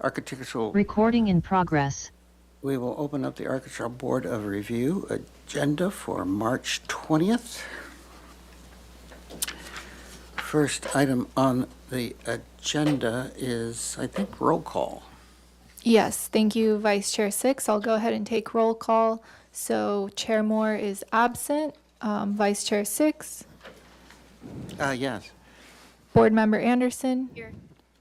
architectural, Recording in progress. we will open up the Architectural Board of Review agenda for March 20th. First item on the agenda is, I think, roll call. Yes, thank you, Vice Chair Six. I'll go ahead and take roll call. So Chair Moore is absent. Vice Chair Six, Yes. Board Member Anderson. Here.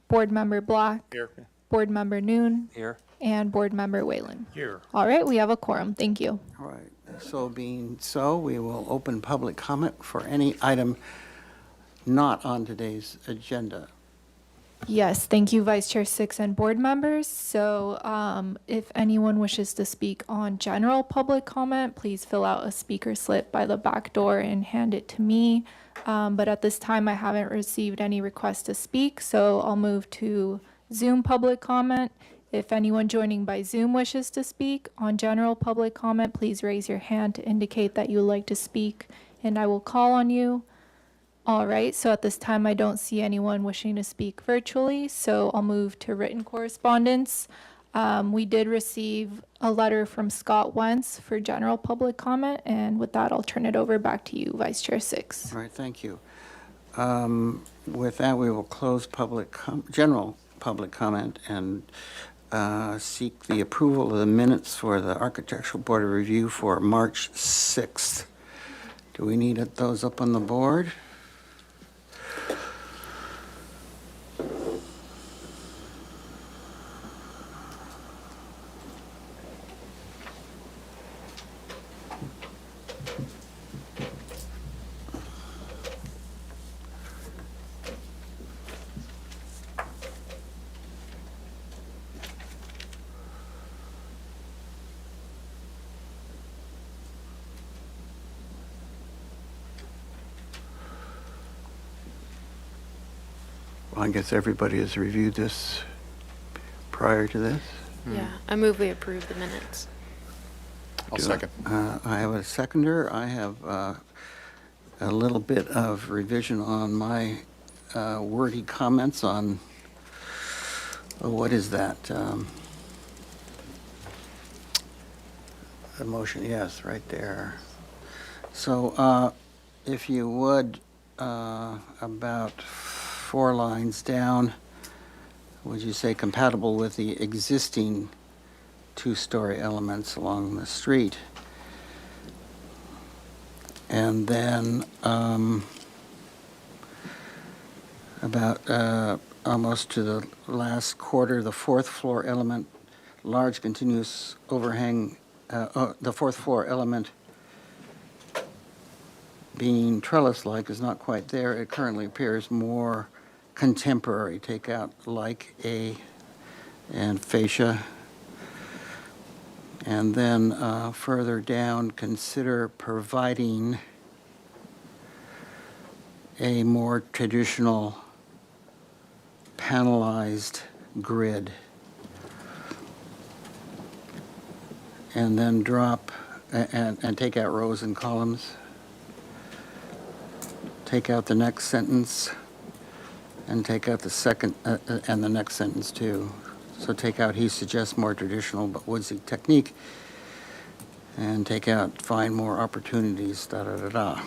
Board Member Black. Here. Board Member Noon. Here. And Board Member Whalen. Here. All right, we have a quorum. Thank you. All right. So being so, we will open public comment for any item not on today's agenda. Yes, thank you, Vice Chair Six and board members. So if anyone wishes to speak on general public comment, please fill out a speaker slip by the back door and hand it to me. But at this time, I haven't received any requests to speak, so I'll move to Zoom public comment. If anyone joining by Zoom wishes to speak on general public comment, please raise your hand to indicate that you would like to speak, and I will call on you. All right, so at this time, I don't see anyone wishing to speak virtually, so I'll move to written correspondence. We did receive a letter from Scott Wentz for general public comment, and with that, I'll turn it over back to you, Vice Chair Six. All right, thank you. With that, we will close general public comment and seek the approval of the minutes for the Architectural Board of Review for March 6th. Do we need those up on the board? Well, I guess everybody has reviewed this prior to this. Yeah, I move we approve the minutes. I'll Do second. I have a seconder. I have a little bit of revision on my wordy comments on, what is that? The motion, yes, right there. So if you would, about 4 lines down, would you say compatible with the existing 2-story elements along the street? And then about almost to the last quarter, the 4th floor element, large continuous overhang, the 4th floor element being trellis-like is not quite there. It currently appears more contemporary. Take out like a and fascia. And then further down, consider providing a more traditional panelized grid. And then drop and take out rows and columns. Take out the next sentence and take out the second and the next sentence too. So take out, he suggests more traditional but woodsy technique, and take out, find more opportunities, da-da-da-da.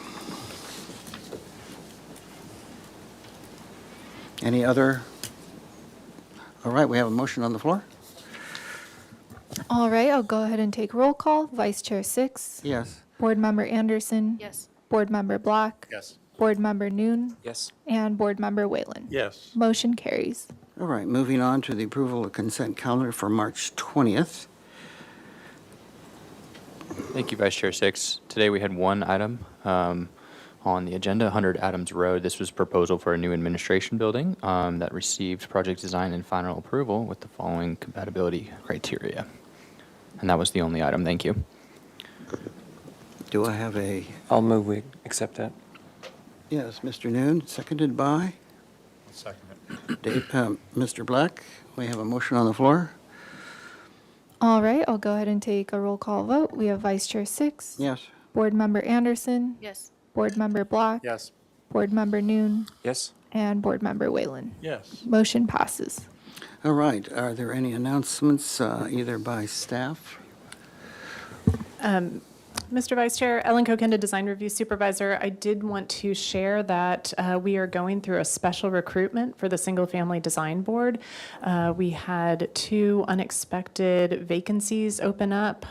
Any other? All right, we have a motion on the floor? All right, I'll go ahead and take roll call. Vice Chair Six. Yes. Board Member Anderson. Yes. Board Member Black. Yes. Board Member Noon. Yes. And Board Member Whalen. Yes. Motion carries. All right, moving on to the approval of consent calendar for March 20th. Thank you, Vice Chair Six. Today we had one item on the agenda, 100 Adams Road. This was proposal for a new administration building that received project design and final approval with the following compatibility criteria. And that was the only item. Thank you. Do I have a, I'll move we accept that. yes, Mr. Noon, seconded by Second. Mr. Black. We have a motion on the floor. All right, I'll go ahead and take a roll call vote. We have Vice Chair Six. Yes. Board Member Anderson. Yes. Board Member Black. Yes. Board Member Noon. Yes? And Board Member Whalen. Yes. Motion passes. All right, are there any announcements, either by staff? Mr. Vice Chair, Ellen Kokenda, Design Review Supervisor. I did want to share that we are going through a special recruitment for the Single Family Design Board. We had 2 unexpected vacancies open up,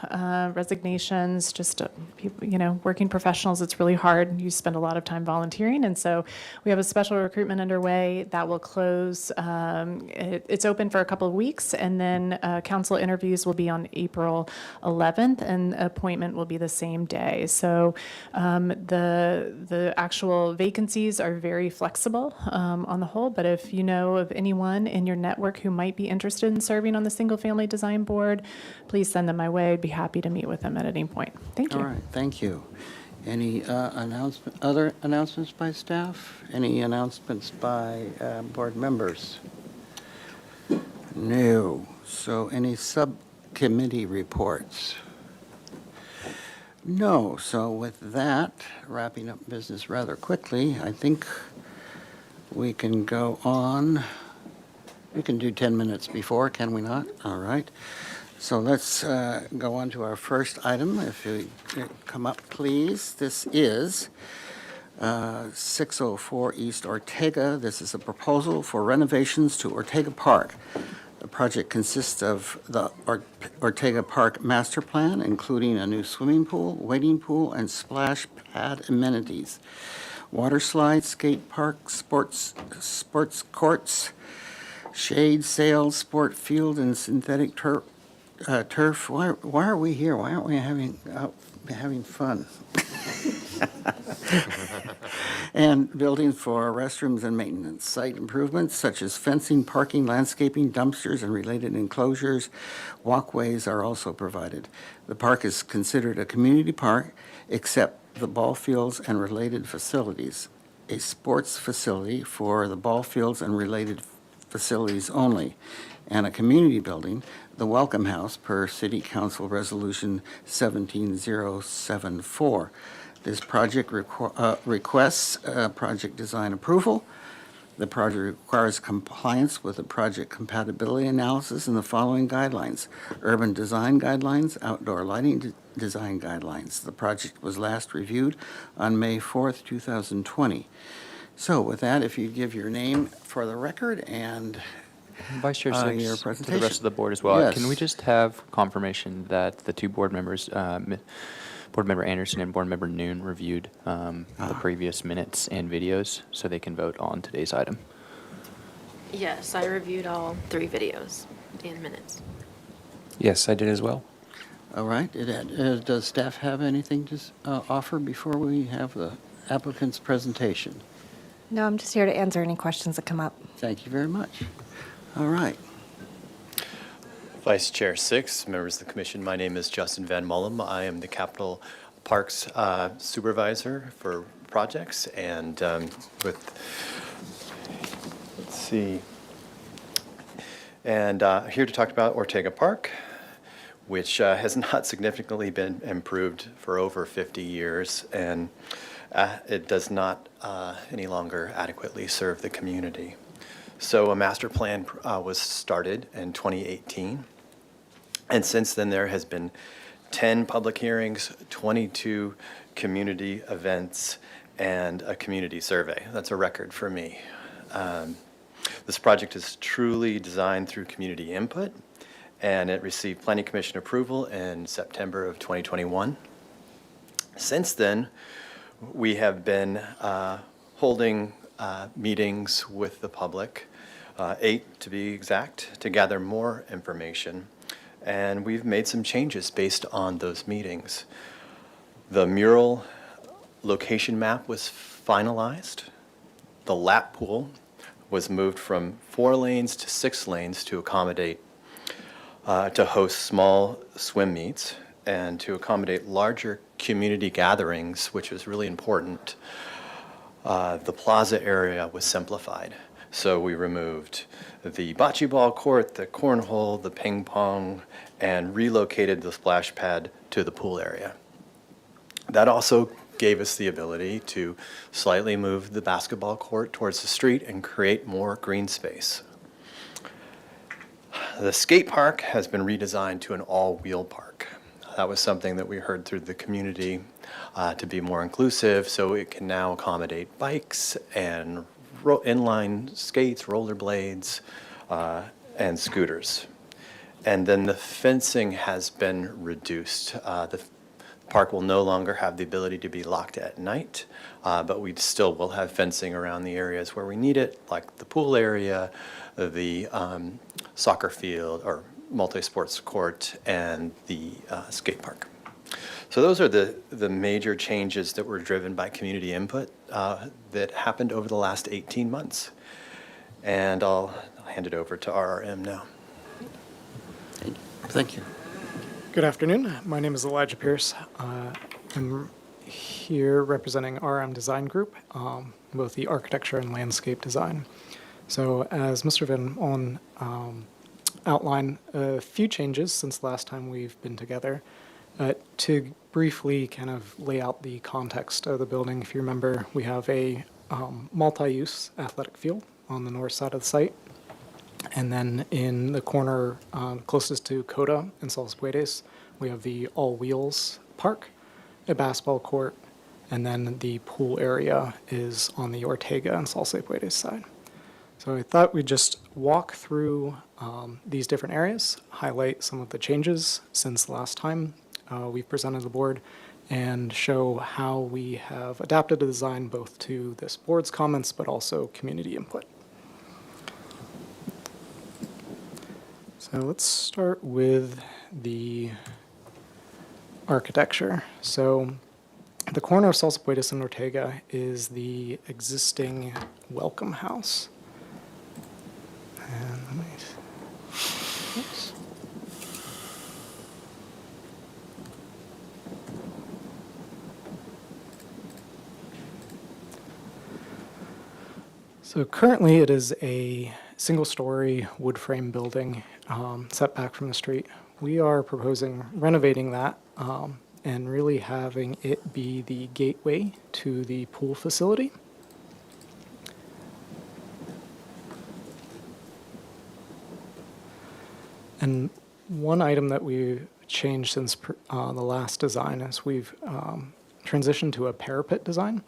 resignations, just people, working professionals. It's really hard. You spend a lot of time volunteering. And so we have a special recruitment underway that will close. It's open for a couple of weeks, and then council interviews will be on April 11th, and appointment will be the same day. So the actual vacancies are very flexible on the whole, but if you know of anyone in your network who might be interested in serving on the Single Family Design Board, please send them my way. I'd be happy to meet with them at any point. Thank you. All right, thank you. Any other announcements by staff? Any announcements by board members? No. So any subcommittee reports? No. So with that, wrapping up business rather quickly, I think we can go on. We can do 10 minutes before, can we not? All right. So let's go on to our first item. If you come up, please. This is 604 East Ortega. This is a proposal for renovations to Ortega Park. The project consists of the Ortega Park Master Plan, including a new swimming pool, wading pool, and splash pad amenities, water slides, skate park, sports courts, shade sail, sport field, and synthetic turf. Why are we here? Why aren't we having fun? And buildings for restrooms and maintenance. Site improvements such as fencing, parking, landscaping, dumpsters, and related enclosures. Walkways are also provided. The park is considered a community park except the ball fields and related facilities. A sports facility for the ball fields and related facilities only, and a community building, the Welcome House, per City Council Resolution 17074. This project requests project design approval. The project requires compliance with the project compatibility analysis and the following guidelines: urban design guidelines, outdoor lighting design guidelines. The project was last reviewed on May 4th, 2020. So with that, if you give your name for the record and Vice Chair your Six, to the presentation. rest of the board as well. Yes. Can we just have confirmation that the 2 board members, Board Member Anderson and Board Member Noon, reviewed the previous minutes and videos so they can vote on today's item? Yes, I reviewed all 3 videos and minutes. Yes, I did as well. All right. Does staff have anything to offer before we have the applicant's presentation? No, I'm just here to answer any questions that come up. Thank you very much. All right. Vice Chair Six, members of the commission, my name is Justin Van Mullum. I am the Capital Parks Supervisor for projects, and let's see, and here to talk about Ortega Park, which has not significantly been improved for over 50 years, and it does not any longer adequately serve the community. So a master plan was started in 2018. And since then, there has been 10 public hearings, 22 community events, and a community survey. That's a record for me. This project is truly designed through community input, and it received Planning Commission approval in September of 2021. Since then, we have been holding meetings with the public, 8 to be exact, to gather more information. And we've made some changes based on those meetings. The mural location map was finalized. The lap pool was moved from 4 lanes to 6 lanes to accommodate, to host small swim meets and to accommodate larger community gatherings, which was really important. The plaza area was simplified. So we removed the bocce ball court, the cornhole, the ping pong, and relocated the splash pad to the pool area. That also gave us the ability to slightly move the basketball court towards the street and create more green space. The skate park has been redesigned to an all-wheel park. That was something that we heard through the community to be more inclusive, so it can now accommodate bikes and inline skates, rollerblades, and scooters. And then the fencing has been reduced. The park will no longer have the ability to be locked at night, but we still will have fencing around the areas where we need it, like the pool area, the soccer field or multi-sports court, and the skate park. So those are the major changes that were driven by community input that happened over the last 18 months. And I'll hand it over to RRM now. Thank you. Good afternoon. My name is Elijah Pierce. I'm here representing RM Design Group, both the architecture and landscape design. So as Mr. Van Ollen outlined, a few changes since the last time we've been together. To briefly kind of lay out the context of the building, if you remember, we have a multi-use athletic field on the north side of the site. And then in the corner closest to Coda and Salas Puedes, we have the all-wheels park, a basketball court, and then the pool area is on the Ortega and Salas Puedes side. So I thought we'd just walk through these different areas, highlight some of the changes since the last time we've presented the board, and show how we have adapted the design both to this board's comments but also community input. So let's start with the architecture. So at the corner of Salas Puedes and Ortega is the existing welcome house. And let me, oops. So currently it is a single-story wood frame building set back from the street. We are proposing renovating that and really having it be the gateway to the pool facility. And one item that we changed since the last design is we've transitioned to a parapet design.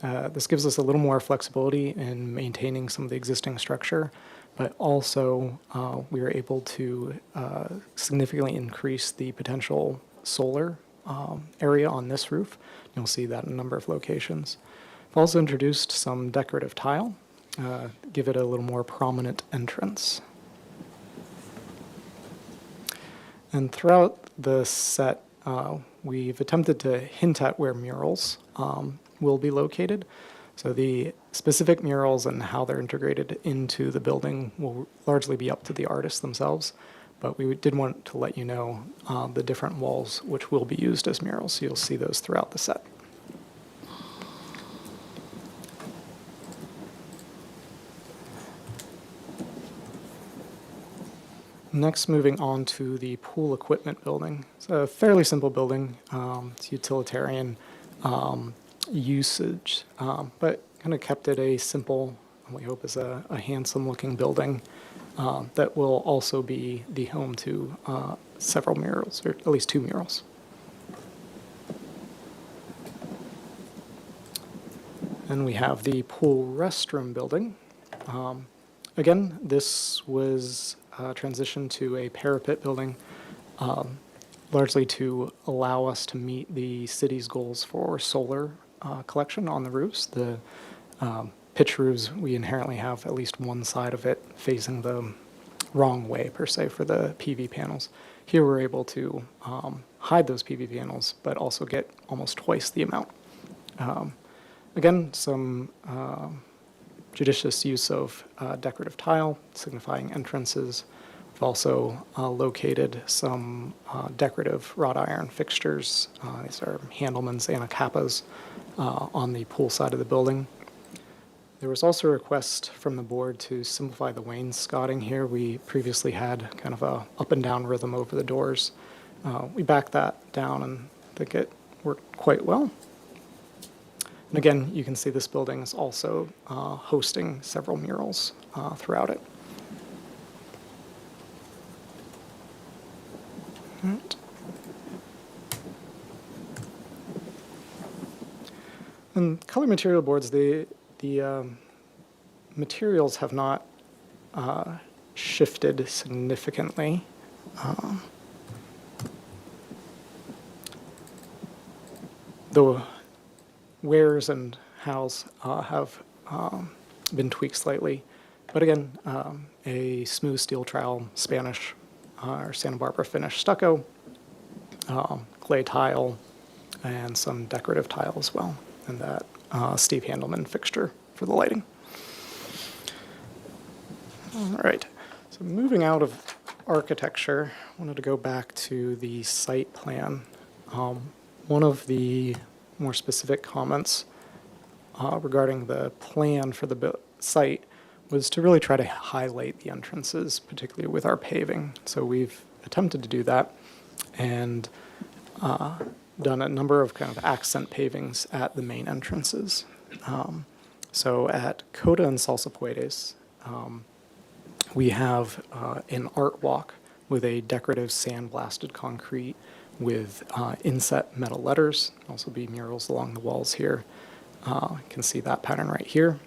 This gives us a little more flexibility in maintaining some of the existing structure, but also we were able to significantly increase the potential solar area on this roof. You'll see that in a number of locations. We've also introduced some decorative tile, give it a little more prominent entrance. And throughout the set, we've attempted to hint at where murals will be located. So the specific murals and how they're integrated into the building will largely be up to the artists themselves, but we did want to let you know the different walls which will be used as murals. So you'll see those throughout the set. Next, moving on to the pool equipment building. It's a fairly simple building. It's utilitarian usage, but kind of kept it a simple, we hope is a handsome-looking building that will also be the home to several murals, or at least 2 murals. And we have the pool restroom building. Again, this was transitioned to a parapet building, largely to allow us to meet the city's goals for solar collection on the roofs. The pitch roofs, we inherently have at least one side of it facing the wrong way, per se, for the PV panels. Here we're able to hide those PV panels, but also get almost twice the amount. Again, some judicious use of decorative tile, signifying entrances. We've also located some decorative wrought iron fixtures. These are Handelman's Anacappas on the pool side of the building. There was also a request from the board to simplify the wainscoting here. We previously had kind of a up and down rhythm over the doors. We backed that down and I think it worked quite well. And again, you can see this building is also hosting several murals throughout it. Right. And color material boards, the materials have not shifted significantly. The wheres and hows have been tweaked slightly. But again, a smooth steel trowel, Spanish or Santa Barbara finish stucco, clay tile, and some decorative tile as well, and that Steve Handelman fixture for the lighting. All right, so moving out of architecture, I wanted to go back to the site plan. One of the more specific comments regarding the plan for the site was to really try to highlight the entrances, particularly with our paving. So we've attempted to do that and done a number of kind of accent pavings at the main entrances. So at Coda and Salsapuedes, we have an art walk with a decorative sandblasted concrete with inset metal letters, also be murals along the walls here. You can see that pattern right here.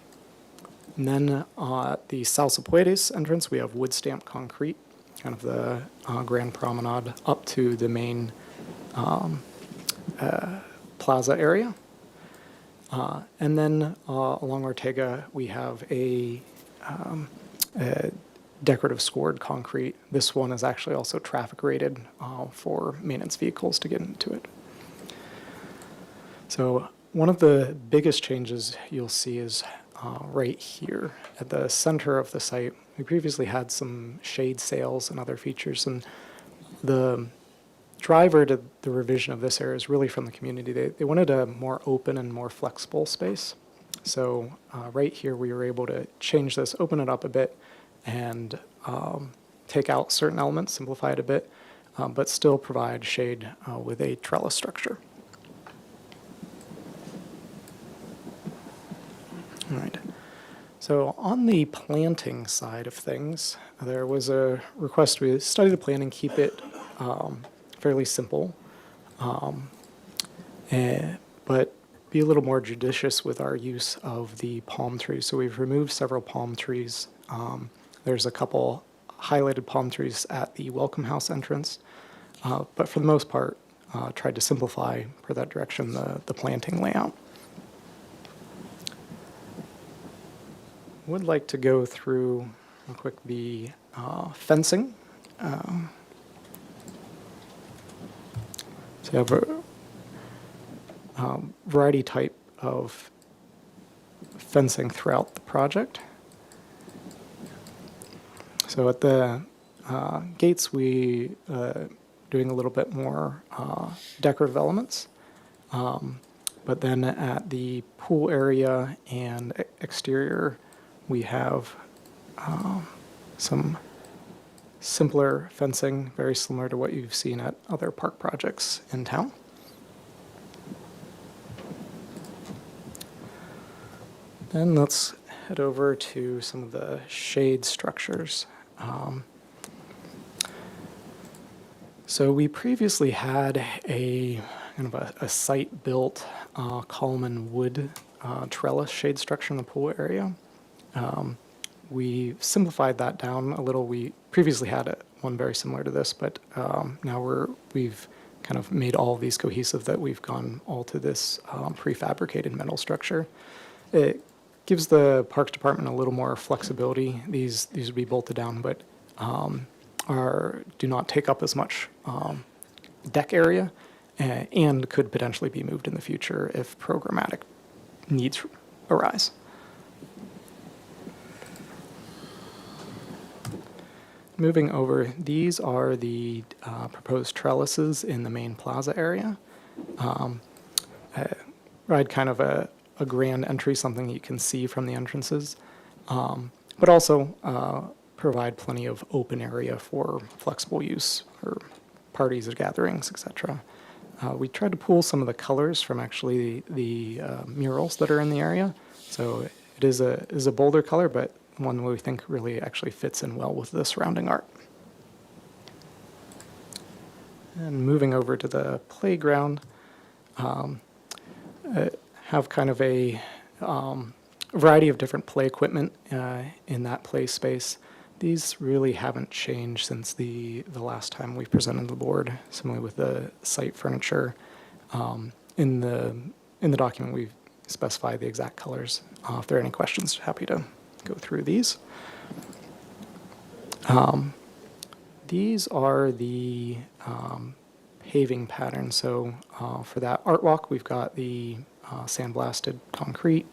And then at the Salsapuedes entrance, we have wood stamped concrete, kind of the Grand Promenade up to the main plaza area. And then along Ortega, we have a decorative scored concrete. This one is actually also traffic rated for maintenance vehicles to get into it. So one of the biggest changes you'll see is right here at the center of the site. We previously had some shade sails and other features, and the driver to the revision of this area is really from the community. They wanted a more open and more flexible space. So right here we were able to change this, open it up a bit, and take out certain elements, simplify it a bit, but still provide shade with a trellis structure. All right. So on the planting side of things, there was a request we study the plan and keep it fairly simple, but be a little more judicious with our use of the palm trees. So we've removed several palm trees. There's a couple highlighted palm trees at the Welcome House entrance, but for the most part, tried to simplify, per that direction, the planting layout. Would like to go through real quick the fencing. So you have a variety type of fencing throughout the project. So at the gates, we doing a little bit more decorative elements. But then at the pool area and exterior, we have some simpler fencing, very similar to what you've seen at other park projects in town. Then let's head over to some of the shade structures. So we previously had a kind of a site-built Coleman wood trellis shade structure in the pool area. We simplified that down a little. We previously had one very similar to this, but now we've kind of made all of these cohesive, that we've gone all to this prefabricated metal structure. It gives the Parks Department a little more flexibility. These would be bolted down, but do not take up as much deck area, and could potentially be moved in the future if programmatic needs arise. Moving over, these are the proposed trellises in the main plaza area. Provide kind of a grand entry, something you can see from the entrances, but also provide plenty of open area for flexible use for parties or gatherings, etc. We tried to pull some of the colors from actually the murals that are in the area. So it is a bolder color, but one we think really actually fits in well with the surrounding art. And moving over to the playground, have kind of a variety of different play equipment in that play space. These really haven't changed since the last time we presented the board. Similarly with the site furniture, in the document we specify the exact colors. If there are any questions, happy to go through these. These are the paving patterns. So for that art walk, we've got the sandblasted concrete.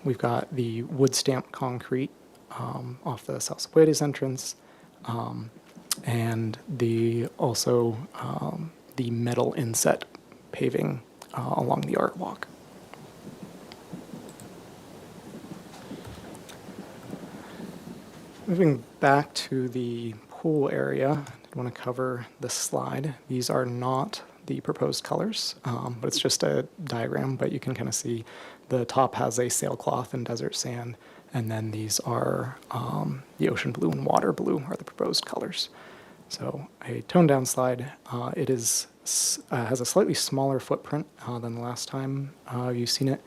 We've got the wood stamped concrete off the Salsapuedes entrance, and also the metal inset paving along the art walk. Moving back to the pool area, I want to cover this slide. These are not the proposed colors, but it's just a diagram, but you can kind of see the top has a sailcloth and desert sand, and then these are the ocean blue and water blue are the proposed colors. So a toned down slide. It has a slightly smaller footprint than the last time you've seen it.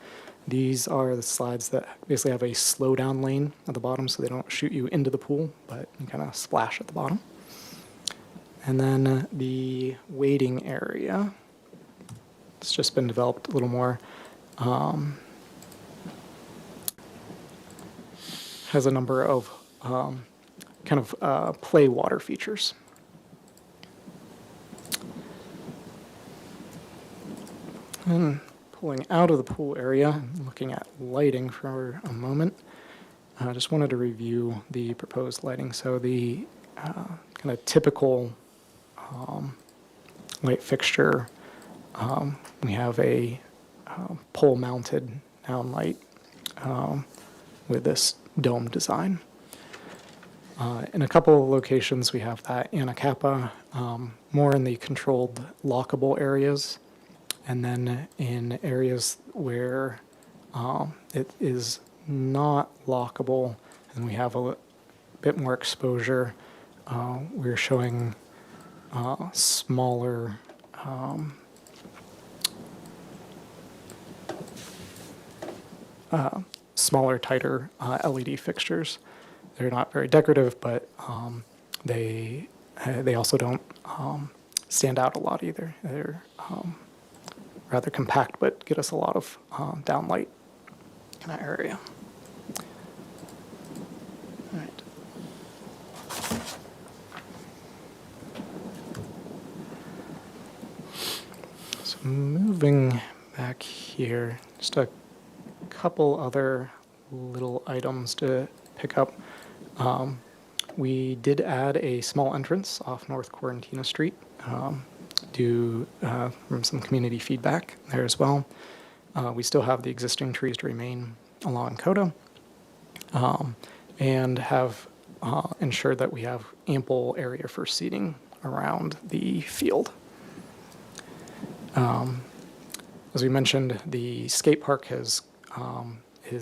These are the slides that basically have a slow down lane at the bottom so they don't shoot you into the pool, but you kind of splash at the bottom. And then the wading area, it's just been developed a little more. Has a number of play water features. And pulling out of the pool area, looking at lighting for a moment, I just wanted to review the proposed lighting. So the kind of typical light fixture, we have a pole-mounted downlight with this dome design. In a couple of locations, we have that Anacapa, more in the controlled lockable areas. And then in areas where it is not lockable and we have a bit more exposure, we're showing smaller tighter LED fixtures. They're not very decorative, but they also don't stand out a lot either. They're rather compact, but get us a lot of downlight kind of area. All right. So moving back here, just a couple other little items to pick up. We did add a small entrance off North Quarantina Street. Due from some community feedback there as well. We still have the existing trees to remain along Coda, and have ensured that we have ample area for seating around the field. As we mentioned, the skate park is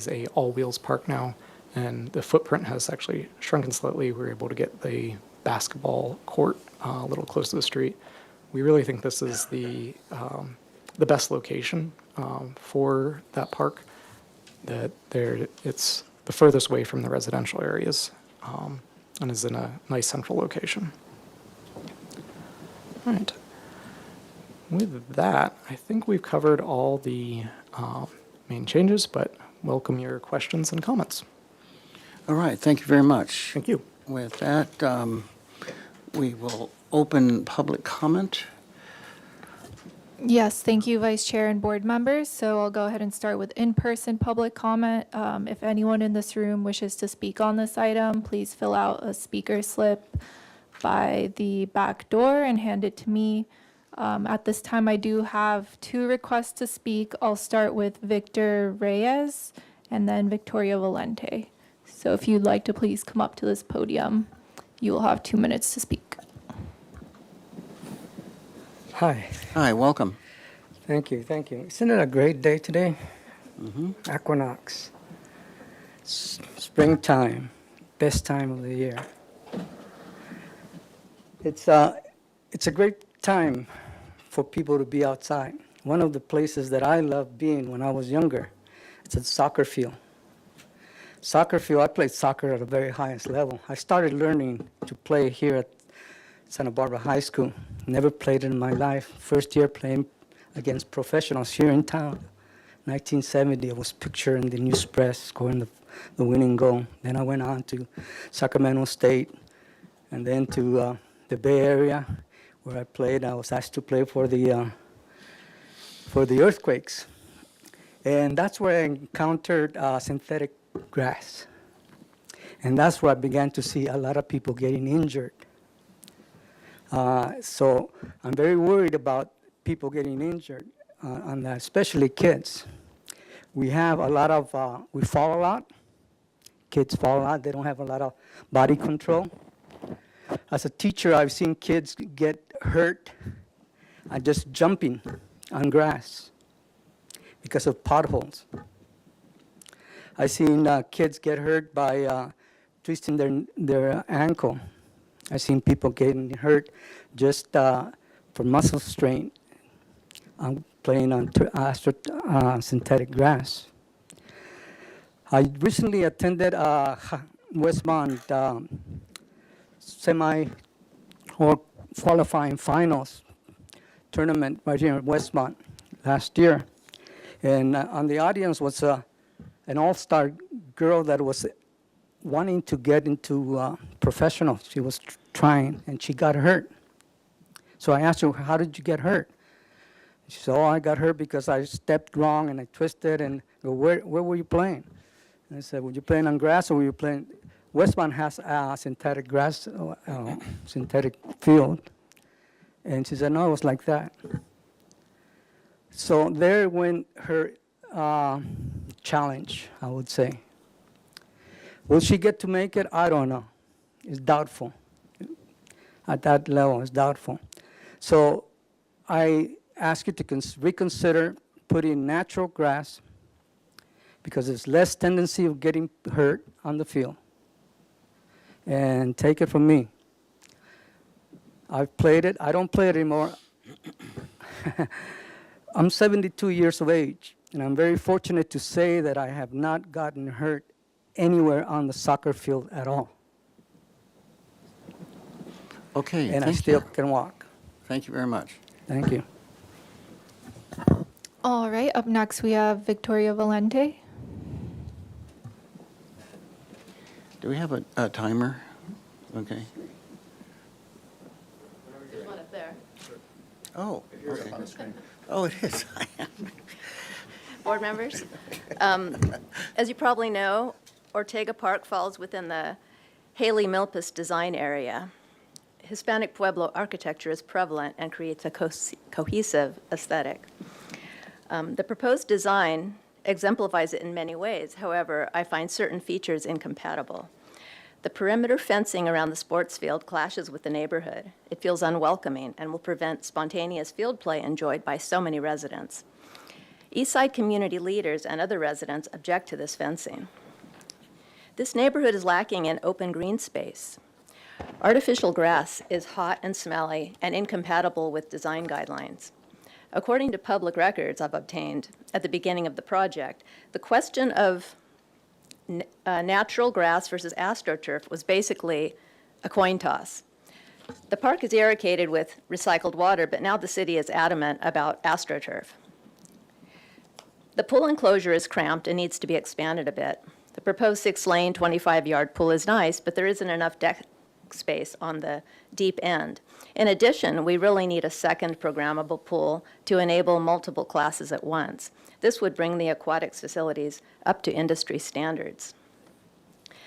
a all-wheels park now, and the footprint has actually shrunken slightly. We're able to get the basketball court a little close to the street. We really think this is the best location for that park. It's the furthest away from the residential areas, and is in a nice central location. All right. With that, I think we've covered all the main changes, but welcome your questions and comments. All right, thank you very much. Thank you. With that, we will open public comment. Yes, thank you, Vice Chair and board members. So I'll go ahead and start with in-person public comment. If anyone in this room wishes to speak on this item, please fill out a speaker slip by the back door and hand it to me. At this time, I do have 2 requests to speak. I'll start with Victor Reyes and then Victoria Valente. So if you'd like to please come up to this podium, you will have 2 minutes to speak. Hi, Hi, welcome. thank you. Isn't it a great day today? Equinox. Springtime, best time of the year. It's it's a great time for people to be outside. One of the places that I loved being when I was younger, it's a soccer field. Soccer field, I played soccer at the very highest level. I started learning to play here at Santa Barbara High School. Never played it in my life. First year playing against professionals here in town. 1970, I was pictured in the News Press scoring the winning goal. Then I went on to Sacramento State and then to the Bay Area where I played. I was asked to play for the Earthquakes. And that's where I encountered synthetic grass. And that's where I began to see a lot of people getting injured. So I'm very worried about people getting injured, on that, especially kids. We have a lot of, we fall a lot. Kids fall a lot. They don't have a lot of body control. As a teacher, I've seen kids get hurt just jumping on grass because of potholes. I've seen kids get hurt by twisting their ankle. I've seen people getting hurt just for muscle strain playing on synthetic grass. I recently attended Westmont semi or qualifying finals tournament right here at Westmont last year. And on the audience was an all-star girl that was wanting to get into professional. She was trying, and she got hurt. So I asked her, how did you get hurt? She said, oh, I got hurt because I stepped wrong and I twisted. And I go, where were you playing? And I said, were you playing on grass or were you playing? Westmont has a synthetic grass, synthetic field. And she said, no, it was like that. So there went her challenge, I would say. Will she get to make it? I don't know. It's doubtful. At that level, it's doubtful. So I ask you to reconsider putting natural grass because there's less tendency of getting hurt on the field. And take it from me. I've played it. I don't play it anymore. I'm 72 years of age, and I'm very fortunate to say that I have not gotten hurt anywhere on the soccer field at all. Okay, And I thank still you. can walk. Thank you very much. Thank you. All right, up next we have Victoria Valente. Do we have a timer? Okay. There's one up there. Oh, okay. Oh, it is. Board members, as you probably know, Ortega Park falls within the Haley Milpas design area. Hispanic Pueblo architecture is prevalent and creates a cohesive aesthetic. The proposed design exemplifies it in many ways. However, I find certain features incompatible. The perimeter fencing around the sports field clashes with the neighborhood. It feels unwelcoming and will prevent spontaneous field play enjoyed by so many residents. Eastside community leaders and other residents object to this fencing. This neighborhood is lacking in open green space. Artificial grass is hot and smelly and incompatible with design guidelines. According to public records I've obtained at the beginning of the project, the question of natural grass versus AstroTurf was basically a coin toss. The park is irrigated with recycled water, but now the city is adamant about AstroTurf. The pool enclosure is cramped and needs to be expanded a bit. The proposed 6-lane, 25-yard pool is nice, but there isn't enough deck space on the deep end. In addition, we really need a second programmable pool to enable multiple classes at once. This would bring the aquatics facilities up to industry standards.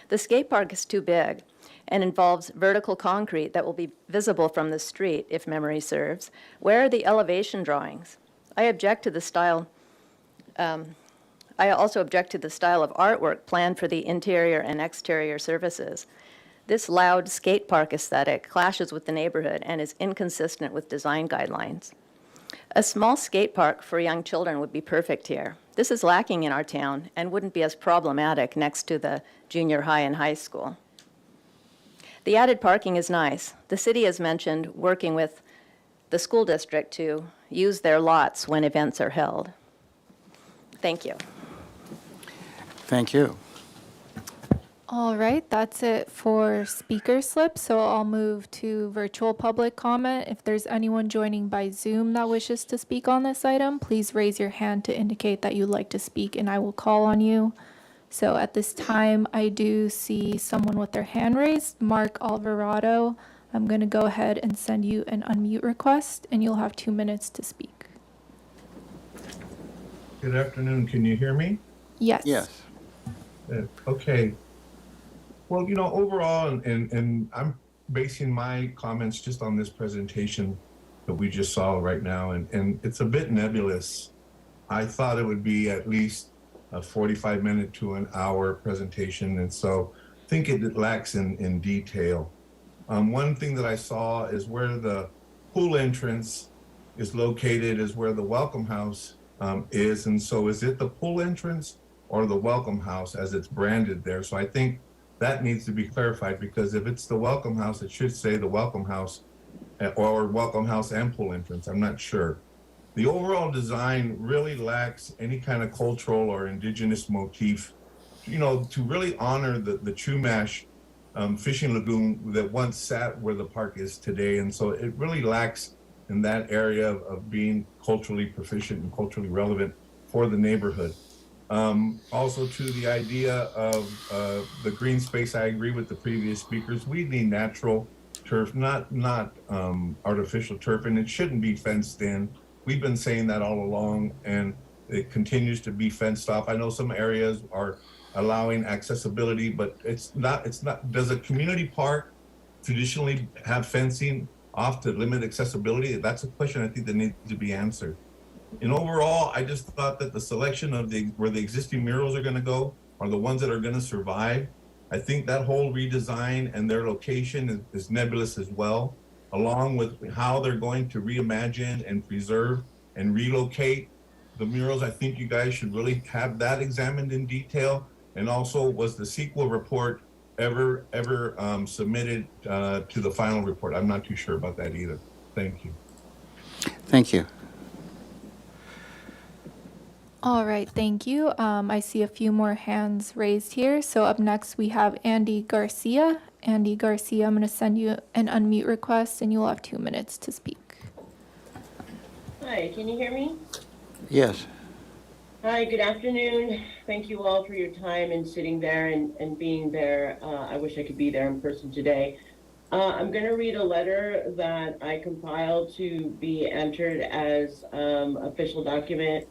The skate park is too big and involves vertical concrete that will be visible from the street, if memory serves. Where are the elevation drawings? I object to the style. I also object to the style of artwork planned for the interior and exterior services. This loud skate park aesthetic clashes with the neighborhood and is inconsistent with design guidelines. A small skate park for young children would be perfect here. This is lacking in our town and wouldn't be as problematic next to the junior high and high school. The added parking is nice. The city has mentioned working with the school district to use their lots when events are held. Thank you. Thank you. All right, that's it for speaker slips. So I'll move to virtual public comment. If there's anyone joining by Zoom that wishes to speak on this item, please raise your hand to indicate that you'd like to speak and I will call on you. So at this time, I do see someone with their hand raised, Mark Alvarado. I'm going to go ahead and send you an unmute request and you'll have 2 minutes to speak. Good afternoon. Can you hear me? Yes. Yes. Okay. Well, you know, overall, and I'm basing my comments just on this presentation that we just saw right now, and it's a bit nebulous. I thought it would be at least a 45-minute to an hour presentation, and so I think it lacks in detail. One thing that I saw is where the pool entrance is located is where the welcome house is, and so is it the pool entrance or the welcome house as it's branded there? So I think that needs to be clarified, because if it's the welcome house, it should say the welcome house or welcome house and pool entrance. I'm not sure. The overall design really lacks any kind of cultural or indigenous motif, you know, to really honor the Chumash fishing lagoon that once sat where the park is today. And so it really lacks in that area of being culturally proficient and culturally relevant for the neighborhood. Also to the idea of the green space, I agree with the previous speakers. We need natural turf, not artificial turf, and it shouldn't be fenced in. We've been saying that all along, and it continues to be fenced off. I know some areas are allowing accessibility, but it's not, does a community park traditionally have fencing off to limit accessibility? That's a question I think that needs to be answered. And overall, I just thought that the selection of where the existing murals are going to go are the ones that are going to survive. I think that whole redesign and their location is nebulous as well, along with how they're going to reimagine and preserve and relocate the murals. I think you guys should really have that examined in detail. And also, was the sequel report ever submitted to the final report? I'm not too sure about that either. Thank you. Thank you. All right, thank you. I see a few more hands raised here. So up next we have Andy Garcia. Andy Garcia, I'm going to send you an unmute request and you'll have 2 minutes to speak. Hi, can you hear me? Yes. Hi, good afternoon. Thank you all for your time and sitting there and being there. I wish I could be there in person today. I'm going to read a letter that I compiled to be entered as official document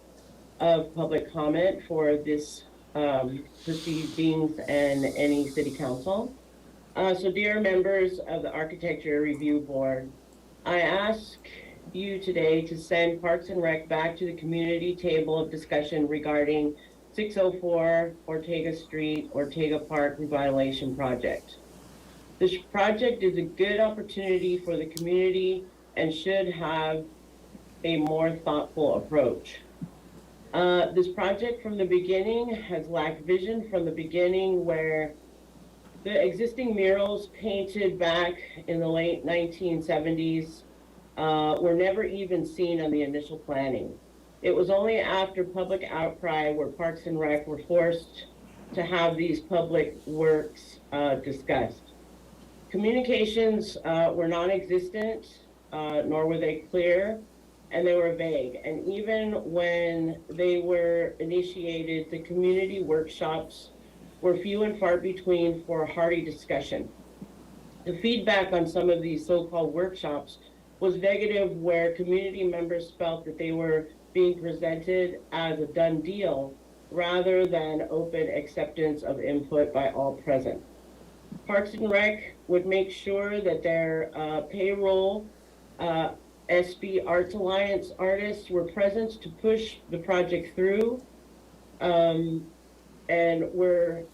of public comment for this proceedings and any city council. So dear members of the Architecture Review Board, I ask you today to send Parks and Rec back to the community table of discussion regarding 604 Ortega Street, Ortega Park Revitalization Project. This project is a good opportunity for the community and should have a more thoughtful approach. This project from the beginning has lacked vision from the beginning, where the existing murals painted back in the late 1970s were never even seen on the initial planning. It was only after public outcry where Parks and Rec were forced to have these public works discussed. Communications were non-existent, nor were they clear, and they were vague. And even when they were initiated, the community workshops were few and far between for a hearty discussion. The feedback on some of these so-called workshops was negative, where community members felt that they were being presented as a done deal rather than open acceptance of input by all present. Parks and Rec would make sure that their payroll SB Arts Alliance artists were present to push the project through, and were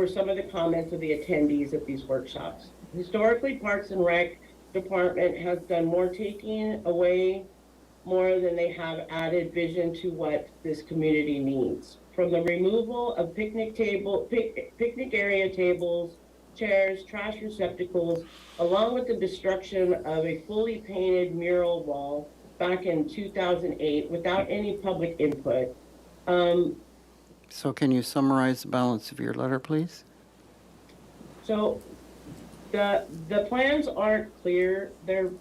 some of the comments of the attendees at these workshops. Historically, Parks and Rec Department has done more taking away more than they have added vision to what this community needs. From the removal of picnic area tables chairs, trash receptacles, along with the destruction of a fully painted mural wall back in 2008 without any public input. So can you summarize the balance of your letter, please? So the plans aren't clear. They're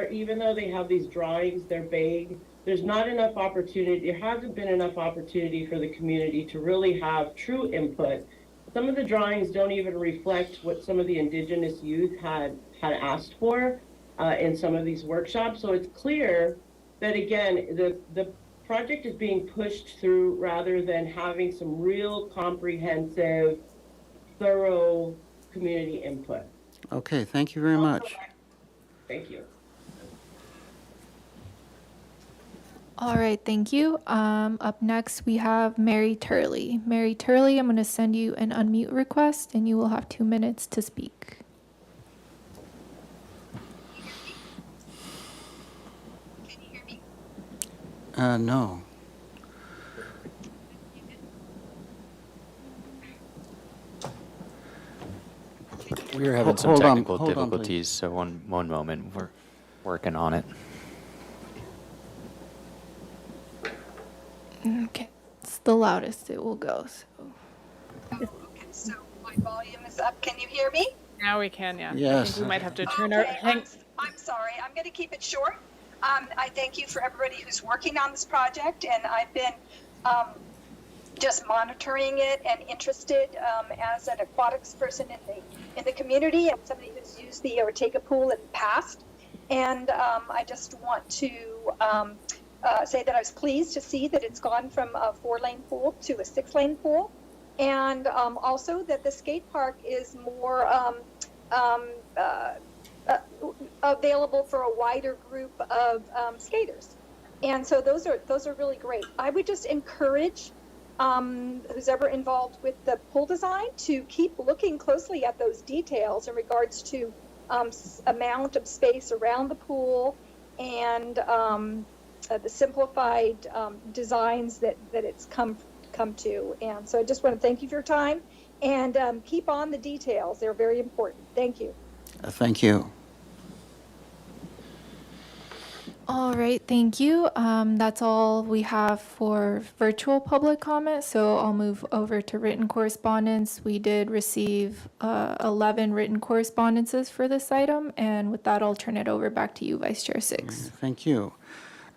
even though they have these drawings, they're vague. There's not enough opportunity. There hasn't been enough opportunity for the community to really have true input. Some of the drawings don't even reflect what some of the indigenous youth had asked for in some of these workshops. So it's clear that, again, the project is being pushed through rather than having some real comprehensive, thorough community input. Okay, thank you very much. Thank you. All right, thank you. Up next, we have Mary Turley. Mary Turley, I'm going to send you an unmute request, and you will have 2 minutes to speak. Can you hear me? No. We are having some Hold on, technical hold on, please. difficulties, so one moment. We're working on it. Okay, it's the loudest it will go. So. Okay, so my volume is up. Can you hear me? Now we can, yeah. I Yes. think we might have to turn our, Okay, I'm sorry. I'm going to keep it short. I thank you for everybody who's working on this project, and I've been just monitoring it and interested as an aquatics person in the community and somebody who's used the Ortega pool in the past. And I just want to say that I was pleased to see that it's gone from a 4-lane pool to a 6-lane pool, and also that the skate park is more available for a wider group of skaters. And so those are really great. I would just encourage who's ever involved with the pool design to keep looking closely at those details in regards to amount of space around the pool and the simplified designs that it's come to. And so I just want to thank you for your time and keep on the details. They're very important. Thank you. Thank you. All right, thank you. That's all we have for virtual public comment, so I'll move over to written correspondence. We did receive 11 written correspondences for this item, and with that, I'll turn it over back to you, Vice Chair Six. Thank you.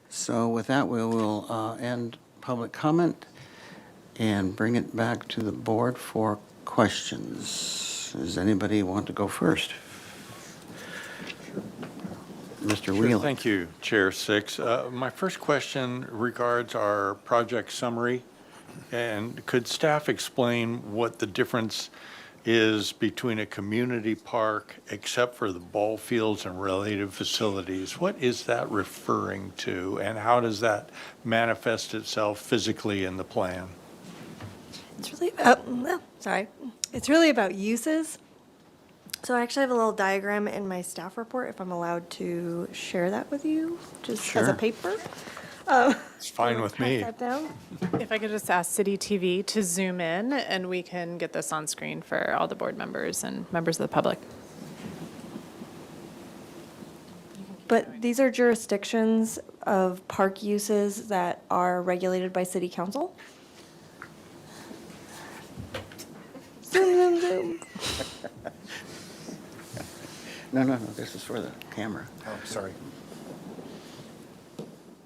So with that, we will end public comment and bring it back to the board for questions. Does anybody want to go first? Mr. Wheeler. Thank you, Chair Six. My first question regards our project summary. And could staff explain what the difference is between a community park except for the ball fields and related facilities? What is that referring to, and how does that manifest itself physically in the plan? It's really about, it's really about uses. So I actually have a little diagram in my staff report, if I'm allowed to share that with you, just as a Sure. paper. It's fine with me. Pass that down. if I could just ask City TV to zoom in and we can get this on screen for all the board members and members of the public. But these are jurisdictions of park uses that are regulated by city council. Zoom, zoom, zoom. No, this is for the camera. Oh, sorry.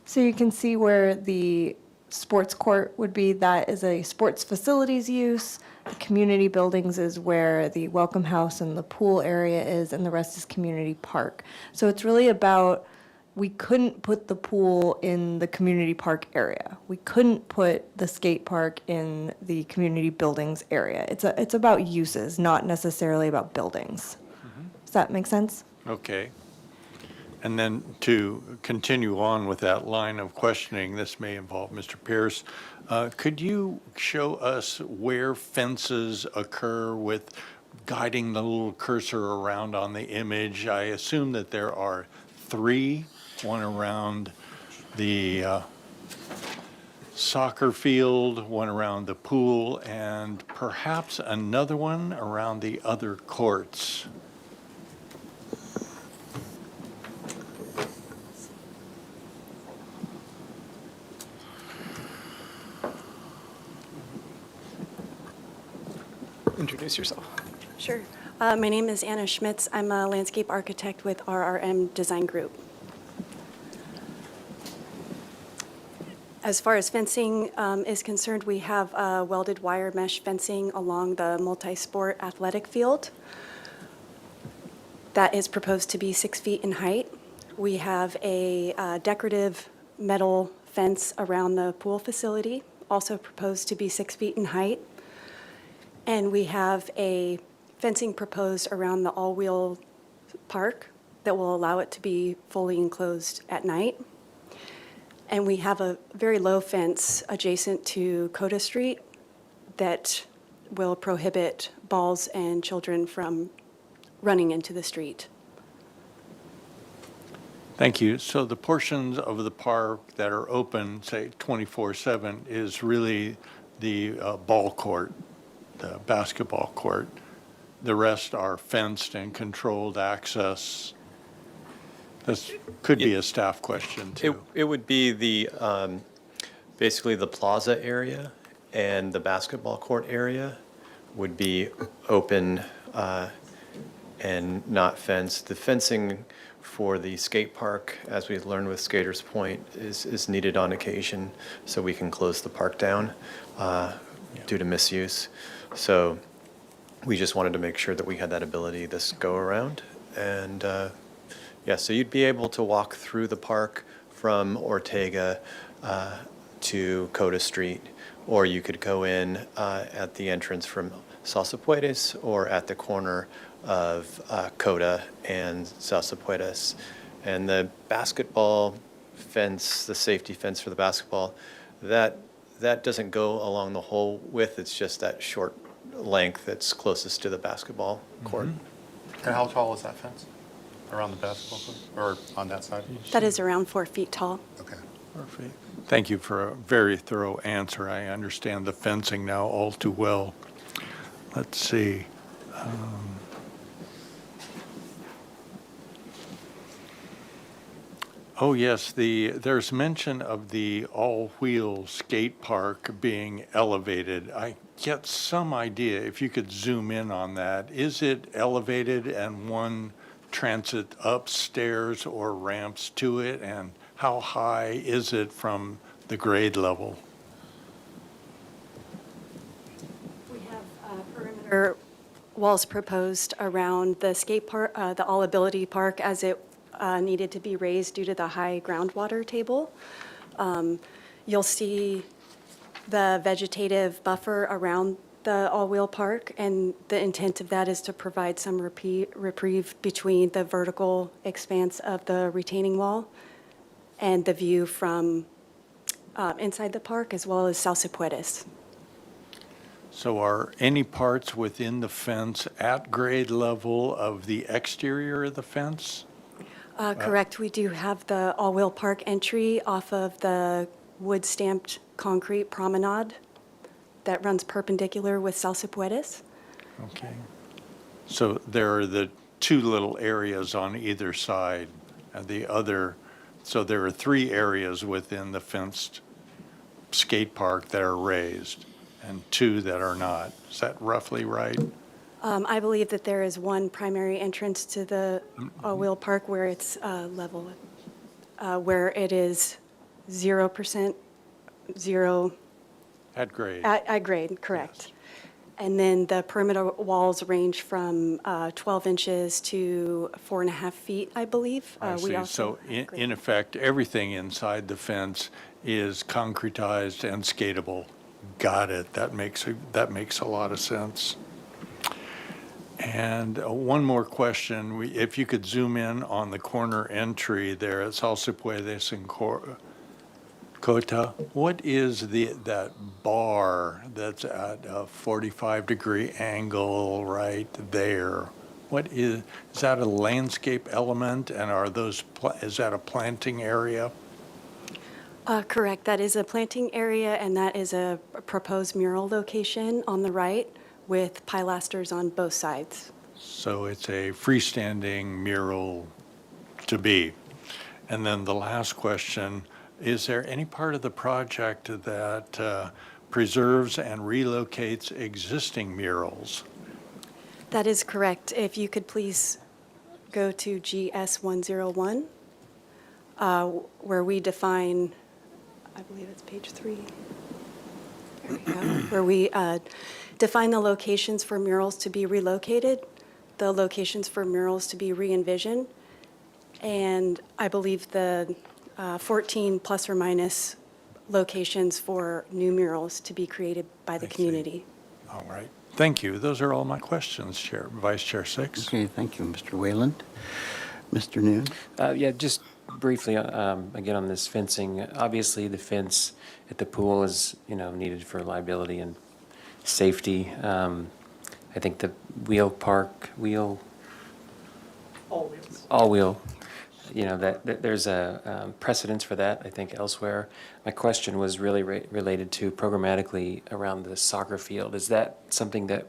So you can see where the sports court would be. That is a sports facilities use. The community buildings is where the welcome house and the pool area is, and the rest is community park. So it's really about, we couldn't put the pool in the community park area. We couldn't put the skate park in the community buildings area. It's about uses, not necessarily about buildings. Does that make sense? Okay. And then to continue on with that line of questioning, this may involve Mr. Pierce. Could you show us where fences occur with guiding the little cursor around on the image? I assume that there are 3, one around the soccer field, one around the pool, and perhaps another one around the other courts. Introduce yourself. Sure. My name is Anna Schmitz. I'm a landscape architect with RRM Design Group. As far as fencing is concerned, we have welded wire mesh fencing along the multi-sport athletic field. That is proposed to be 6 feet in height. We have a decorative metal fence around the pool facility, also proposed to be 6 feet in height. And we have a fencing proposed around the all-wheel park that will allow it to be fully enclosed at night. And we have a very low fence adjacent to Coda Street that will prohibit balls and children from running into the street. Thank you. So the portions of the park that are open, say 24/7, is really the ball court, the basketball court. The rest are fenced and controlled access. This could be a staff question, too. It would be the, basically the plaza area and the basketball court area would be open and not fenced. The fencing for the skate park, as we've learned with Skaters Point, is needed on occasion so we can close the park down due to misuse. So we just wanted to make sure that we had that ability this go around. And yeah, so you'd be able to walk through the park from Ortega to Coda Street, or you could go in at the entrance from Salsa Puedes or at the corner of Coda and Salsa Puedes. And the basketball fence, the safety fence for the basketball, that doesn't go along the whole width. It's just that short length that's closest to the basketball court. And how tall is that fence around the basketball court, or on that side? That is around 4 feet tall. Okay. Perfect. Thank you for a very thorough answer. I understand the fencing now all too well. Let's see. Oh, yes, there's mention of the all-wheel skate park being elevated. I get some idea, if you could zoom in on that. Is it elevated and one transit upstairs or ramps to it? And how high is it from the grade level? We have perimeter walls proposed around the skate park, the All Ability Park, as it needed to be raised due to the high groundwater table. You'll see the vegetative buffer around the all-wheel park, and the intent of that is to provide some reprieve between the vertical expanse of the retaining wall and the view from inside the park, as well as Salsa Puedes. So are any parts within the fence at grade level of the exterior of the fence? Correct. We do have the all-wheel park entry off of the wood-stamped concrete promenade that runs perpendicular with Salsa Puedes. Okay. So there are the two little areas on either side, and so there are 3 areas within the fenced skate park that are raised, and 2 that are not. Is that roughly right? I believe that there is one primary entrance to the all-wheel park where it's level, where it is 0%, zero. At grade? At grade, correct. And then the perimeter walls range from 12 inches to 4.5 feet, I believe. I see. So in effect, everything inside the fence is concretized and skatable. Got it. That makes a lot of sense. And one more question. If you could zoom in on the corner entry there at Salsa Puedes and Cota, what is that bar that's at a 45-degree angle right there? Is that a landscape element, and is that a planting area? Correct. That is a planting area, and that is a proposed mural location on the right with pilasters on both sides. So it's a freestanding mural to be. And then the last question, is there any part of the project that preserves and relocates existing murals? That is correct. If you could please go to GS 101, where we define, I believe it's page 3. There we go. Where we define the locations for murals to be relocated, the locations for murals to be re-envisioned, and I believe the 14 plus or minus locations for new murals to be created by the community. All right. Thank you. Those are all my questions, Chair, Vice Chair Six. Okay, thank you, Mr. Wayland. Mr. Noon? Yeah, just briefly, again, on this fencing, obviously the fence at the pool is, needed for liability and safety. I think the all-wheel, that there's a precedence for that, I think, elsewhere. My question was really related to programmatically around the soccer field. Is that something that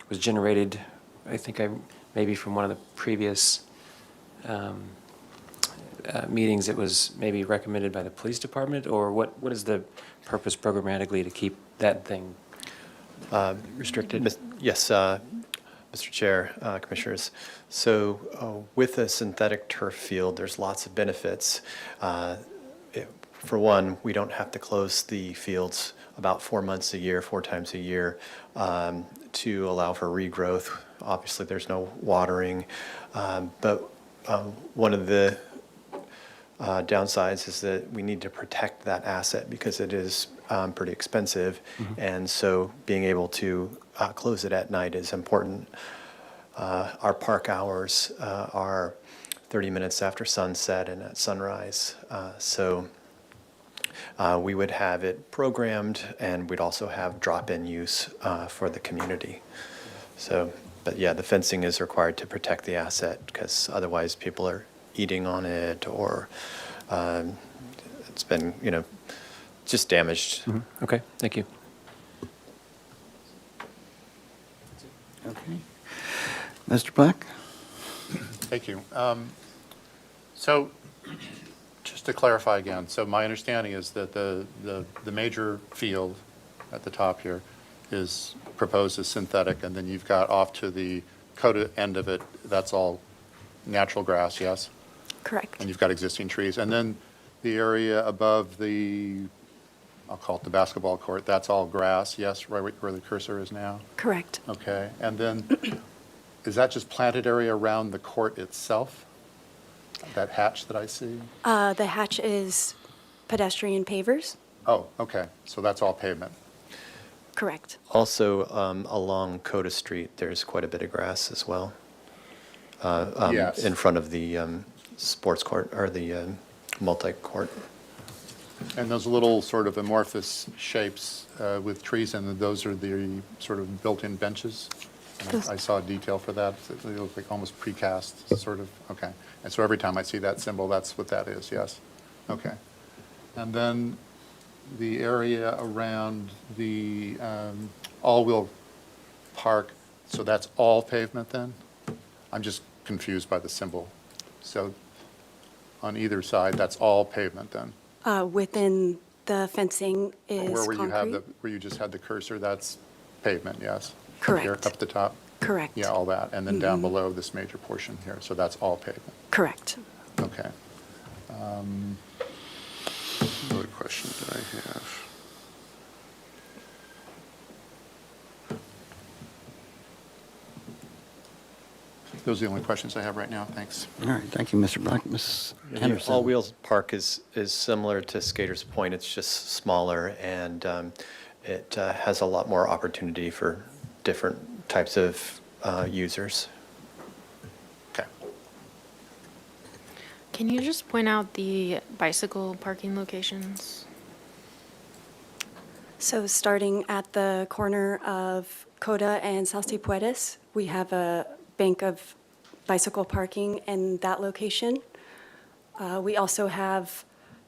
was generated, I think maybe from one of the previous meetings, it was maybe recommended by the police department, or what is the purpose programmatically to keep that thing restricted? Yes, Mr. Chair, Commissioners. So with a synthetic turf field, there's lots of benefits. For one, we don't have to close the fields about 4 months a year, 4 times a year, to allow for regrowth. Obviously, there's no watering, but one of the downsides is that we need to protect that asset because it is pretty expensive, and so being able to close it at night is important. Our park hours are 30 minutes after sunset and at sunrise, so we would have it programmed, and we'd also have drop-in use for the community. So, but yeah, the fencing is required to protect the asset because otherwise people are eating on it, or it's been, just damaged. Okay, thank you. Okay. Mr. Black? Thank you. So just to clarify again, so my understanding is that the major field at the top here is proposed as synthetic, and then you've got off to the coda end of it, that's all natural grass, yes? Correct. And you've got existing trees. And then the area above the, I'll call it the basketball court, that's all grass, yes, right where the cursor is now? Correct. Okay. And then is that just planted area around the court itself? That hatch that I see? The hatch is pedestrian pavers. Oh, okay. So that's all pavement. Correct. Also, along Coda Street, there's quite a bit of grass as well. Yes. In front of the sports court, or the multi-court. And those little sort of amorphous shapes with trees in them, those are the sort of built-in benches? And I saw a detail for that. They look like almost precast, sort of. Okay. And so every time I see that symbol, that's what that is, yes? Okay. And then the area around the all-wheel park, so that's all pavement then? I'm just confused by the symbol. So on either side, that's all pavement then? Within the fencing is concrete. Where you just had the cursor, that's pavement, yes? Correct. Here, up at the top? Correct. Yeah, all that. And then down below this major portion here, so that's all pavement? Correct. Okay. What other question did I have? Those are the only questions I have right now. Thanks. All right, thank you, Mr. Black. Ms. The Henderson? all-wheels park is similar to Skaters Point. It's just smaller, and it has a lot more opportunity for different types of users. Okay. Can you just point out the bicycle parking locations? So starting at the corner of Coda and Salsipuedes, we have a bank of bicycle parking in that location. We also have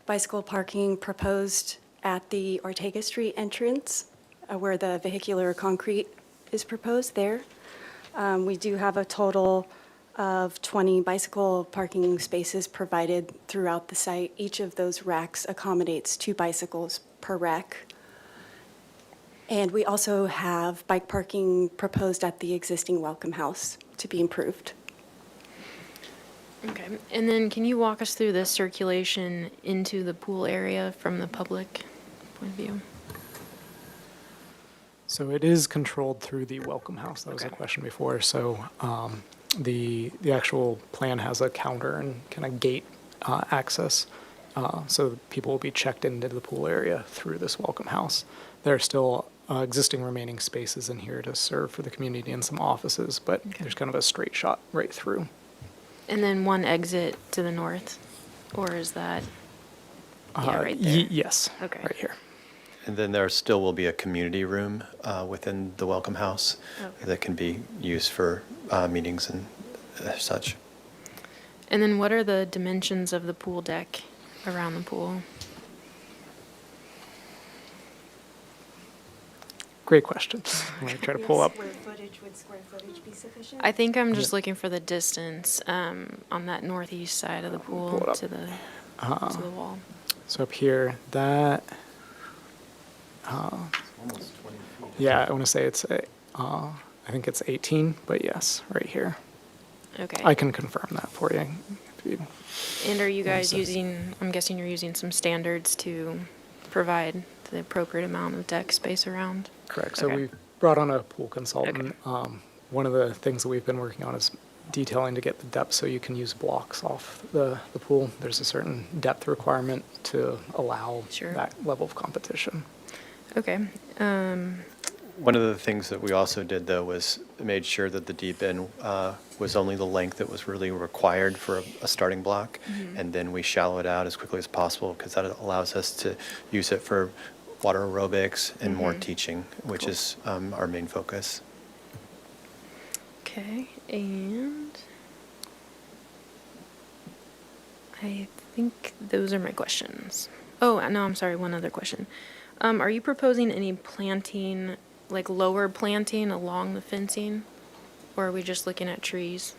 bicycle parking proposed at the Ortega Street entrance, where the vehicular concrete is proposed there. We do have a total of 20 bicycle parking spaces provided throughout the site. Each of those racks accommodates 2 bicycles per rack. And we also have bike parking proposed at the existing Welcome House to be improved. Okay, and then can you walk us through the circulation into the pool area from the public point of view? So it is controlled through the Welcome House. That was a question before. So the actual plan has a counter and kind of gate access. So people will be checked into the pool area through this Welcome House. There are still existing remaining spaces in here to serve for the community and some offices, but there's kind of a straight shot right through. And then one exit to the north, or is that, yeah, right there? Yes, Okay. right here. And then there still will be a community room within the Welcome House that can be used for meetings and such. And then what are the dimensions of the pool deck around the pool? Great question. I'm going to try to pull up. Would square footage be sufficient? I think I'm just looking for the distance on that northeast side of the pool Pull it up. to the wall. So up here, that, yeah, I want to say it's, I think it's 18, but yes, right here. Okay. I can confirm that for you. if you. And are you guys so- using, I'm guessing you're using some standards to provide the appropriate amount of deck space around? Correct. So Okay. we brought on a pool consultant. One of the things that we've been working on is detailing to get the depth so you can use blocks off the pool. There's a certain depth requirement to allow Sure. that level of competition. Okay. One of the things that we also did, though, was made sure that the deep end was only the length that was really required for a starting block, and then we shallow it out as quickly as possible because that allows us to use it for water aerobics and more teaching, which is our main focus. Okay, and I think those are my questions. Oh, no, I'm sorry, one other question. Are you proposing any planting, like lower planting along the fencing? Or are we just looking at trees?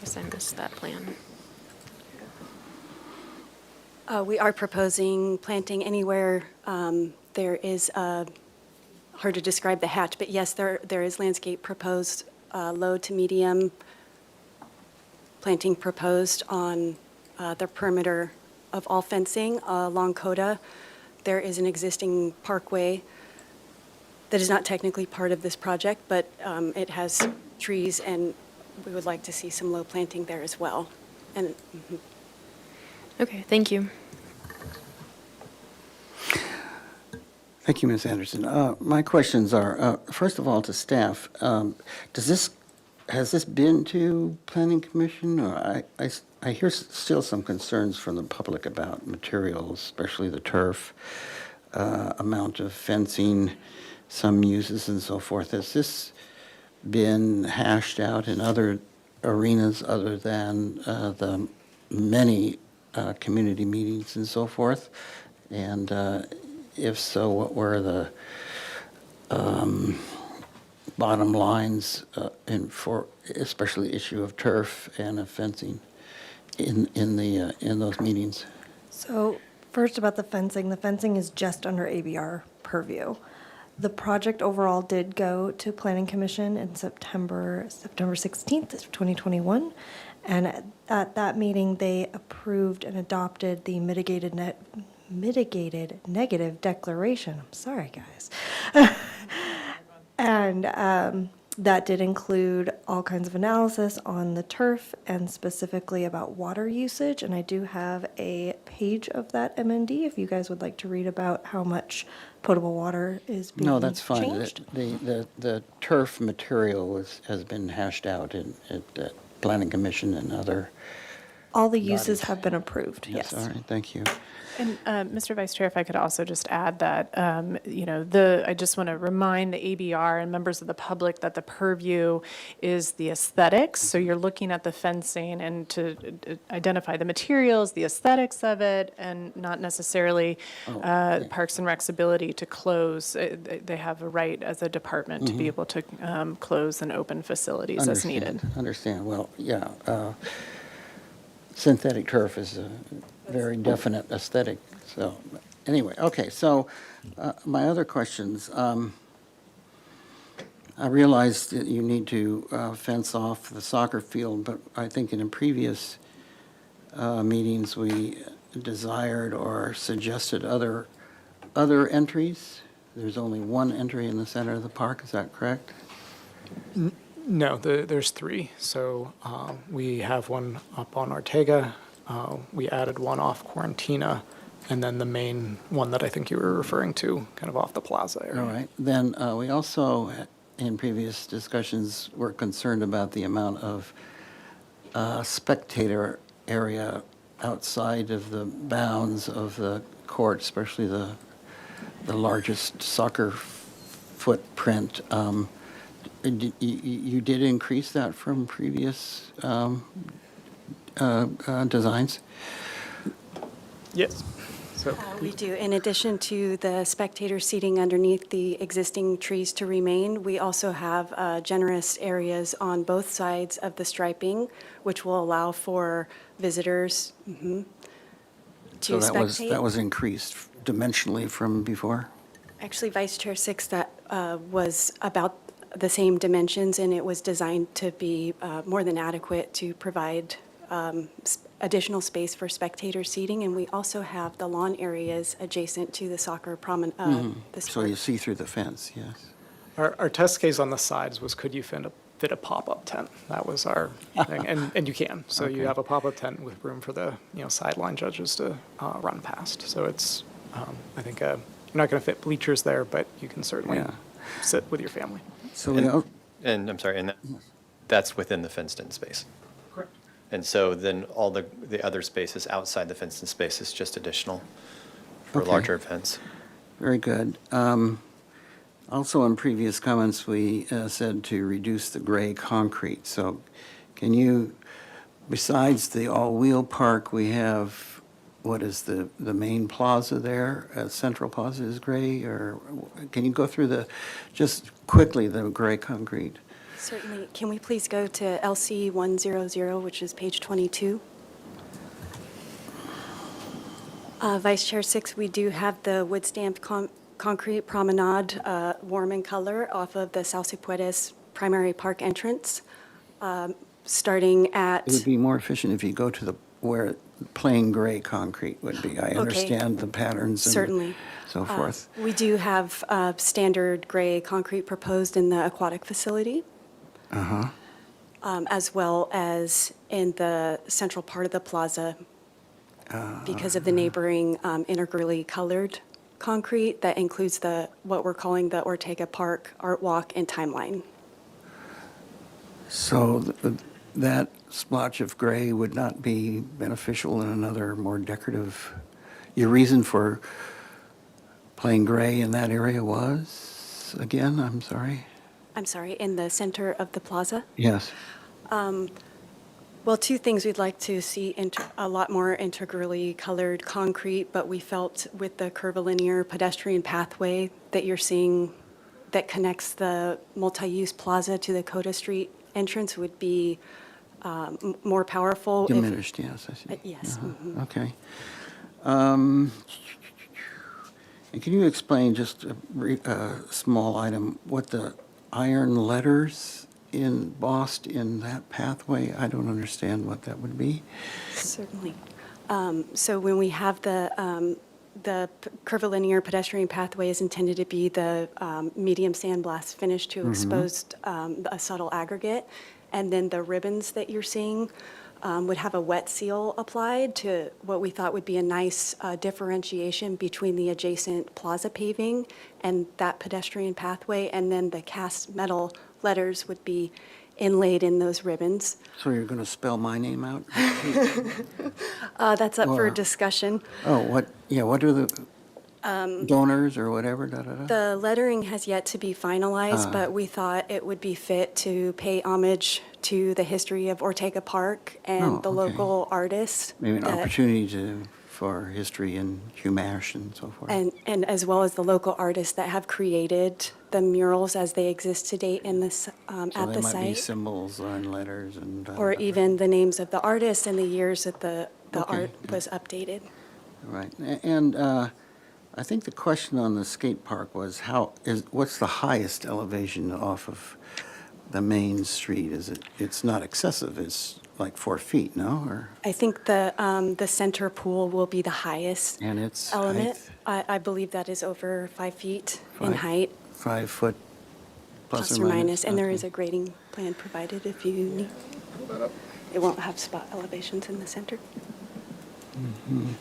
Guess I missed that plan. We are proposing planting anywhere there is, hard to describe the hatch, but yes, there is landscape proposed, low to medium planting proposed on the perimeter of all fencing along Coda. There is an existing parkway that is not technically part of this project, but it has trees, and we would like to see some low planting there as well. And Okay, thank you. Thank you, Ms. Anderson. My questions are, first of all, to staff. Has this been to Planning Commission? Or I hear still some concerns from the public about materials, especially the turf, amount of fencing, some uses and so forth. Has this been hashed out in other arenas other than the many community meetings and so forth? And if so, what were the bottom lines for especially the issue of turf and of fencing in those meetings? So first about the fencing is just under ABR purview. The project overall did go to Planning Commission in September 16th of 2021. And at that meeting, they approved and adopted the mitigated negative declaration. I'm sorry, guys. And that did include all kinds of analysis on the turf and specifically about water usage. And I do have a page of that MND if you guys would like to read about how much potable water is being No, that's fine. changed. The turf material has been hashed out at Planning Commission and other All the uses have been approved, yes. All right, thank you. And Mr. Vice Chair, if I could also just add that, I just want to remind the ABR and members of the public that the purview is the aesthetics. So you're looking at the fencing and to identify the materials, the aesthetics of it, and not necessarily Parks and Rec's ability to close. They have a right as a department to be able to close and open facilities as needed. Understand. Well, yeah. Synthetic turf is a very definite aesthetic. So, anyway, okay. So, my other questions. I realize that you need to fence off the soccer field, but I think in previous meetings we desired or suggested other entries. There's only one entry in the center of the park. Is that correct? No, there's three. So we have one up on Ortega. We added one off Quarantina, and then the main one that I think you were referring to, kind of off the plaza area. All right. Then we also, in previous discussions, were concerned about the amount of spectator area outside of the bounds of the court, especially the largest soccer footprint. You did increase that from previous designs? Yes. So We do. In addition to the spectator seating underneath the existing trees to remain, we also have generous areas on both sides of the striping, which will allow for visitors to So spectate. that was increased dimensionally from before? Actually, Vice Chair Six, that was about the same dimensions, and it was designed to be more than adequate to provide additional space for spectator seating. And we also have the lawn areas adjacent to the soccer promenade. So you see through the fence, yes. our test case on the sides was, could you fit a pop-up tent? That was our thing, and you can. So you Okay. have a pop-up tent with room for the sideline judges to run past. So it's, I think, you're not going to fit bleachers there, but you can certainly Yeah. sit with your family. So we al- And I'm sorry, and that's within the fenced-in space. Correct. And so then all the other spaces outside the fenced-in space is just additional for Okay. larger events. Very good. Also, in previous comments, we said to reduce the gray concrete. So can you, besides the all-wheel park, we have, what is the main plaza there? Central Plaza is gray, or can you go through just quickly, the gray concrete? Certainly. Can we please go to LC 100, which is page 22? Vice Chair Six, we do have the wood stamped concrete promenade, warm in color, off of the Saucipuedes primary park entrance, starting at. It would be more efficient if you go to where plain gray concrete would be. I understand the patterns and Certainly. so forth. We do have standard gray concrete proposed in the aquatic facility, as well as in the central part of the plaza because of the neighboring integrally colored concrete that includes what we're calling the Ortega Park Art Walk and Timeline. So that splotch of gray would not be beneficial in another more decorative, your reason for playing gray in that area was, again, I'm sorry? I'm sorry, in the center of the plaza? Yes. Well, two things we'd like to see, a lot more integrally colored concrete, but we felt with the curvilinear pedestrian pathway that you're seeing that connects the multi-use plaza to the Coda Street entrance would be more powerful. Diminished, yes, I see. Yes. Uh-huh. Okay. And can you explain just a small item, what the iron letters embossed in that pathway? I don't understand what that would be. Certainly. So when we have the curvilinear pedestrian pathway is intended to be the medium sandblast finish to expose a subtle aggregate. And then the ribbons that you're seeing would have a wet seal applied to what we thought would be a nice differentiation between the adjacent plaza paving and that pedestrian pathway. And then the cast metal letters would be inlaid in those ribbons. So you're going to spell my name out? That's up for Or- discussion. Oh, what are the donors or whatever, da-da-da? The lettering has yet to be finalized, Ah. but we thought it would be fit to pay homage to the history of Ortega Park and Oh, the okay. local artists. Maybe an that- opportunity for history and Humash and so forth. And as well as the local artists that have created the murals as they exist to date in this, So at there the might be site. symbols on letters and. Or even the names of the artists and the years that the Okay, art was updated. Right, and I think the question on the skate park was what's the highest elevation off of the main street? It's not excessive, it's like 4 feet, no? Or, I think the center pool will be the highest and it's element. height, I believe that is over 5 feet in Five- height, 5 foot plus or minus. And there Okay. is a grading plan provided if you need. It won't have spot elevations in the center. Mhm.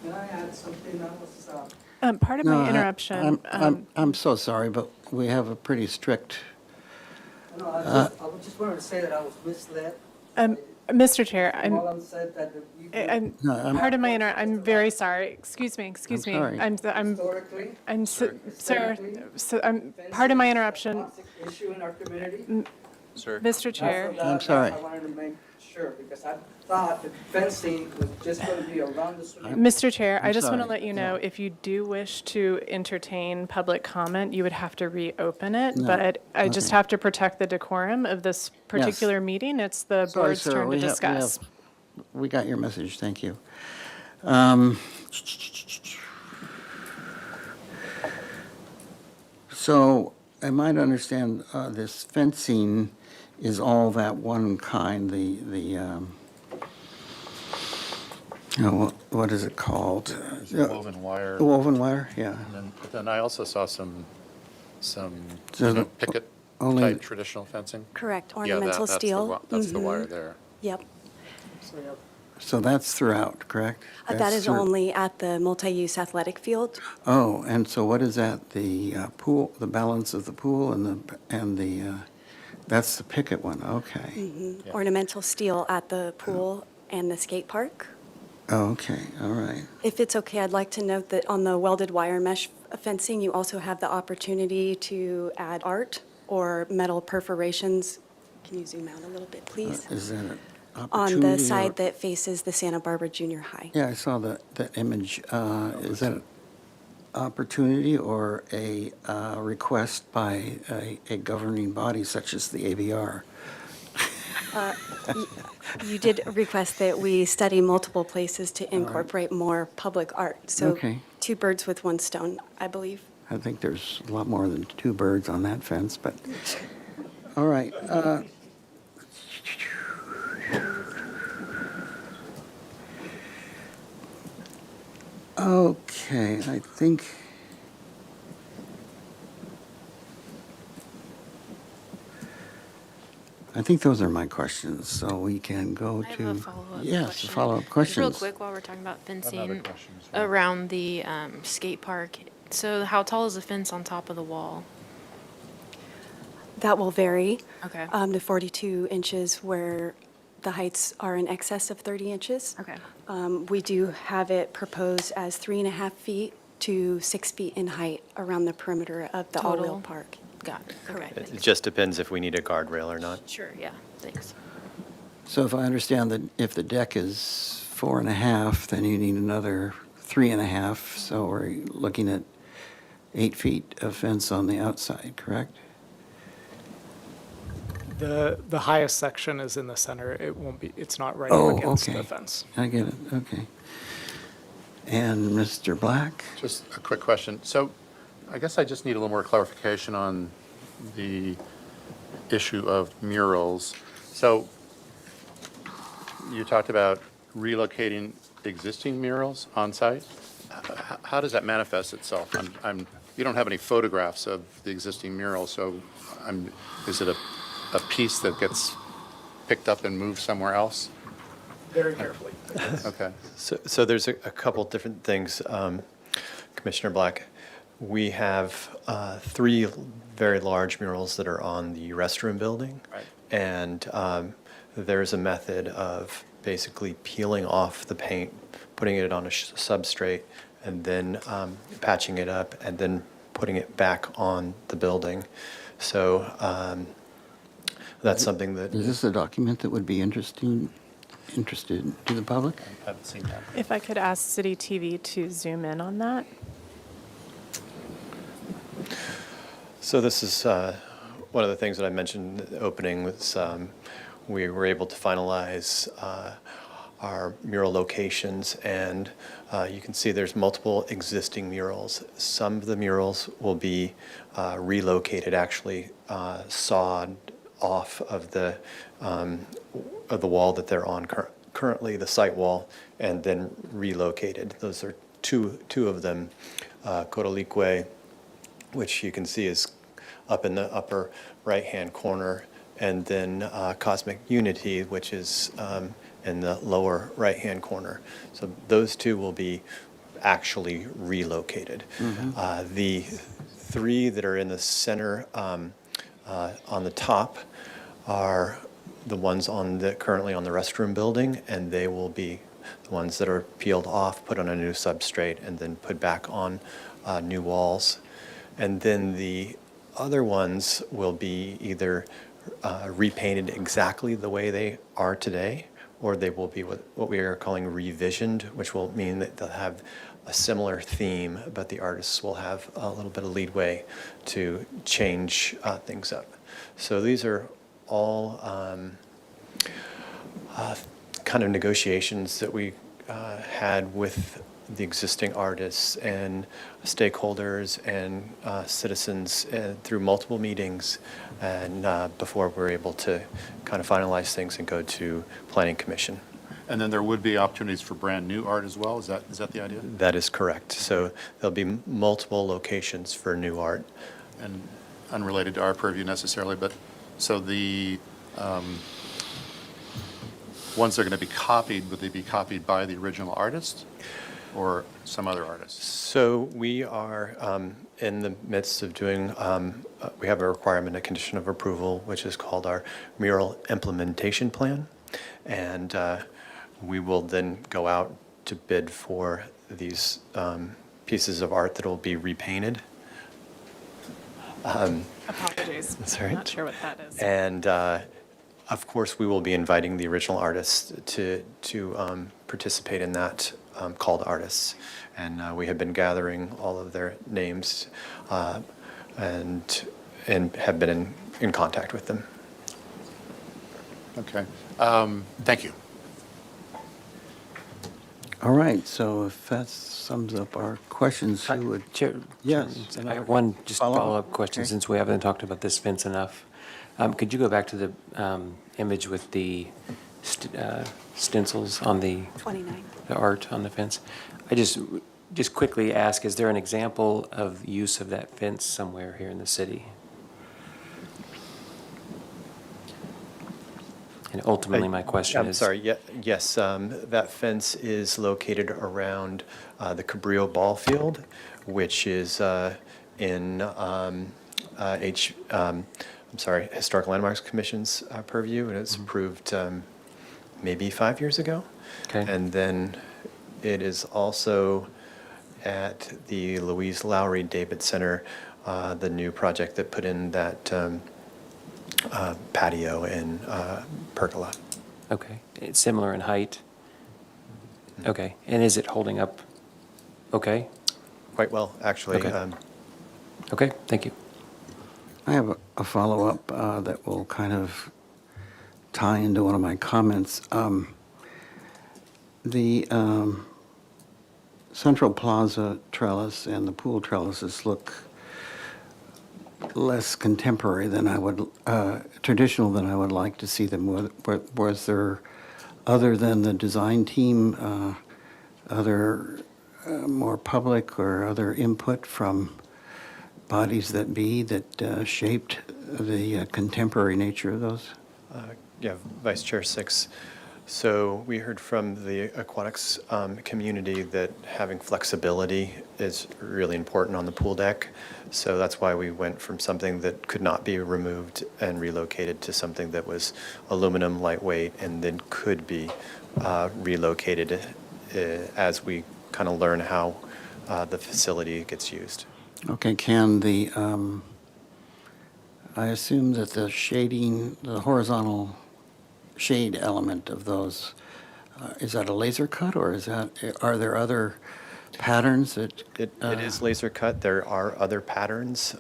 Can I add something else? Pardon No, my interruption. I'm so sorry, but we have a pretty strict, No, I just wanted to say that I was misled. Mr. Chair, Roland said that you. No, I'm- pardon my I'm very sorry. Excuse me, excuse I'm me. sorry. Historically, Sir, pardon my interruption. issue in our community. Sir. Mr. Chair. I'm sorry. I wanted to make sure, because I thought the fencing was just going to be around the street. Mr. Chair, I I'm just want to sorry. let you know, if you do wish to entertain public comment, you would have to reopen it. No. But I just Okay. have to protect the decorum of this particular meeting. It's the Sorry, board's sir, turn to discuss. we got your message, thank you. So I might understand this fencing is all that one kind, what is it called? Woven wire. Woven wire, yeah. But then I also saw some So picket only- type traditional fencing. Correct, Yeah, ornamental that's the steel. wi- That's the Mhm. wire there. Yep. So that's throughout, correct? That That's is through- only at the multi-use athletic field. Oh, and so what is that? The pool, the balance of the pool that's the picket one, okay. Mhm. Ornamental steel at the pool and the skate park. Oh, okay, all right. If it's okay, I'd like to note that on the welded wire mesh fencing, you also have the opportunity to add art or metal perforations. Can you zoom out a little bit, please? Is that an On opportunity? the or- side that faces the Santa Barbara Junior High. Yeah, I saw that image. Is that an opportunity or a request by a governing body such as the ABR? You did request that we study multiple places to incorporate more public art. So Okay. 2 birds with 1 stone, I believe. I think there's a lot more than 2 birds on that fence, but, all right. Okay, I think. I think those are my questions, so we can go I to. have a follow-up Yes, question. follow-up Just questions. real quick, while we're talking about fencing question as well. around the skate park. So how tall is the fence on top of the wall? That will vary. Okay. To 42 inches where the heights are in excess of 30 inches. Okay. We do have it proposed as 3.5 feet to 6 feet in height around the perimeter of the all-wheel Total? park. Got it. Correct. It just depends if we need a guardrail or not. Sure, yeah, thanks. So if I understand that if the deck is 4.5, then you need another 3.5, so we're looking at 8 feet of fence on the outside, correct? The highest section is in the center. It won't be, it's not right Oh, up against okay. the fence. I get it, okay. And Mr. Black? Just a quick question. So I guess I just need a little more clarification on the issue of murals. So you talked about relocating existing murals on site. How does that manifest itself? You don't have any photographs of the existing mural, so is it a piece that gets picked up and moved somewhere else? Very carefully. Okay. So there's a couple different things, Commissioner Black. We have 3 very large murals that are on the restroom building. Right. And there's a method of basically peeling off the paint, putting it on a substrate, and then patching it up, and then putting it back on the building. So that's something that... Is this a document that would be interested to the public? I haven't seen that. If I could ask City TV to zoom in on that. So this is one of the things that I mentioned at the opening was we were able to finalize our mural locations, and you can see there's multiple existing murals. Some of the murals will be relocated, actually sawed off of the wall that they're on currently, the site wall, and then relocated. Those are two of them, Coralique, which you can see is up in the upper right-hand corner, and then Cosmic Unity, which is in the lower right-hand corner. So those 2 will be actually relocated. The 3 that are in the center on the top are the ones currently on the restroom building, and they will be the ones that are peeled off, put on a new substrate, and then put back on new walls. And then the other ones will be either repainted exactly the way they are today, or they will be what we are calling revisioned, which will mean that they'll have a similar theme, but the artists will have a little bit of leadway to change things up. So these are all kind of negotiations that we had with the existing artists and stakeholders and citizens through multiple meetings, and before we're able to kind of finalize things and go to Planning Commission. And then there would be opportunities for brand-new art as well? Is that the idea? That is correct. So there'll be multiple locations for new art. And unrelated to our purview necessarily, but so the ones that are going to be copied, would they be copied by the original artist or some other artist? So we are in the midst of doing, we have a requirement, a condition of approval, which is called our mural implementation plan. And we will then go out to bid for these pieces of art that will be repainted. Apologies. That's all right. I'm not sure what that is. And of course, we will be inviting the original artists to participate in that, called artists. And we have been gathering all of their names and have been in contact with them. Okay. Thank you. All right, so if that sums up our questions, who would? Chair, Yes. I have one just Follow-up? follow-up question, Okay. since we haven't talked about this fence enough. Could you go back to the image with the stencils on the 29. the art on the fence? I just quickly ask, is there an example of use of that fence somewhere here in the city? And ultimately, my question I'm is... sorry, yes, that fence is located around the Cabrillo Ball Field, which is in Historic Landmarks Commission's purview, and it's approved maybe 5 years ago. Okay. And then it is also at the Louise Lowry David Center, the new project that put in that patio and pergola. Okay, it's similar in height? Okay, and is it holding up okay? Quite well, actually. Okay. Okay, thank you. I have a follow-up that will kind of tie into one of my comments. The Central Plaza trellis and the pool trellises look less contemporary than I would, traditional than I would like to see them. Was there, other than the design team, other more public or other input from bodies that be that shaped the contemporary nature of those? Yeah, Vice Chair Six. So we heard from the aquatics community that having flexibility is really important on the pool deck. So that's why we went from something that could not be removed and relocated to something that was aluminum, lightweight, and then could be relocated as we kind of learn how the facility gets used. Okay, can the, I assume that the shading, the horizontal shade element of those, is that a laser cut, or is that, are there other patterns that? It is laser cut. There are other patterns.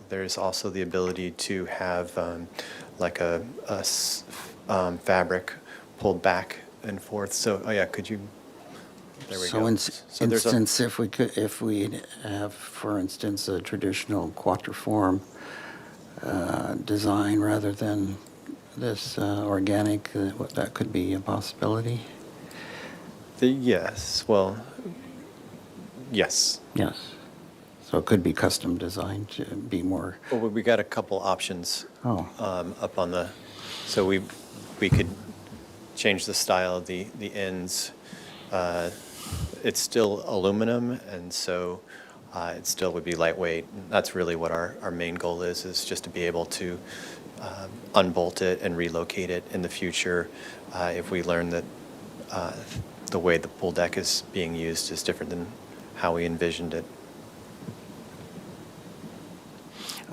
There's also the ability to have like a fabric pulled back and forth. So, oh yeah, could you? There we So go. in So there's instance, if we have, for instance, a traditional quatreform design rather than this organic, that could be a possibility? Yes. Well, yes. Yes. So it could be custom designed to be more, Well, we got a couple options oh, up on the, so we could change the style of the ends. It's still aluminum, and so it still would be lightweight. That's really what our main goal is just to be able to unbolt it and relocate it in the future if we learn that the way the pool deck is being used is different than how we envisioned it.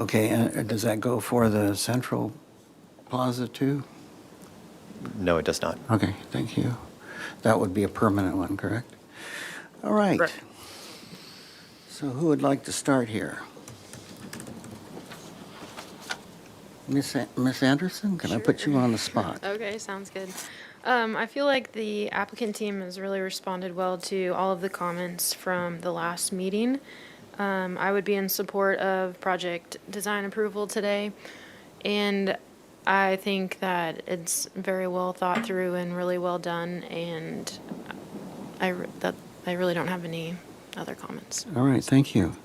okay, and does that go for the central plaza too? No, it does not. Okay, thank you. That would be a permanent one, correct? All right. Correct. So who would like to start here? Miss Anderson, can I put you on the spot? Okay, sounds good. I feel like the applicant team has really responded well to all of the comments from the last meeting. I would be in support of project design approval today, and I think that it's very well thought through and really well done, and I really don't have any other comments. All right, thank you.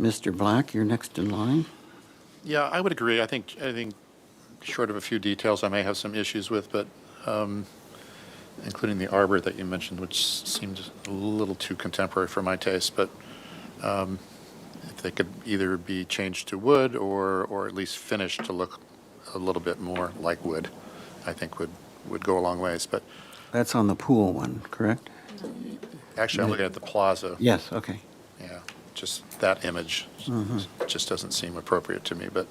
Mr. Black, you're next in line. Yeah, I would agree. I think short of a few details I may have some issues with, but including the arbor that you mentioned, which seemed a little too contemporary for my taste, but if they could either be changed to wood or at least finished to look a little bit more like wood, I think would go a long ways. But That's on the pool one, correct? actually, I'm looking at the plaza. Yes, okay. Yeah, just that image just doesn't seem appropriate to me. But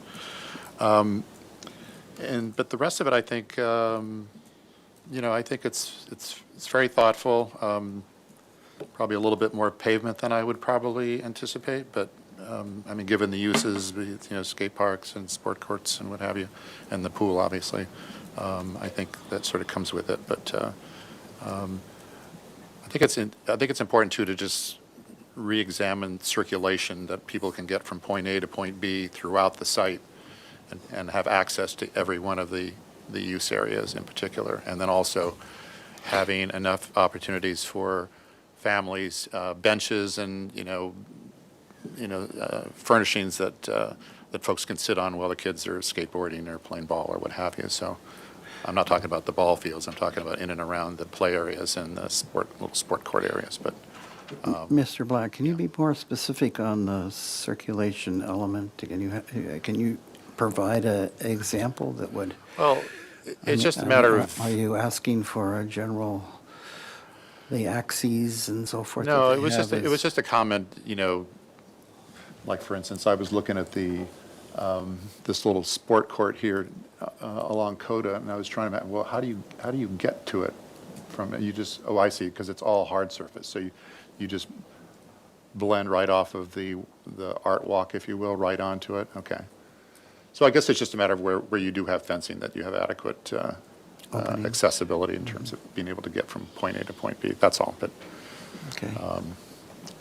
but the rest of it, I think, I think it's very thoughtful. Probably a little bit more pavement than I would probably anticipate, but I mean, given the uses, skate parks and sport courts and what have you, and the pool, obviously, I think that sort of comes with it. But I think it's important too to just re-examine circulation that people can get from point A to point B throughout the site, and have access to every one of the use areas in particular, and then also having enough opportunities for families, benches, and furnishings that folks can sit on while the kids are skateboarding or playing ball or what have you. So I'm not talking about the ball fields. I'm talking about in and around the play areas and the little sport court areas. But Mr. Black, can you be more specific on the circulation element? Can you provide an example that would? well, it's just a matter of. Are you asking for a general, the axes and so forth? No, that it was they just have it was just a comment. Like for instance, I was looking at the this little sport court here along Coda, and I was trying to. Well, how do you get to it? You just I see, because it's all hard surface, so you just blend right off of the art walk, if you will, right onto it. Okay. So I guess it's just a matter of where you do have fencing, that you have adequate accessibility in terms of being able to get from point A to point B. That's all. But Okay.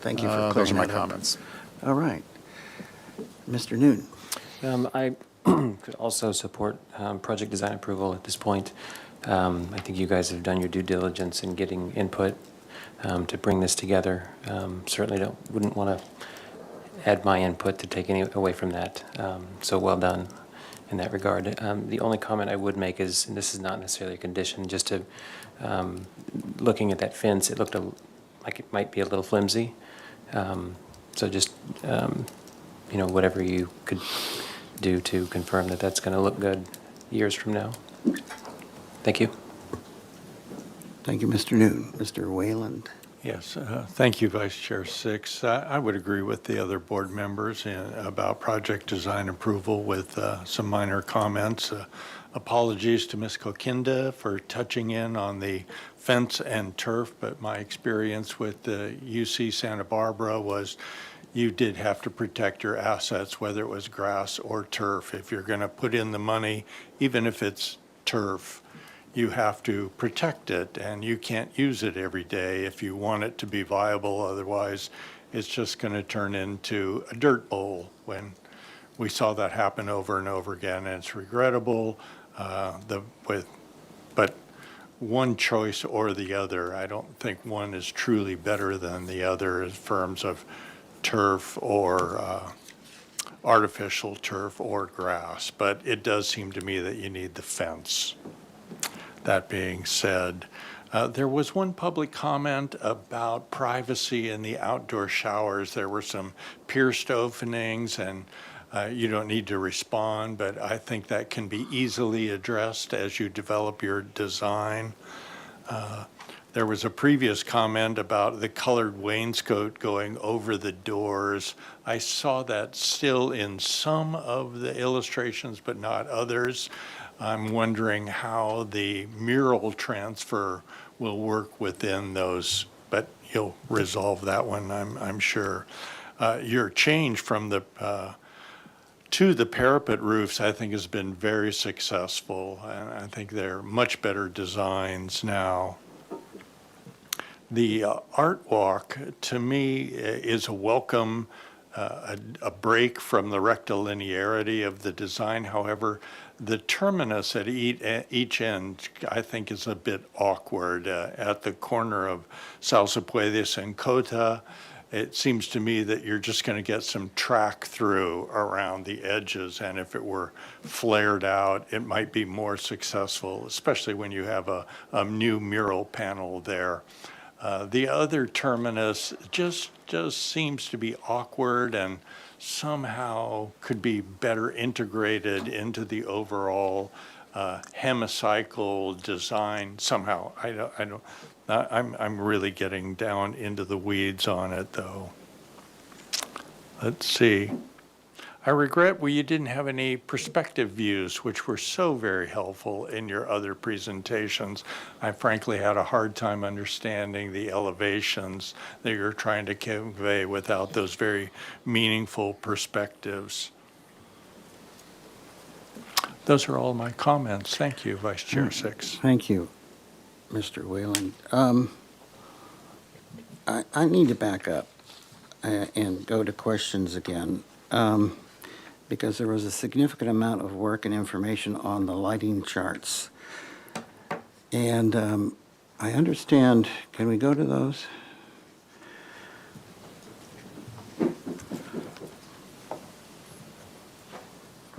Thank you for clearing those are my that up. comments. All right. Mr. Noon. I could also support project design approval at this point. I think you guys have done your due diligence in getting input to bring this together. Certainly wouldn't want to add my input to take any away from that. So well done. in that regard. The only comment I would make is, and this is not necessarily a condition, just to, looking at that fence, it looked like it might be a little flimsy. So just, whatever you could do to confirm that that's going to look good years from now. Thank you. Thank you, Mr. Newton. Mr. Wayland? Yes, thank you, Vice Chair Six. I would agree with the other board members about project design approval with some minor comments. Apologies to Ms. Kokinda for touching in on the fence and turf, but my experience with the UC Santa Barbara was you did have to protect your assets, whether it was grass or turf. If you're going to put in the money, even if it's turf, you have to protect it, and you can't use it every day if you want it to be viable. Otherwise, it's just going to turn into a dirt bowl. When we saw that happen over and over again, and it's regrettable. But one choice or the other, I don't think one is truly better than the other in terms of turf or artificial turf or grass. But it does seem to me that you need the fence. That being said, there was one public comment about privacy in the outdoor showers. There were some pierced openings, and you don't need to respond, but I think that can be easily addressed as you develop your design. There was a previous comment about the colored wainscot going over the doors. I saw that still in some of the illustrations, but not others. I'm wondering how the mural transfer will work within those, but you'll resolve that one, I'm sure. Your change from the to the parapet roofs, I think, has been very successful, and I think they're much better designs now. The art walk, to me, is a welcome, a break from the rectilinearity of the design. However, the terminus at each end, I think, is a bit awkward. At the corner of Salsa Puedes and Cota, it seems to me that you're just going to get some track through around the edges, and if it were flared out, it might be more successful, especially when you have a new mural panel there. The other terminus just seems to be awkward and somehow could be better integrated into the overall hemicycle design somehow. I'm really getting down into the weeds on it, though. Let's see. I regret you didn't have any perspective views, which were so very helpful in your other presentations. I frankly had a hard time understanding the elevations that you're trying to convey without those very meaningful perspectives. Those are all my comments. Thank you, Vice Chair Six. Thank you, Mr. Wayland. I need to back up and go to questions again. Because there was a significant amount of work and information on the lighting charts. And I understand, can we go to those?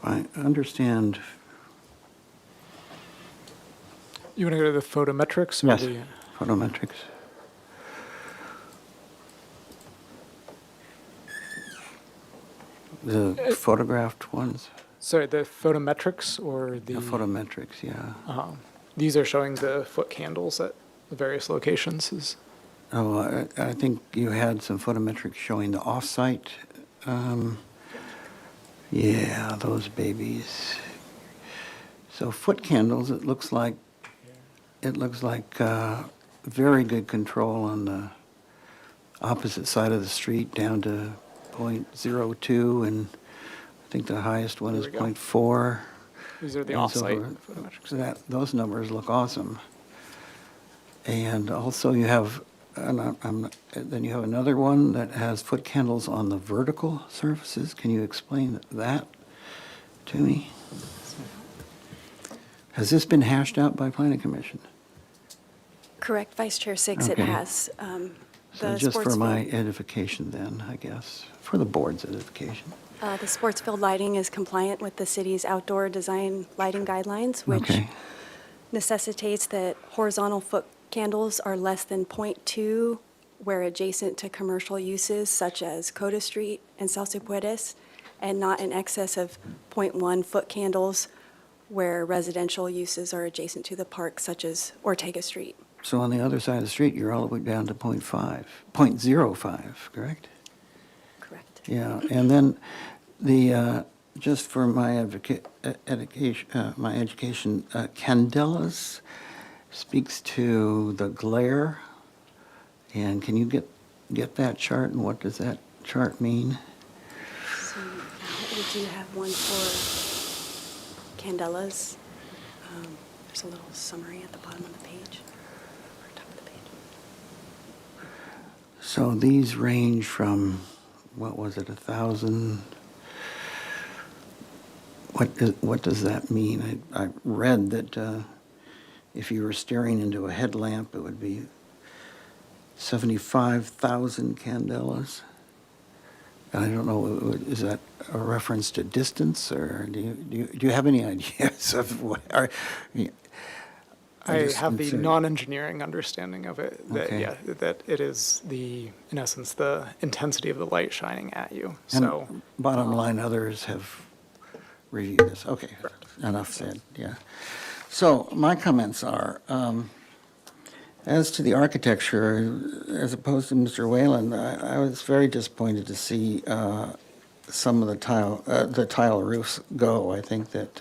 I understand. You want to go to the photometrics? Or Yes, the, photometrics. The photographed ones? sorry, the photometrics or The photometrics, yeah. These are showing the foot candles at the various locations. Oh, I think you had some photometrics showing the off-site. Yeah, those babies. So foot candles, it looks like very good control on the opposite side of the street down to 0.02, and I think the highest one is There we go. 0.4. These are the and so off-site forth. photometrics. So those numbers look awesome. And also you have, then you have another one that has foot candles on the vertical surfaces. Can you explain that to me? Has this been hashed out by Planning Commission? Correct, Vice Chair Six, it Okay. has. So The just for sports my field- edification then, I guess, for the board's edification. The sports field lighting is compliant with the city's outdoor design lighting guidelines, which Okay. necessitates that horizontal foot candles are less than 0.2 where adjacent to commercial uses such as Coda Street and Sauce Puedes, and not in excess of 0.1 foot candles where residential uses are adjacent to the park such as Ortega Street. So on the other side of the street, you're all the way down to 0.05, correct? Correct. Yeah, and then just for my education, candelas speaks to the glare. And can you get that chart, and what does that chart mean? So we do have one for candelas. There's a little summary at the bottom of the page, or top of the page. So these range from, what was it, 1,000? What does that mean? I read that if you were staring into a headlamp, it would be 75,000 candelas. I don't know, is that a reference to distance, or do you have any ideas of what are? I have the non-engineering understanding of it, that, Okay. yeah, that it is in essence, the intensity of the light shining at you, And so. bottom line, others have reviewed this. Okay, enough said, yeah. So my comments are, as to the architecture, as opposed to Mr. Whalen, I was very disappointed to see some of the tile roofs go. I think that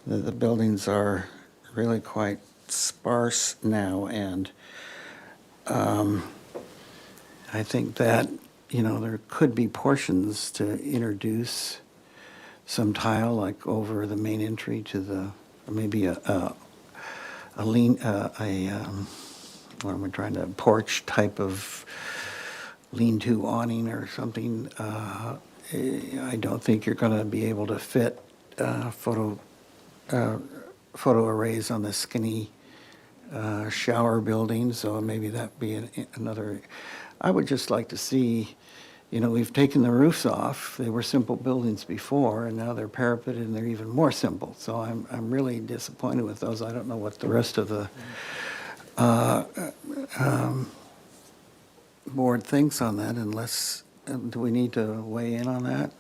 the buildings are really quite sparse now, and I think that, there could be portions to introduce some tile, like over the main entry to or maybe porch type of lean-to awning or something. I don't think you're going to be able to fit photo arrays on the skinny shower building, so maybe that'd be another. I would just like to see, we've taken the roofs off. They were simple buildings before, and now they're parapeted and they're even more simple. So I'm really disappointed with those. I don't know what the rest of the board thinks on that, unless, do we need to weigh in on that?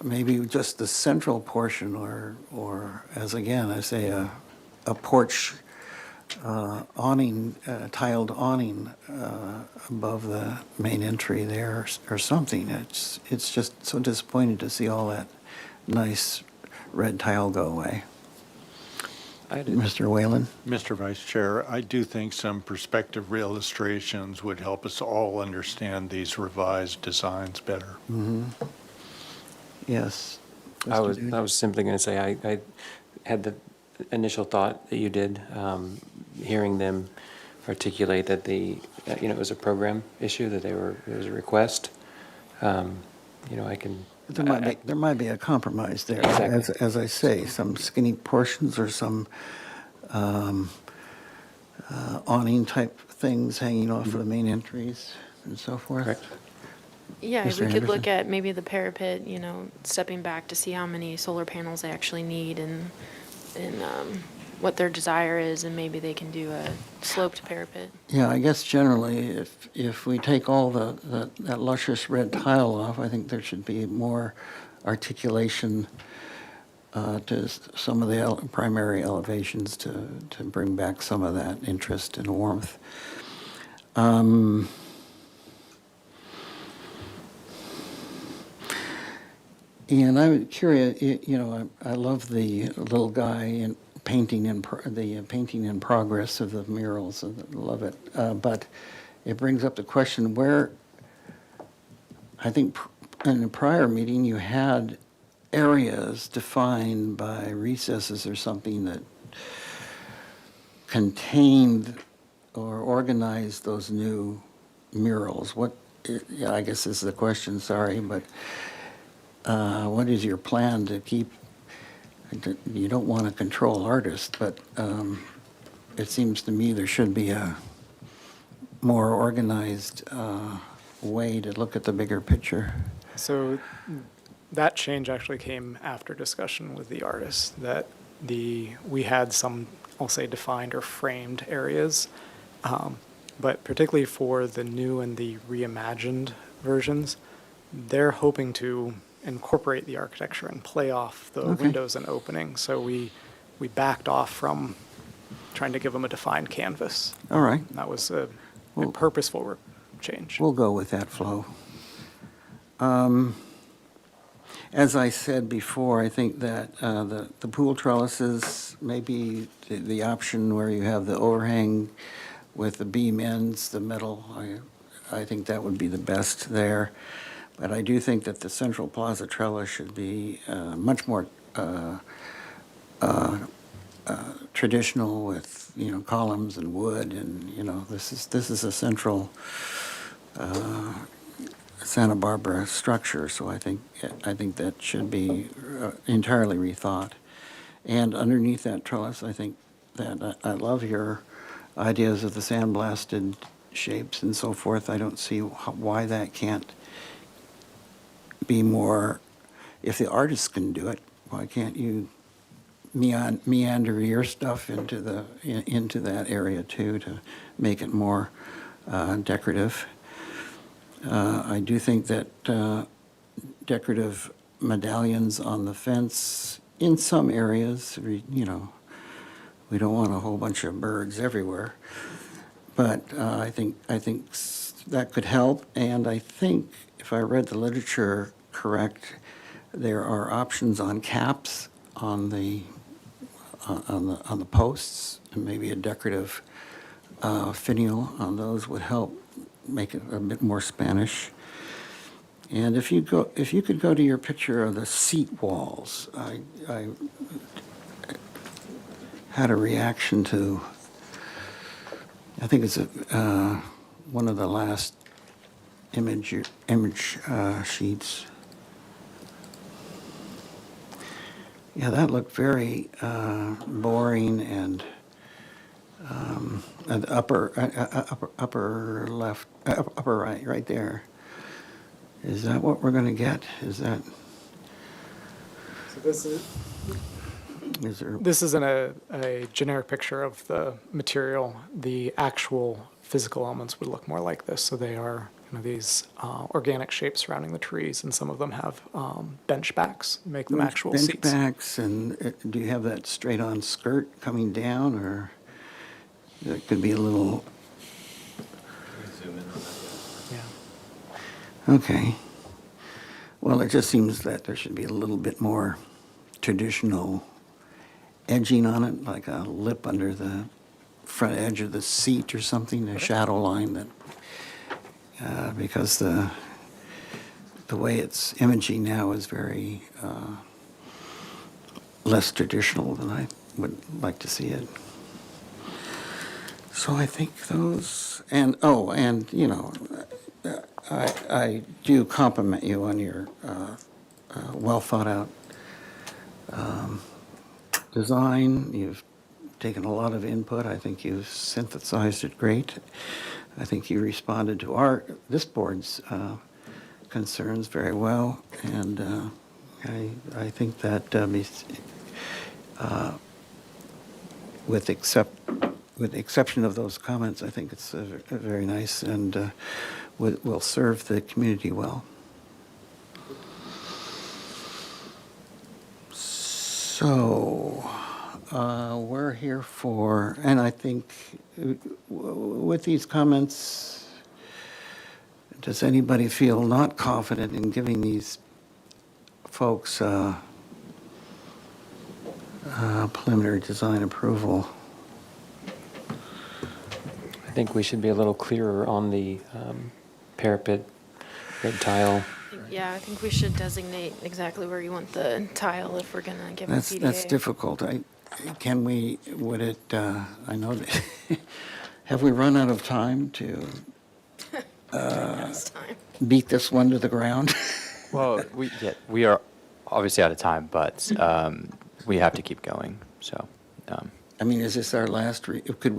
Maybe just the central portion, or as again, I say, a porch awning, tiled awning above the main entry there, or something. It's just so disappointing to see all that nice red tile go away. Mr. Whalen? Mr. Vice Chair, I do think some perspective illustrations would help us all understand these revised designs better. Mm-hmm. Yes. I was simply going to say, I had the initial thought that you did, hearing them articulate that it was a program issue, that it was a request. I can. There might be a compromise there. Exactly. As I say, some skinny portions or some awning type things hanging off of the main entries and so forth. Correct. Yeah, Mr. we could look Anderson? at maybe the parapet, stepping back to see how many solar panels they actually need and what their desire is, and maybe they can do a sloped parapet. Yeah, I guess generally, if we take all that luscious red tile off, I think there should be more articulation to some of the primary elevations to bring back some of that interest and warmth. And I'm curious, I love the little guy in painting in progress of the murals. I love it, but it brings up the question where. I think in a prior meeting you had areas defined by recesses or something that contained or organized those new murals. Yeah, I guess this is the question. Sorry, but. What is your plan to keep, you don't want to control artists, but it seems to me there should be more organized way to look at the bigger picture. So that change actually came after discussion with the artist, that we had some, I'll say, defined or framed areas, but particularly for the new and the reimagined versions, they're hoping to incorporate the architecture and play off the Okay. windows and openings. So we backed off from trying to give them a defined canvas. All right. And that was a Well- purposeful change. We'll go with that flow. As I said before, I think that the pool trellises, maybe the option where you have the overhang with the beam ends, the metal, I think that would be the best there. But I do think that the central plaza trellis should be much more traditional with, columns and wood, and, this is a central Santa Barbara structure, so I think that should be entirely rethought. And underneath that trellis, I think that I love your ideas of the sandblasted shapes and so forth. I don't see why that can't be more, if the artist can do it, why can't you meander your stuff into that area too, to make it more decorative. I do think that decorative medallions on the fence in some areas, we don't want a whole bunch of birds everywhere, but I think that could help. And I think if I read the literature correct, there are options on caps on the posts, and maybe a decorative finial on those would help make it a bit more Spanish. And if you could go to your picture of the seat walls, I had a reaction to, I think it's one of the last image sheets. Yeah, that looked very boring, and the upper left, upper right there. Is that what we're going to get? Is that? So this is. Is there? This isn't a generic picture of the material. The actual physical elements would look more like this. So they are these organic shapes surrounding the trees, and some of them have bench backs, make them actual bench seats. backs, and do you have that straight-on skirt coming down, or that could be a little? Zoom in on that. Yeah. Okay. Well, it just seems that there should be a little bit more traditional edging on it, like a lip under the front edge of the seat or something, a shadow line that, because the way it's imaging now is very less traditional than I would like to see it. So I think those, and I do compliment you on your well thought out design. You've taken a lot of input. I think you've synthesized it great. I think you responded to this board's concerns very well, and I think that with the exception of those comments, I think it's very nice and will serve the community well. So, we're here for, and I think with these comments, does anybody feel not confident in giving these folks preliminary design approval? I think we should be a little clearer on the parapet, red tile. Yeah, I think we should designate exactly where you want the tile if we're gonna give a PDA. That's difficult. I know that, have we run out of time to Next time. beat this one to the ground? Well, we are obviously out of time, but we have to keep going. So, I mean, is this our last, could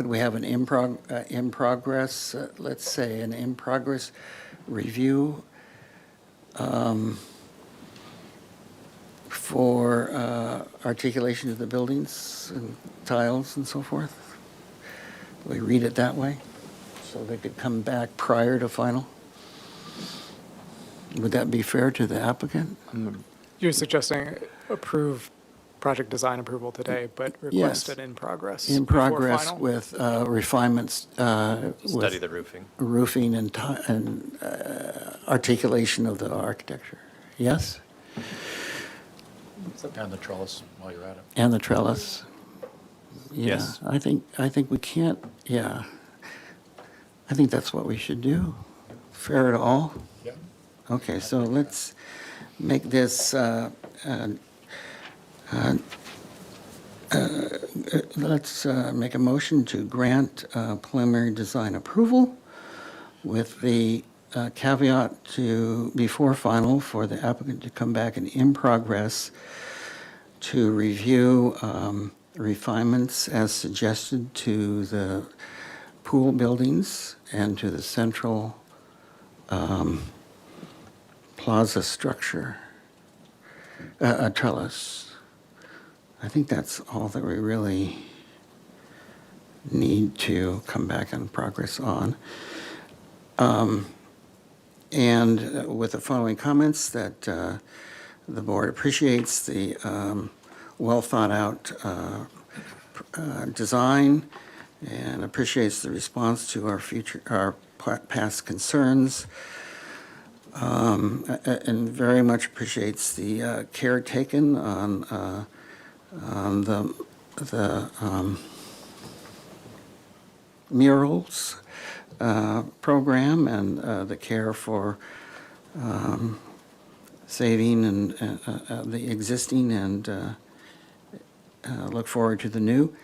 could we have an in progress, let's say, an in progress review for articulation of the buildings and tiles and so forth? We read it that way, so they could come back prior to final? Would that be fair to the applicant? You're suggesting approve project design approval today, but request it in progress? In before progress final? with refinements. Study with the roofing. Roofing and articulation of the architecture. Yes? And the trellis while you're at it. And the trellis. Yeah, Yes. I think we can't, yeah. I think that's what we should do. Fair to all? Yeah. Okay, so let's make this, let's make a motion to grant preliminary design approval with the caveat to, before final, for the applicant to come back and in progress to review refinements as suggested to the pool buildings and to the central plaza structure, trellis. I think that's all that we really need to come back on progress on. And with the following comments, that the board appreciates the well-thought-out design and appreciates the response to our past concerns, and very much appreciates the care taken on the murals program and the care for saving and the existing and look forward to the new.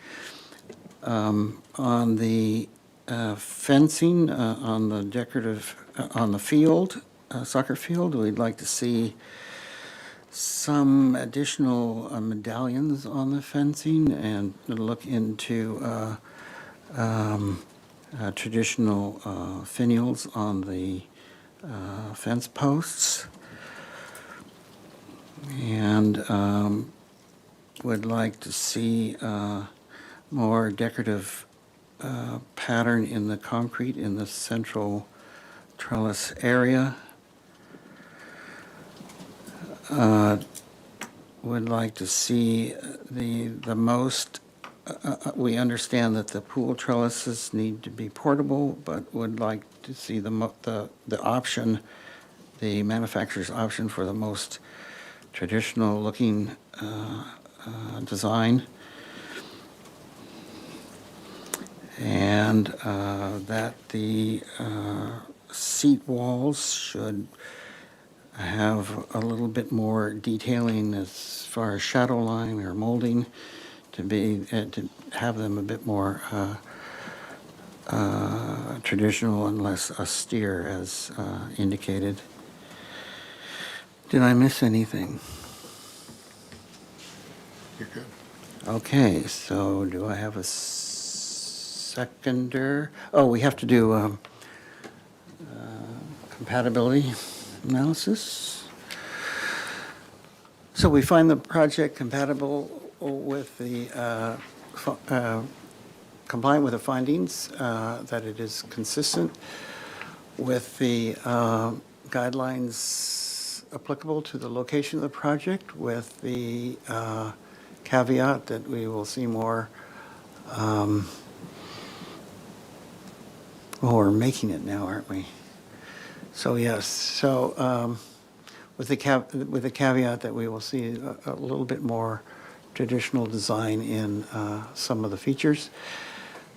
On the fencing, on the decorative, on the field, soccer field, we'd like to see some additional medallions on the fencing and look into traditional finials on the fence posts. And would like to see more decorative pattern in the concrete in the central trellis area. Would like to see the most, we understand that the pool trellises need to be portable, but would like to see the option, the manufacturer's option for the most traditional looking design. And that the seat walls should have a little bit more detailing as far as shadow line or molding to have them a bit more traditional and less austere as indicated. Did I miss anything? You're good. Okay, so do I have a seconder? Oh, we have to do compatibility analysis. So we find the project compatible with the, compliant with the findings, that it is consistent with the guidelines applicable to the location of the project, with the caveat that we will see more, well, we're making it now, aren't we? So yes, so with the caveat that we will see a little bit more traditional design in some of the features.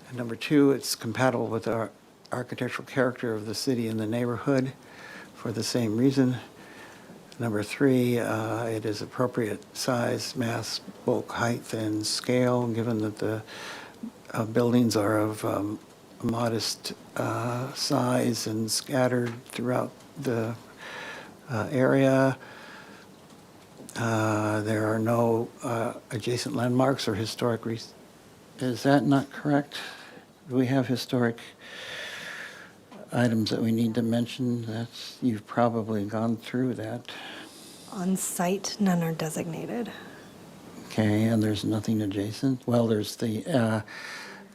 And number two, it's compatible with our architectural character of the city and the neighborhood for the same reason. Number three, it is appropriate size, mass, bulk, height, and scale, given that the buildings are of modest size and scattered throughout the area. There are no adjacent landmarks or historic is that not correct? Do we have historic items that we need to mention? You've probably gone through that. On site, none are designated. Okay, and there's nothing adjacent? Well, there's the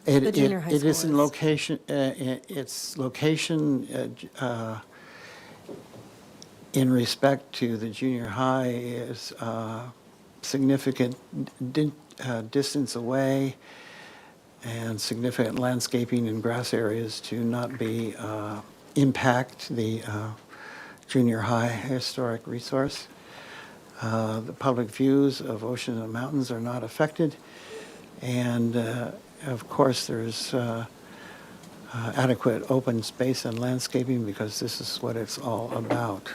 junior high it is school in is. location, its location in respect to the junior high is significant distance away and significant landscaping and grass areas to not be impact the junior high historic resource. The public views of ocean and mountains are not affected. And of course, there's adequate open space and landscaping because this is what it's all about.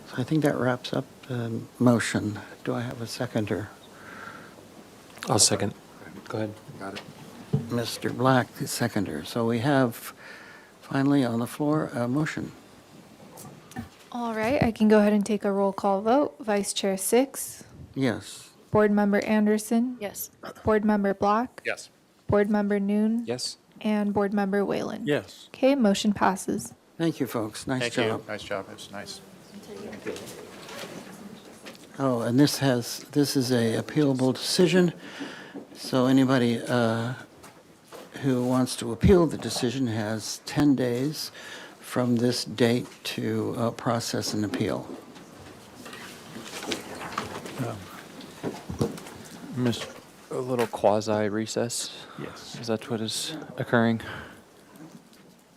So I think that wraps up the motion. Do I have a seconder? I'll second. Go ahead. Got it. Mr. Black, the seconder. So we have finally on the floor a motion. All right, I can go ahead and take a roll call vote. Vice Chair Six, Yes. Board Member Anderson, Yes. Board Member Black, Yes. Board Member Noon, Yes? and Board Member Whalen. Yes. Okay, motion passes. Thank you, folks. Nice Thank job. you. Nice job. It's nice. Oh, and this is a appealable decision. So anybody who wants to appeal the decision has 10 days from this date to process an appeal. Miss, A little quasi recess? yes. Is that what is occurring? Do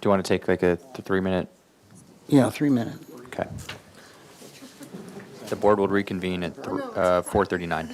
you want to take like a 3-minute? Yeah, 3 minutes. Okay. The board will reconvene at 4:39.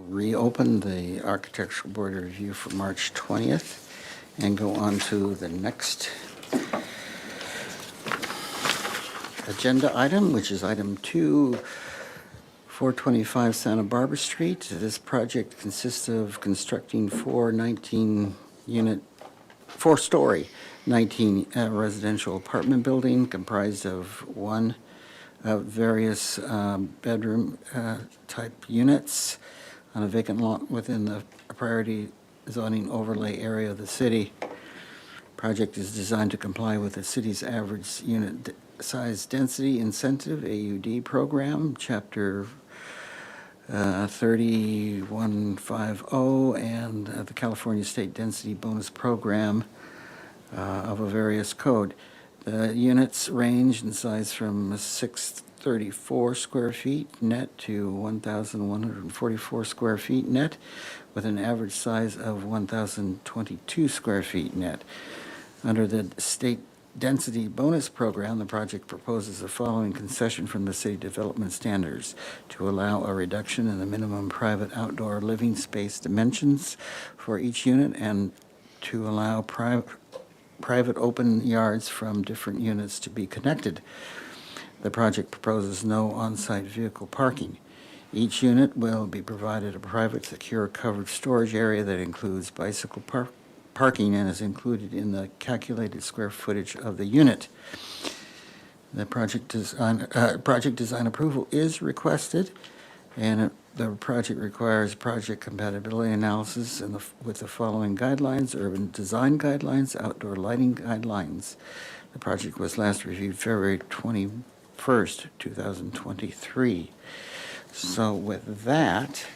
reopen the Architectural Board of Review for March 20th and go on to the next agenda item, which is item 2, 425 Santa Barbara Street. This project consists of constructing four-story 19 residential apartment building comprised of one various bedroom type units on a vacant lot within the priority zoning overlay area of the city. Project is designed to comply with the city's average unit size density incentive, AUD program, Chapter 3150, and the California State Density Bonus Program of a various code. The units range in size from 634 square feet net to 1,144 square feet net, with an average size of 1,022 square feet net. Under the state density bonus program, the project proposes the following concession from the city development standards: to allow a reduction in the minimum private outdoor living space dimensions for each unit, and to allow private open yards from different units to be connected. The project proposes no on-site vehicle parking. Each unit will be provided a private, secure, covered storage area that includes bicycle parking and is included in the calculated square footage of the unit. The project design approval is requested, and the project requires project compatibility analysis with the following guidelines: urban design guidelines, outdoor lighting guidelines. The project was last reviewed February 21st, 2023. So with that,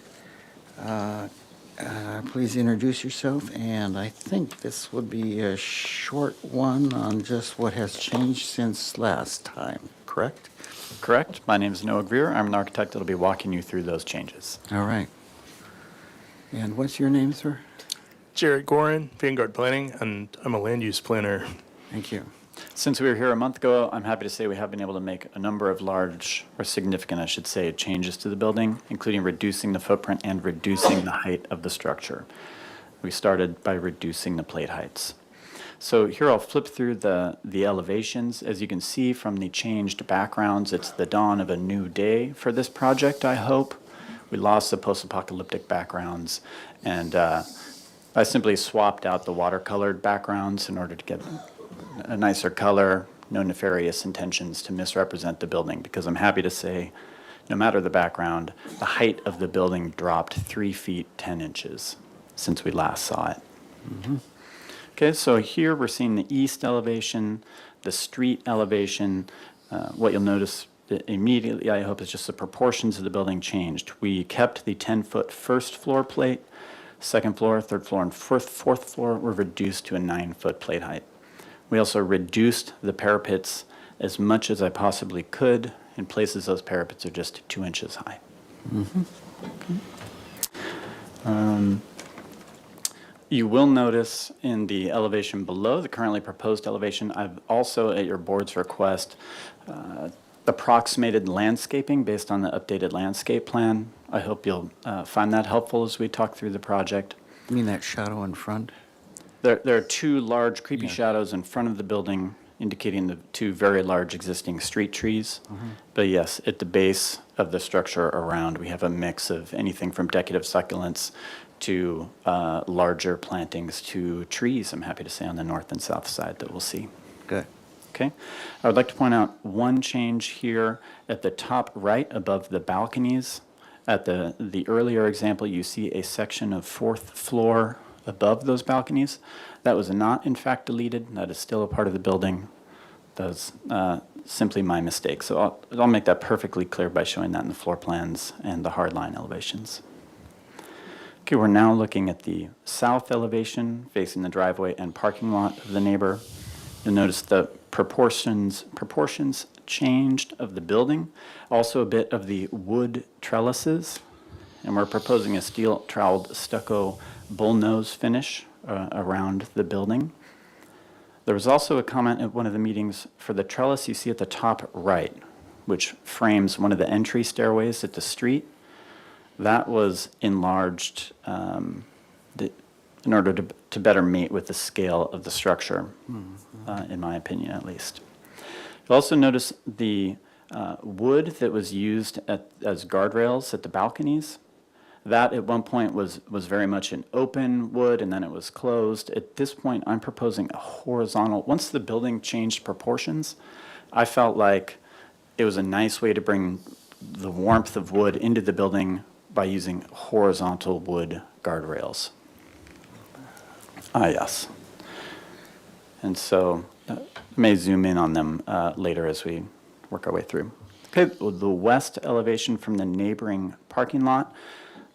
please introduce yourself, and I think this would be a short one on just what has changed since last time, correct? Correct. My name is Noah Greer. I'm an architect that'll be walking you through those changes. All right. And what's your name, sir? Jared Gorin, Vanguard Planning, and I'm a land use planner. Thank you. Since we were here a month ago, I'm happy to say we have been able to make a number of large, or significant, I should say, changes to the building, including reducing the footprint and reducing the height of the structure. We started by reducing the plate heights. So here I'll flip through the elevations. As you can see from the changed backgrounds, it's the dawn of a new day for this project, I hope. We lost the post-apocalyptic backgrounds, and I simply swapped out the watercolored backgrounds in order to get a nicer color, no nefarious intentions to misrepresent the building, because I'm happy to say, no matter the background, the height of the building dropped 3 feet 10 inches since we last saw it. Mm-hmm. Okay, so here we're seeing the east elevation, the street elevation. What you'll notice immediately, I hope, is just the proportions of the building changed. We kept the 10-foot first floor plate. Second floor, third floor, and fourth floor were reduced to a 9-foot plate height. We also reduced the parapets as much as I possibly could. In places, those parapets are just 2 inches high. Mm-hmm. You will notice in the elevation below, the currently proposed elevation, I've also, at your board's request, approximated landscaping based on the updated landscape plan. I hope you'll find that helpful as we talk through the project. You mean that shadow in front? There are 2 large creepy shadows in front of the building, indicating the 2 very large existing street trees. Mm-hmm. But yes, at the base of the structure around, we have a mix of anything from decorative succulents to larger plantings to trees, I'm happy to say, on the north and south side that we'll see. Good. Okay. I would like to point out one change here at the top right above the balconies. At the earlier example, you see a section of 4th floor above those balconies. That was not, in fact, deleted. That is still a part of the building. That was simply my mistake. So I'll make that perfectly clear by showing that in the floor plans and the hardline elevations. Okay, we're now looking at the south elevation facing the driveway and parking lot of the neighbor. You'll notice the proportions changed of the building, also a bit of the wood trellises, and we're proposing a steel troweled stucco bullnose finish around the building. There was also a comment at one of the meetings for the trellis you see at the top right, which frames one of the entry stairways at the street. that was enlarged in order to better mate with the scale of the structure, in my opinion at least. You'll also notice the wood that was used as guardrails at the balconies. That at one point was very much an open wood, and then it was closed. At this point, I'm proposing a horizontal. Once the building changed proportions, I felt like it was a nice way to bring the warmth of wood into the building by using horizontal wood guardrails. Ah, yes. And so I may zoom in on them later as we work our way through. Okay, the west elevation from the neighboring parking lot.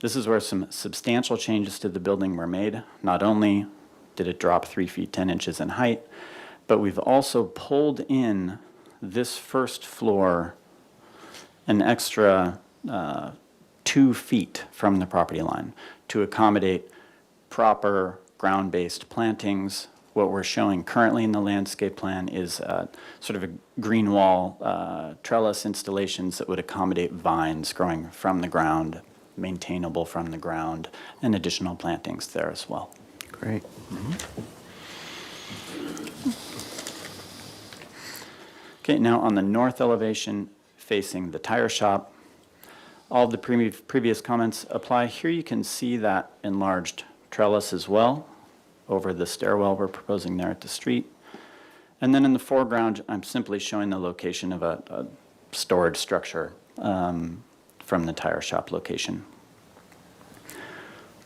This is where some substantial changes to the building were made. Not only did it drop 3 feet 10 inches in height, but we've also pulled in this first floor an extra 2 feet from the property line to accommodate proper ground-based plantings. What we're showing currently in the landscape plan is sort of a green wall trellis installations that would accommodate vines growing from the ground, maintainable from the ground, and additional plantings there as well. Great. Okay, now on the north elevation facing the tire shop, all of the previous comments apply. Here you can see that enlarged trellis as well over the stairwell we're proposing there at the street. And then in the foreground, I'm simply showing the location of a storage structure from the tire shop location.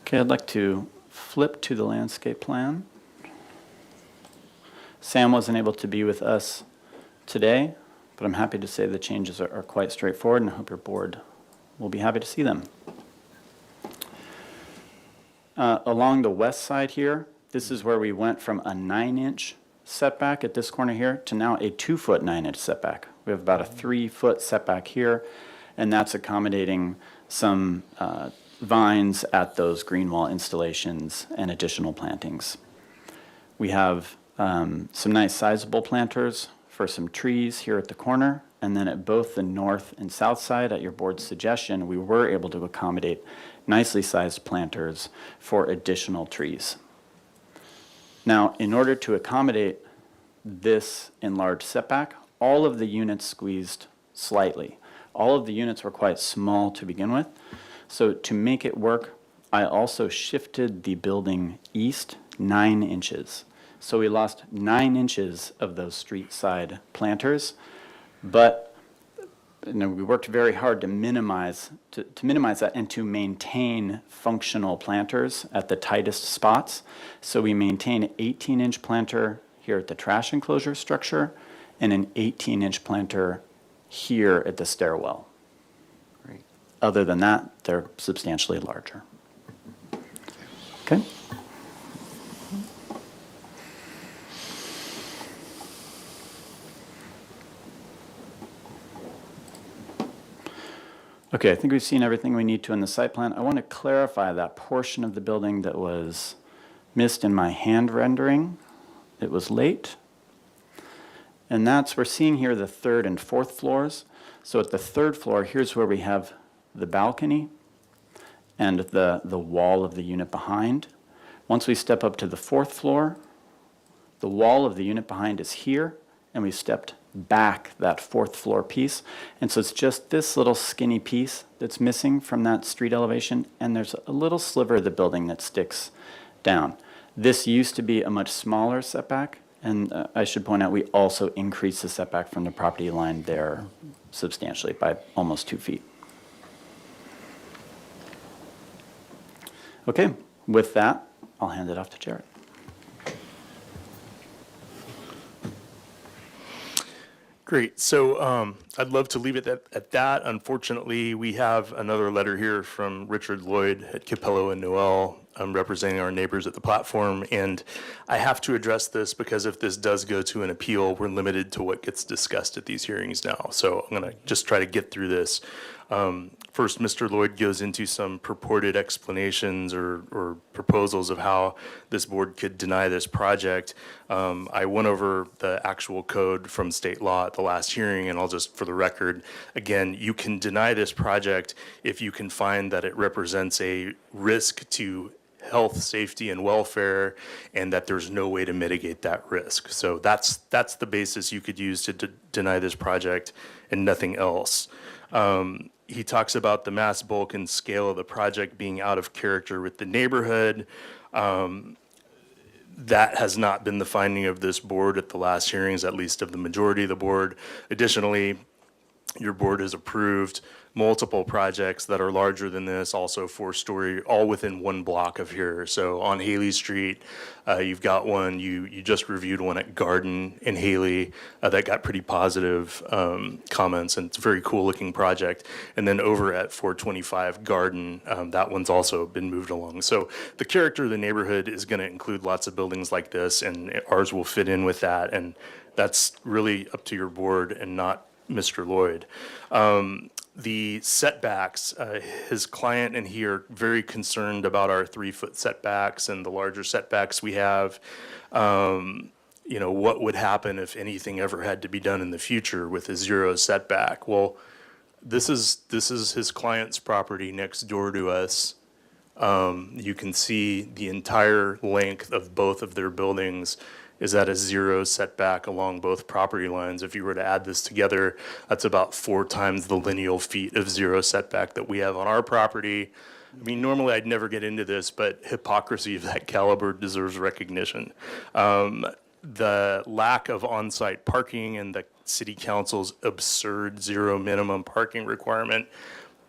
Okay, I'd like to flip to the landscape plan. Sam wasn't able to be with us today, but I'm happy to say the changes are quite straightforward, and I hope your board will be happy to see them. Along the west side here, this is where we went from a 9-inch setback at this corner here to now a 2-foot 9-inch setback. We have about a 3-foot setback here, and that's accommodating some vines at those green wall installations and additional plantings. We have some nice sizable planters for some trees here at the corner, and then at both the north and south side, at your board's suggestion, we were able to accommodate nicely sized planters for additional trees. Now, in order to accommodate this enlarged setback, all of the units squeezed slightly. All of the units were quite small to begin with. So to make it work, I also shifted the building east 9 inches. So we lost 9 inches of those street side planters, but we worked very hard to minimize that and to maintain functional planters at the tightest spots. So we maintain an 18-inch planter here at the trash enclosure structure and an 18-inch planter here at the stairwell. Great. Other than that, they're substantially larger. Okay. Okay, I think we've seen everything we need to in the site plan. I want to clarify that portion of the building that was missed in my hand rendering. It was late. And that's, we're seeing here the 3rd and 4th floors. So at the 3rd floor, here's where we have the balcony and the wall of the unit behind. Once we step up to the 4th floor, the wall of the unit behind is here, and we stepped back that 4th floor piece. And so it's just this little skinny piece that's missing from that street elevation, and there's a little sliver of the building that sticks down. This used to be a much smaller setback, and I should point out we also increased the setback from the property line there substantially by almost 2 feet. Okay, with that, I'll hand it off to Jared. Great. So I'd love to leave it at that. Unfortunately, we have another letter here from Richard Lloyd at Capello and Noel representing our neighbors at the platform. And I have to address this because if this does go to an appeal, we're limited to what gets discussed at these hearings now. So I'm going to just try to get through this. First, Mr. Lloyd goes into some purported explanations or proposals of how this board could deny this project. I went over the actual code from state law at the last hearing, and I'll just for the record, again, you can deny this project if you can find that it represents a risk to health, safety, and welfare, and that there's no way to mitigate that risk. So that's the basis you could use to deny this project and nothing else. He talks about the mass, bulk, and scale of the project being out of character with the neighborhood. That has not been the finding of this board at the last hearings, at least of the majority of the board. Additionally, your board has approved multiple projects that are larger than this, also 4-story, all within one block of here. So on Haley Street, you've got one, you just reviewed one at Garden in Haley that got pretty positive comments, and it's a very cool looking project. And then over at 425 Garden, that one's also been moved along. So the character of the neighborhood is going to include lots of buildings like this, and ours will fit in with that. And that's really up to your board and not Mr. Lloyd. The setbacks, his client and he are very concerned about our 3-foot setbacks and the larger setbacks we have. What would happen if anything ever had to be done in the future with a 0 setback? Well, this is his client's property next door to us. You can see the entire length of both of their buildings is at a 0 setback along both property lines. If you were to add this together, that's about 4 times the lineal feet of 0 setback that we have on our property. I mean, normally I'd never get into this, but hypocrisy of that caliber deserves recognition. The lack of on-site parking and the city council's absurd 0 minimum parking requirement,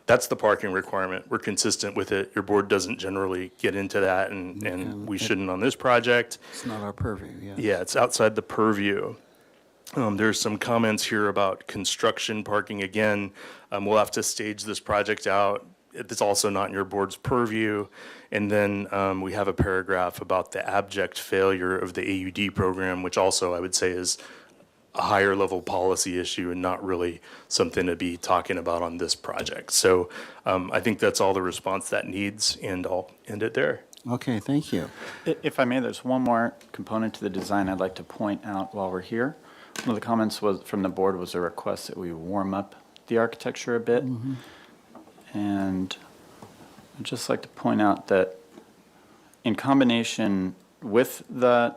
that's the parking requirement. We're consistent with it. Your board doesn't generally get into that, and we shouldn't on this project. It's not our purview, yeah. Yeah, it's outside the purview. There's some comments here about construction parking. Again, we'll have to stage this project out. It's also not in your board's purview. And then we have a paragraph about the abject failure of the AUD program, which also I would say is a higher level policy issue and not really something to be talking about on this project. So I think that's all the response that needs, and I'll end it there. Okay, thank you. If I may, there's one more component to the design I'd like to point out while we're here. One of the comments from the board was a request that we warm up the architecture a bit. And I'd just like to point out that in combination with the,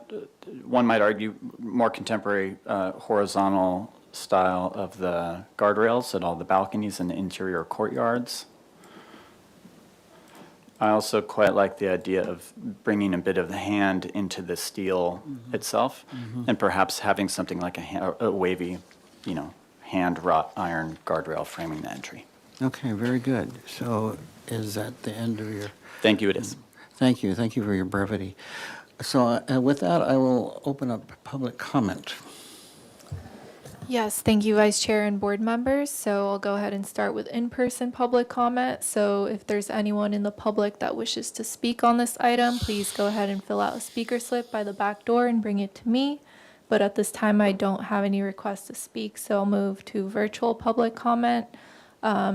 one might argue, more contemporary horizontal style of the guardrails at all the balconies and the interior courtyards, I also quite like the idea of bringing a bit of the hand into the steel itself, and perhaps having something like a wavy, hand wrought iron guardrail framing the entry. Okay, very good. So is that the end of your? Thank you, it is. Thank you for your brevity. So with that, I will open up public comment. Yes, thank you, Vice Chair and board members. So I'll go ahead and start with in-person public comment. So if there's anyone in the public that wishes to speak on this item, please go ahead and fill out a speaker slip by the back door and bring it to me. But at this time, I don't have any requests to speak, so I'll move to virtual public comment.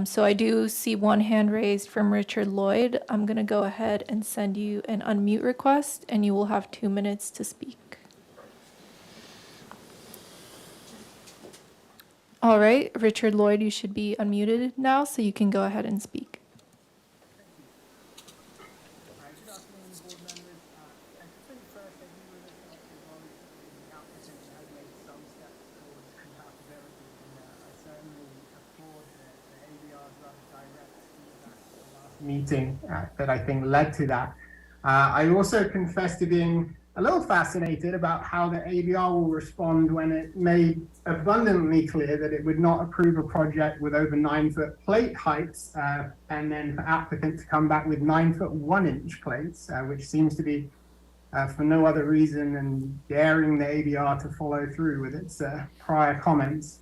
So I do see one hand raised from Richard Lloyd. I'm going to go ahead and send you an unmute request, and you will have 2 minutes to speak. All right, Richard Lloyd, you should be unmuted now, so you can go ahead and speak. Meeting that I think led to that. I also confess to being a little fascinated about how the ABR will respond when it made abundantly clear that it would not approve a project with over 9-foot plate heights, and then for applicant to come back with 9-foot 1-inch plates, which seems to be for no other reason than daring the ABR to follow through with its prior comments.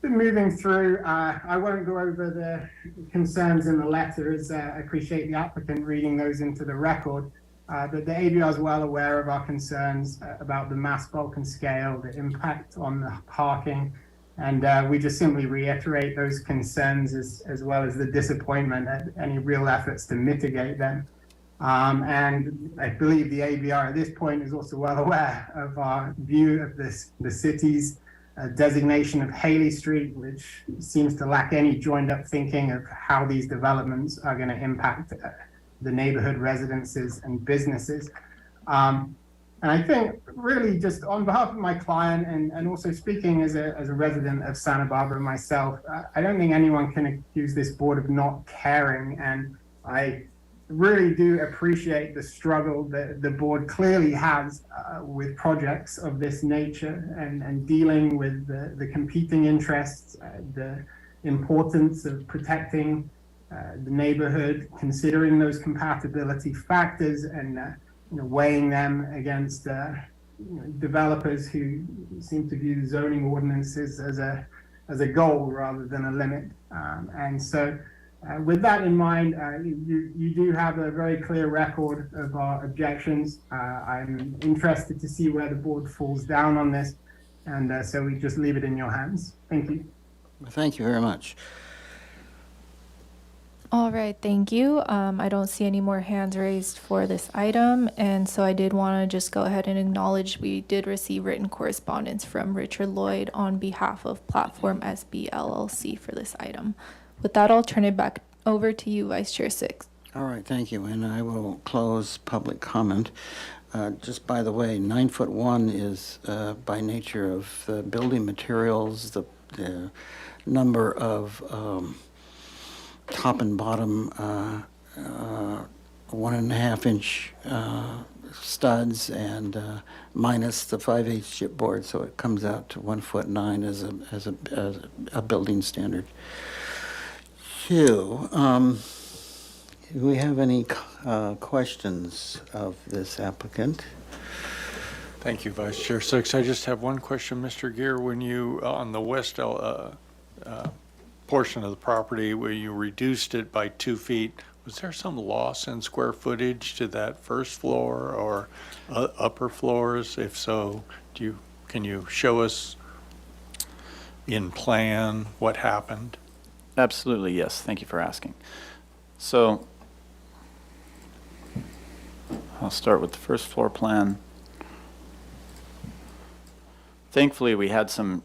Moving through, I won't go over the concerns in the letter, as I appreciate the applicant reading those into the record, but the ABR is well aware of our concerns about the mass, bulk, and scale, the impact on the parking, and we just simply reiterate those concerns as well as the disappointment at any real efforts to mitigate them. And I believe the ABR at this point is also well aware of our view of the city's designation of Haley Street, which seems to lack any joined-up thinking of how these developments are going to impact the neighborhood residences and businesses. And I think really just on behalf of my client and also speaking as a resident of Santa Barbara myself, I don't think anyone can accuse this board of not caring. And I really do appreciate the struggle that the board clearly has with projects of this nature and dealing with the competing interests, the importance of protecting the neighborhood, considering those compatibility factors and weighing them against developers who seem to view zoning ordinances as a goal rather than a limit. And so with that in mind, you do have a very clear record of our objections. I'm interested to see where the board falls down on this. And so we just leave it in your hands. Thank you. Thank you very much. All right, thank you. I don't see any more hands raised for this item, and so I did want to just go ahead and acknowledge we did receive written correspondence from Richard Lloyd on behalf of Platform SB LLC for this item. With that, I'll turn it back over to you, Vice Chair Six. All right, thank you, and I will close public comment. Just by the way, 9'1" is by nature of the building materials, the number of top and bottom 1.5 inch studs and minus the 5/8 chipboard, so it comes out to 1'9" as a building standard. Hugh, do we have any questions of this applicant? Thank you, Vice Chair Six. I just have one question, Mr. Gear. When you, on the west portion of the property where you reduced it by 2 feet, was there some loss in square footage to that first floor or upper floors? If so, can you show us in plan what happened? Absolutely, yes. Thank you for asking. So I'll start with the first floor plan. Thankfully, we had some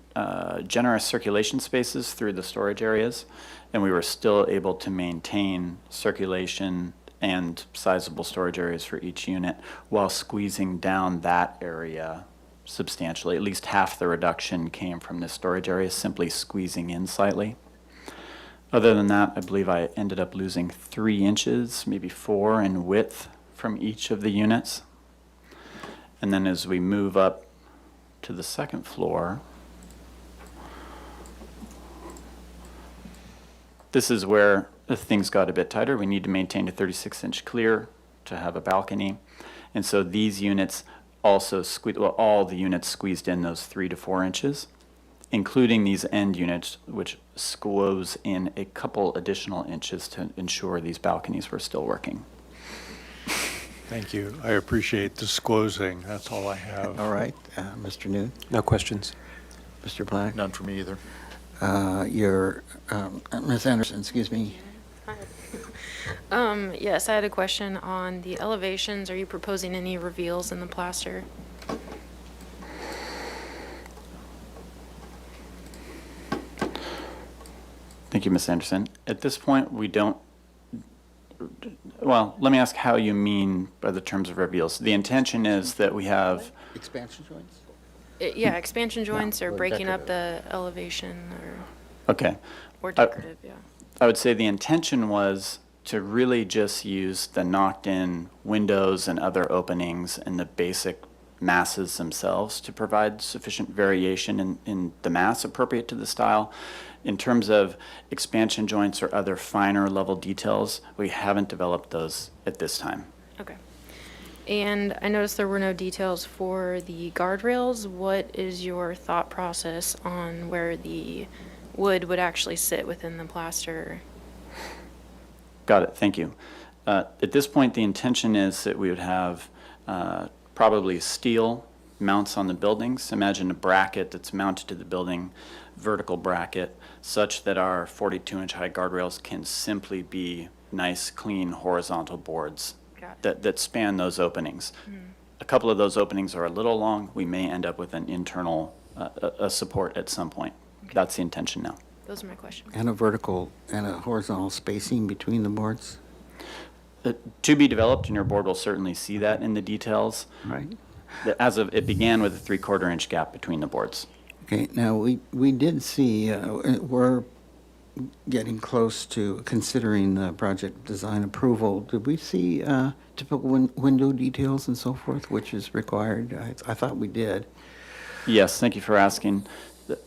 generous circulation spaces through the storage areas, and we were still able to maintain circulation and sizable storage areas for each unit while squeezing down that area substantially. At least half the reduction came from the storage area, simply squeezing in slightly. Other than that, I believe I ended up losing 3 inches, maybe 4 in width from each of the units. And then as we move up to the second floor, this is where things got a bit tighter. We need to maintain a 36-inch clear to have a balcony. And so these units also all the units squeezed in those 3 to 4 inches, including these end units, which squeeze in a couple additional inches to ensure these balconies were still working. Thank you. I appreciate the squozing. That's all I have. All right, Mr. Noon? No questions. Mr. Black? None for me either. Ms. Anderson, excuse me. Yes, I had a question on the elevations. Are you proposing any reveals in the plaster? Thank you, Ms. Anderson. At this point, we don't. Well, let me ask how you mean by the terms of reveals. The intention is that we have expansion joints? Yeah, expansion joints or or breaking up decorative. the elevation Okay. or decorative, yeah. I would say the intention was to really just use the knocked-in windows and other openings and the basic masses themselves to provide sufficient variation in the mass appropriate to the style. In terms of expansion joints or other finer level details, we haven't developed those at this time. Okay. And I noticed there were no details for the guardrails. What is your thought process on where the wood would actually sit within the plaster? Got it, thank you. At this point, the intention is that we would have probably steel mounts on the buildings. Imagine a bracket that's mounted to the building, vertical bracket, such that our 42-inch high guardrails can simply be nice, clean, horizontal boards that span those openings. A couple of those openings are a little long. We may end up with an internal a support at some point. That's the intention now. Those are my questions. And a vertical and a horizontal spacing between the boards? To be developed, and your board will certainly see that in the details. Right. As of, it began with a 3/4 inch gap between the boards. Okay, now we did see, we're getting close to considering the project design approval. Did we see typical window details and so forth, which is required? I thought we did. Yes, thank you for asking.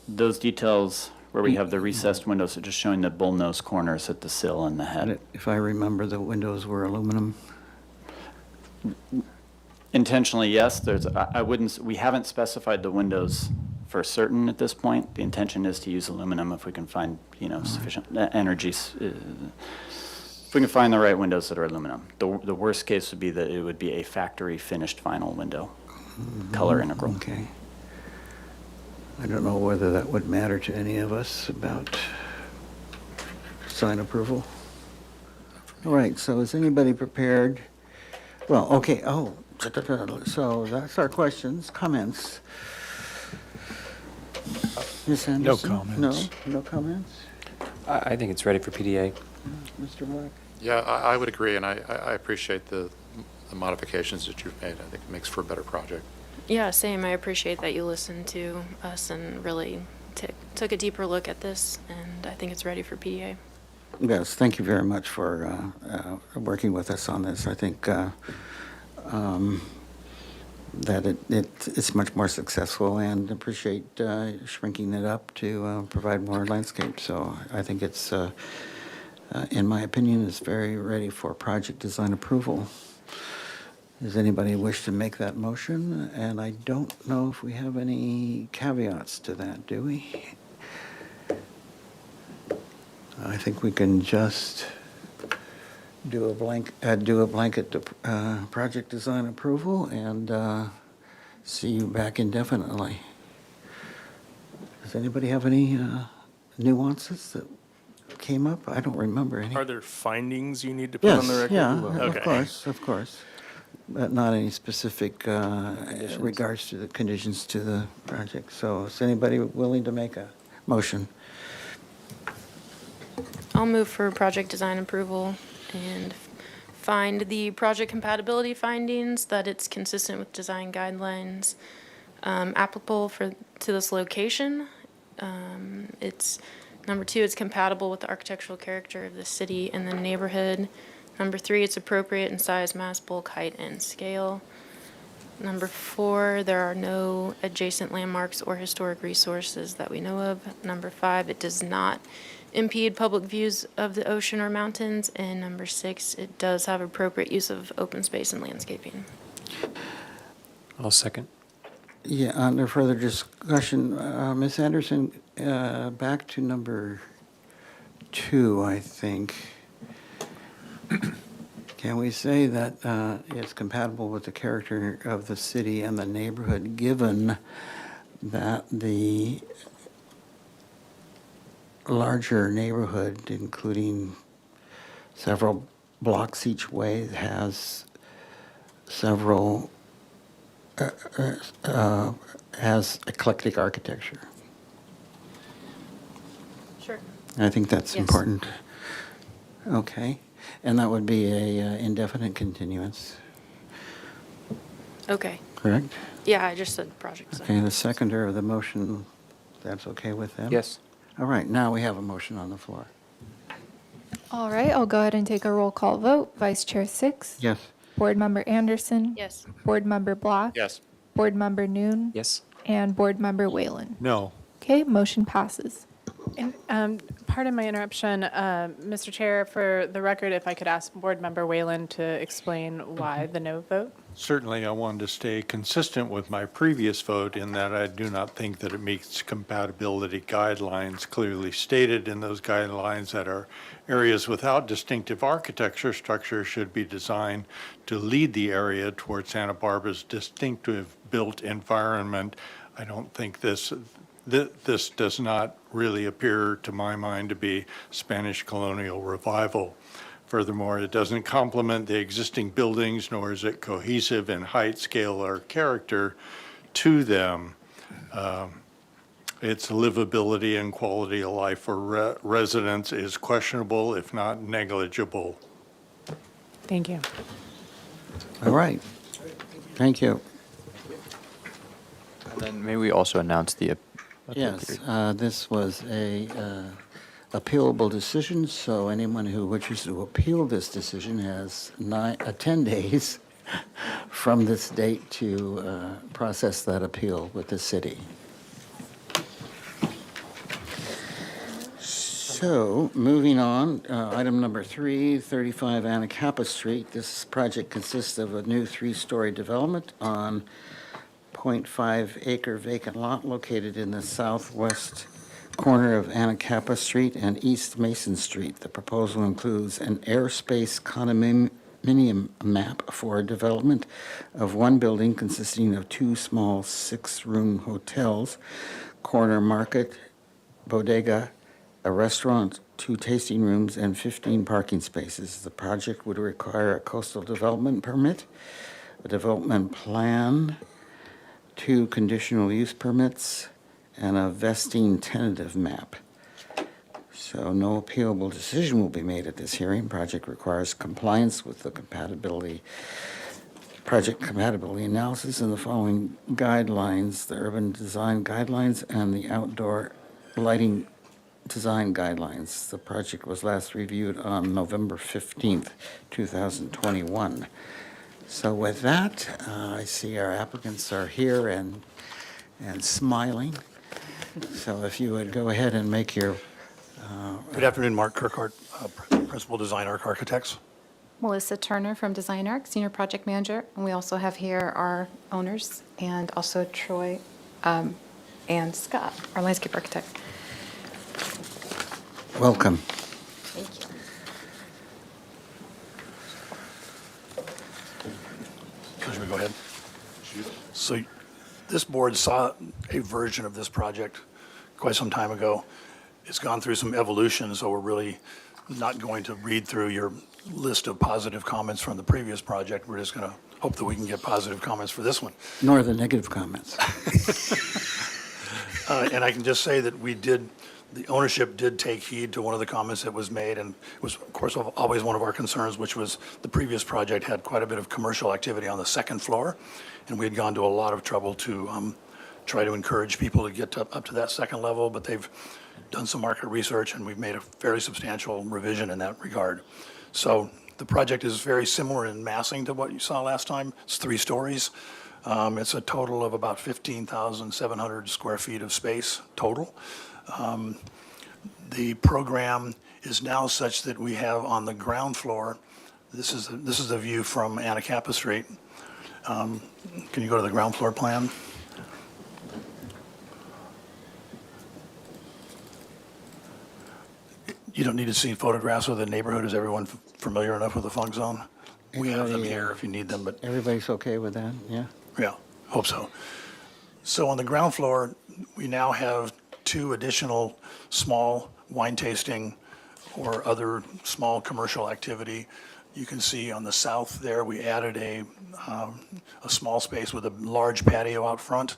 Those details where we have the recessed windows are just showing the bullnose corners at the sill and the head. If I remember, the windows were aluminum. Intentionally, yes. I wouldn't, we haven't specified the windows for certain at this point. The intention is to use aluminum if we can find, sufficient energy. If we can find the right windows that are aluminum. The worst case would be that it would be a factory finished vinyl window, color integral. Okay. I don't know whether that would matter to any of us about sign approval. All right, so is anybody prepared? Well, okay, so that's our questions, comments. Ms. Anderson? comments. No comments? I think it's ready for PDA. Mr. Black? Yeah, I would agree, and I appreciate the modifications that you've made. I think it makes for a better project. Yeah, same. I appreciate that you listened to us and really took a deeper look at this, and I think it's ready for PDA. Yes, thank you very much for working with us on this. I think that it's much more successful, and appreciate shrinking it up to provide more landscape. So I think it's, in my opinion, it's very ready for project design approval. Does anybody wish to make that motion? And I don't know if we have any caveats to that, do we? I think we can just do a blanket project design approval and see you back indefinitely. Does anybody have any nuances that came up? I don't remember any. Are there findings you need to put on the record? Yeah, of course. But not any specific regards to the conditions to the project. So is anybody willing to make a motion? I'll move for project design approval and find the project compatibility findings, that it's consistent with design guidelines applicable to this location. It's number 2, it's compatible with the architectural character of the city and the neighborhood. Number 3, it's appropriate in size, mass, bulk, height, and scale. Number 4, there are no adjacent landmarks or historic resources that we know of. Number 5, it does not impede public views of the ocean or mountains. And number 6, it does have appropriate use of open space and landscaping. I'll second. Yeah, under further discussion, Ms. Anderson, back to number 2, I think. Can we say that it's compatible with the character of the city and the neighborhood, given that the larger neighborhood, including several blocks each way, has several has eclectic architecture? Sure. I think that's Yes. important. Okay, and that would be a indefinite continuance, Okay. correct? Yeah, I just said project design. Okay, the seconder of the motion, that's okay with them? Yes. All right, now we have a motion on the floor. All right, I'll go ahead and take a roll call vote. Vice Chair Six? Yes. Board Member Anderson? Yes. Board Member Black? Yes. Board Member Noon? Yes. And Board Member Whalen? No. Okay, motion passes. And pardon my interruption, Mr. Chair, for the record, if I could ask Board Member Whalen to explain why the no vote? Certainly, I wanted to stay consistent with my previous vote in that I do not think that it meets compatibility guidelines clearly stated in those guidelines that are areas without distinctive architecture structure should be designed to lead the area toward Santa Barbara's distinctive built environment. I don't think this does not really appear, to my mind, to be Spanish colonial revival. Furthermore, it doesn't complement the existing buildings, nor is it cohesive in height, scale, or character to them. its livability and quality of life for residents is questionable, if not negligible. Thank you. All right. Thank you. And then may we also announce the appeal Yes, period? this was a appealable decision, so anyone who wishes to appeal this decision has 10 days from this date to process that appeal with the city. So, moving on, item number 3, 35 Anacapa Street. This project consists of a new 3-story development on 0.5 acre vacant lot located in the southwest corner of Anacapa Street and East Mason Street. The proposal includes an airspace condominium map for development of one building consisting of 2 small 6-room hotels, corner market, bodega, a restaurant, 2 tasting rooms, and 15 parking spaces. The project would require a coastal development permit, a development plan, 2 conditional use permits, and a vesting tentative map. So no appealable decision will be made at this hearing. Project requires compliance with the project compatibility analysis and the following guidelines: the urban design guidelines and the outdoor lighting design guidelines. The project was last reviewed on November 15th, 2021. So with that, I see our applicants are here and smiling. So if you would go ahead and make your... Good afternoon, Mark Kirkhart, Principal Design Arc Architects. Melissa Turner from Design Arc, Senior Project Manager. And we also have here our owners and also Troy and Scott, our landscape architect. Welcome. Thank you. Should we go ahead? So this board saw a version of this project quite some time ago. It's gone through some evolution, so we're really not going to read through your list of positive comments from the previous project. We're just going to hope that we can get positive comments for this one. Nor the negative comments. And I can just say that the ownership did take heed to one of the comments that was made, and it was, of course, always one of our concerns, which was the previous project had quite a bit of commercial activity on the second floor, and we had gone to a lot of trouble to try to encourage people to get up to that second level, but they've done some market research, and we've made a fairly substantial revision in that regard. So the project is very similar in massing to what you saw last time. It's 3 stories. It's a total of about 15,700 square feet of space total. The program is now such that we have on the ground floor, this is the view from Anacapa Street. Can you go to the ground floor plan? You don't need to see photographs of the neighborhood. Is everyone familiar enough with the funk zone? We have them here if you need them, but Everybody's okay with that, yeah? yeah, hope so. So on the ground floor, we now have 2 additional small wine tasting or other small commercial activity. You can see on the south there, we added a small space with a large patio out front.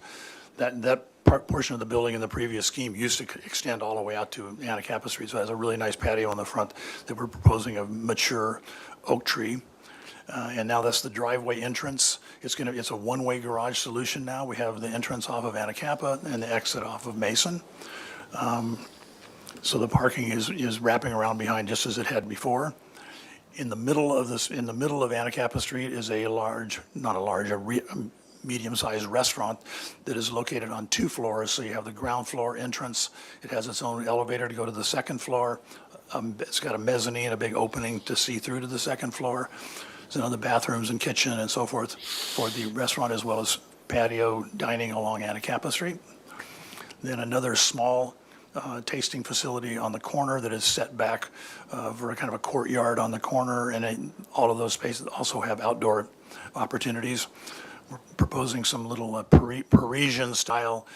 That portion of the building in the previous scheme used to extend all the way out to Anacapa Street, so it has a really nice patio on the front that we're proposing a mature oak tree. And now that's the driveway entrance. It's a one-way garage solution now. We have the entrance off of Anacapa and the exit off of Mason. So the parking is wrapping around behind just as it had before. In the middle of Anacapa Street is a medium-sized restaurant that is located on 2 floors. So you have the ground floor entrance. It has its own elevator to go to the second floor. It's got a mezzanine, a big opening to see through to the second floor. There's another bathrooms and kitchen and so forth for the restaurant, as well as patio dining along Anacapa Street. Then another small tasting facility on the corner that is set back for a kind of a courtyard on the corner, and all of those spaces also have outdoor opportunities. We're proposing some little Parisian-style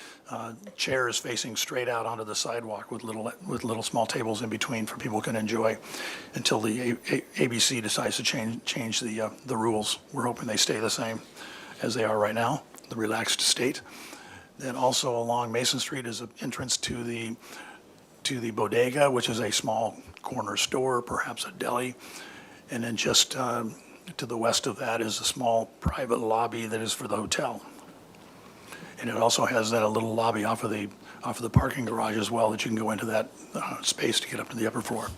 chairs facing straight out onto the sidewalk with little small tables in between for people can enjoy until the ABC decides to change the rules. We're hoping they stay the same as they are right now, the relaxed state. Then also along Mason Street is an entrance to the bodega, which is a small corner store, perhaps a deli. And then just to the west of that is a small private lobby that is for the hotel. And it also has then a little lobby off of the parking garage as well, that you can go into that space to get up to the upper floor.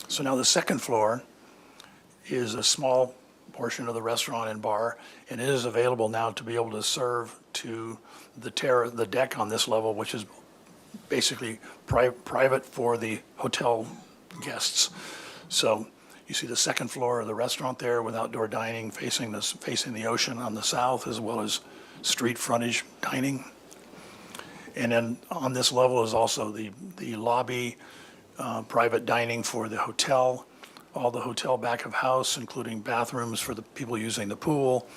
So now the second floor is a small portion of the restaurant and bar, and it is available now to be able to serve to the deck on this level, which is basically private for the hotel guests. So you see the second floor of the restaurant there with outdoor dining facing the ocean on the south, as well as street frontage dining. And then on this level is also the lobby, private dining for the hotel, all the hotel back of house, including bathrooms for the people using the pool.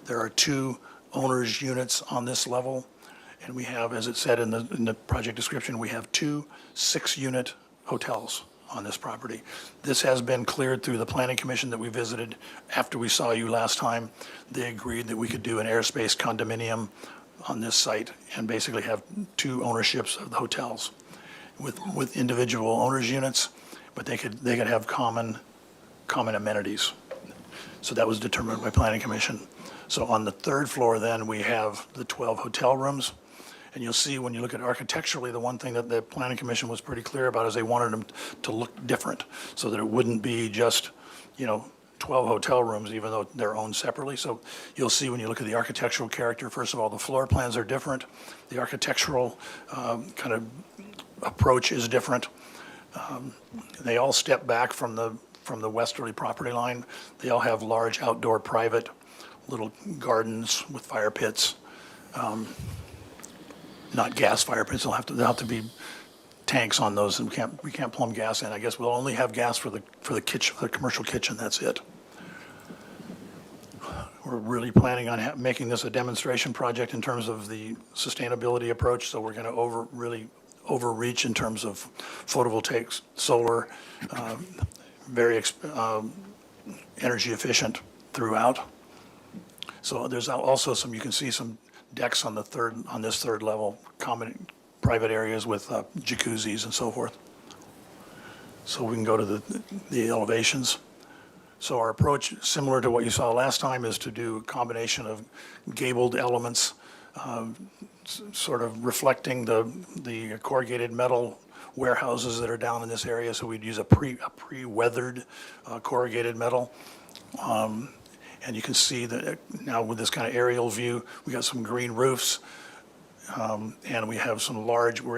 There are 2 owners' units on this level. And we have, as it said in the project description, we have 2 6-unit hotels on this property. This has been cleared through the planning commission that we visited after we saw you last time. They agreed that we could do an airspace condominium on this site and basically have 2 ownerships of the hotels with individual owners' units, but they could have common amenities. So that was determined by planning commission. So on the 3rd floor then, we have the 12 hotel rooms. And you'll see when you look at architecturally, the one thing that the planning commission was pretty clear about is they wanted them to look different, so that it wouldn't be just, 12 hotel rooms, even though they're owned separately. So you'll see when you look at the architectural character, first of all, the floor plans are different. The architectural kind of approach is different. They all step back from the westerly property line. They all have large outdoor private little gardens with fire pits. Not gas fire pits. They'll have to be tanks on those, and we can't plumb gas in. I guess we'll only have gas for the kitchen, for the commercial kitchen. That's it. We're really planning on making this a demonstration project in terms of the sustainability approach. So we're going to really overreach in terms of photovoltaics, solar, very energy efficient throughout. So there's also you can see some decks on this 3rd level, common private areas with jacuzzis and so forth. So we can go to the elevations. So our approach, similar to what you saw last time, is to do a combination of gabled elements, sort of reflecting the corrugated metal warehouses that are down in this area. So we'd use a pre-weathered corrugated metal. And you can see that now with this kind of aerial view, we got some green roofs, and we have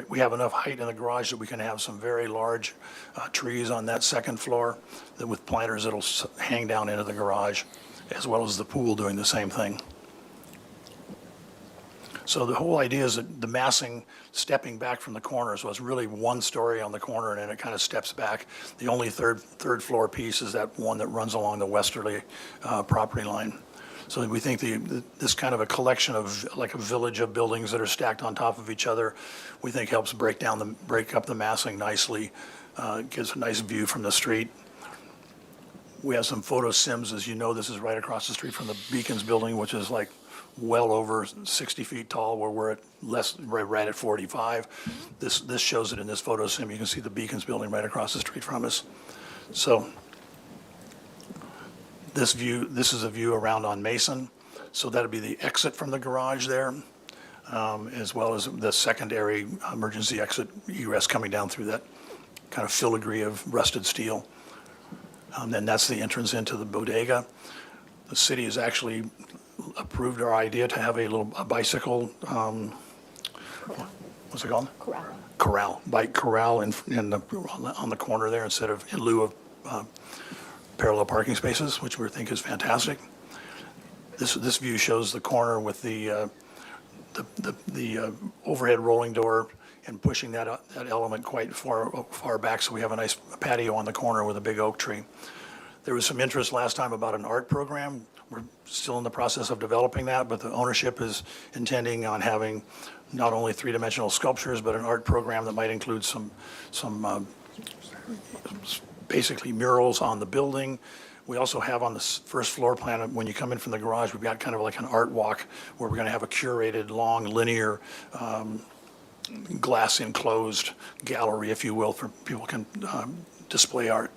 we have enough height in the garage that we can have some very large trees on that 2nd floor with planters that'll hang down into the garage, as well as the pool doing the same thing. So the whole idea is that the massing stepping back from the corner, so it's really 1 story on the corner, and then it kind of steps back. The only third floor piece is that one that runs along the westerly property line. So we think this kind of a collection of, like a village of buildings that are stacked on top of each other, we think helps break up the massing nicely, gives a nice view from the street. We have some photo sims. As you know, this is right across the street from the Beacons building, which is like well over 60 feet tall, where we're at right at 45. This shows it in this photo sim. You can see the Beacons building right across the street from us. So this is a view around on Mason. So that'll be the exit from the garage there, as well as the secondary emergency exit egress coming down through that kind of filigree of rusted steel. And that's the entrance into the bodega. The city has actually approved our idea to have a bicycle, what's it called? Bike corral on the corner there in lieu of parallel parking spaces, which we think is fantastic. This view shows the corner with the overhead rolling door and pushing that element quite far back, so we have a nice patio on the corner with a big oak tree. There was some interest last time about an art program. We're still in the process of developing that, but the ownership is intending on having not only 3-dimensional sculptures, but an art program that might include some basically murals on the building We also have on the first floor plan, when you come in from the garage, we've got kind of like an art walk where we're going to have a curated, long, linear, glass enclosed gallery, if you will, for people can display art.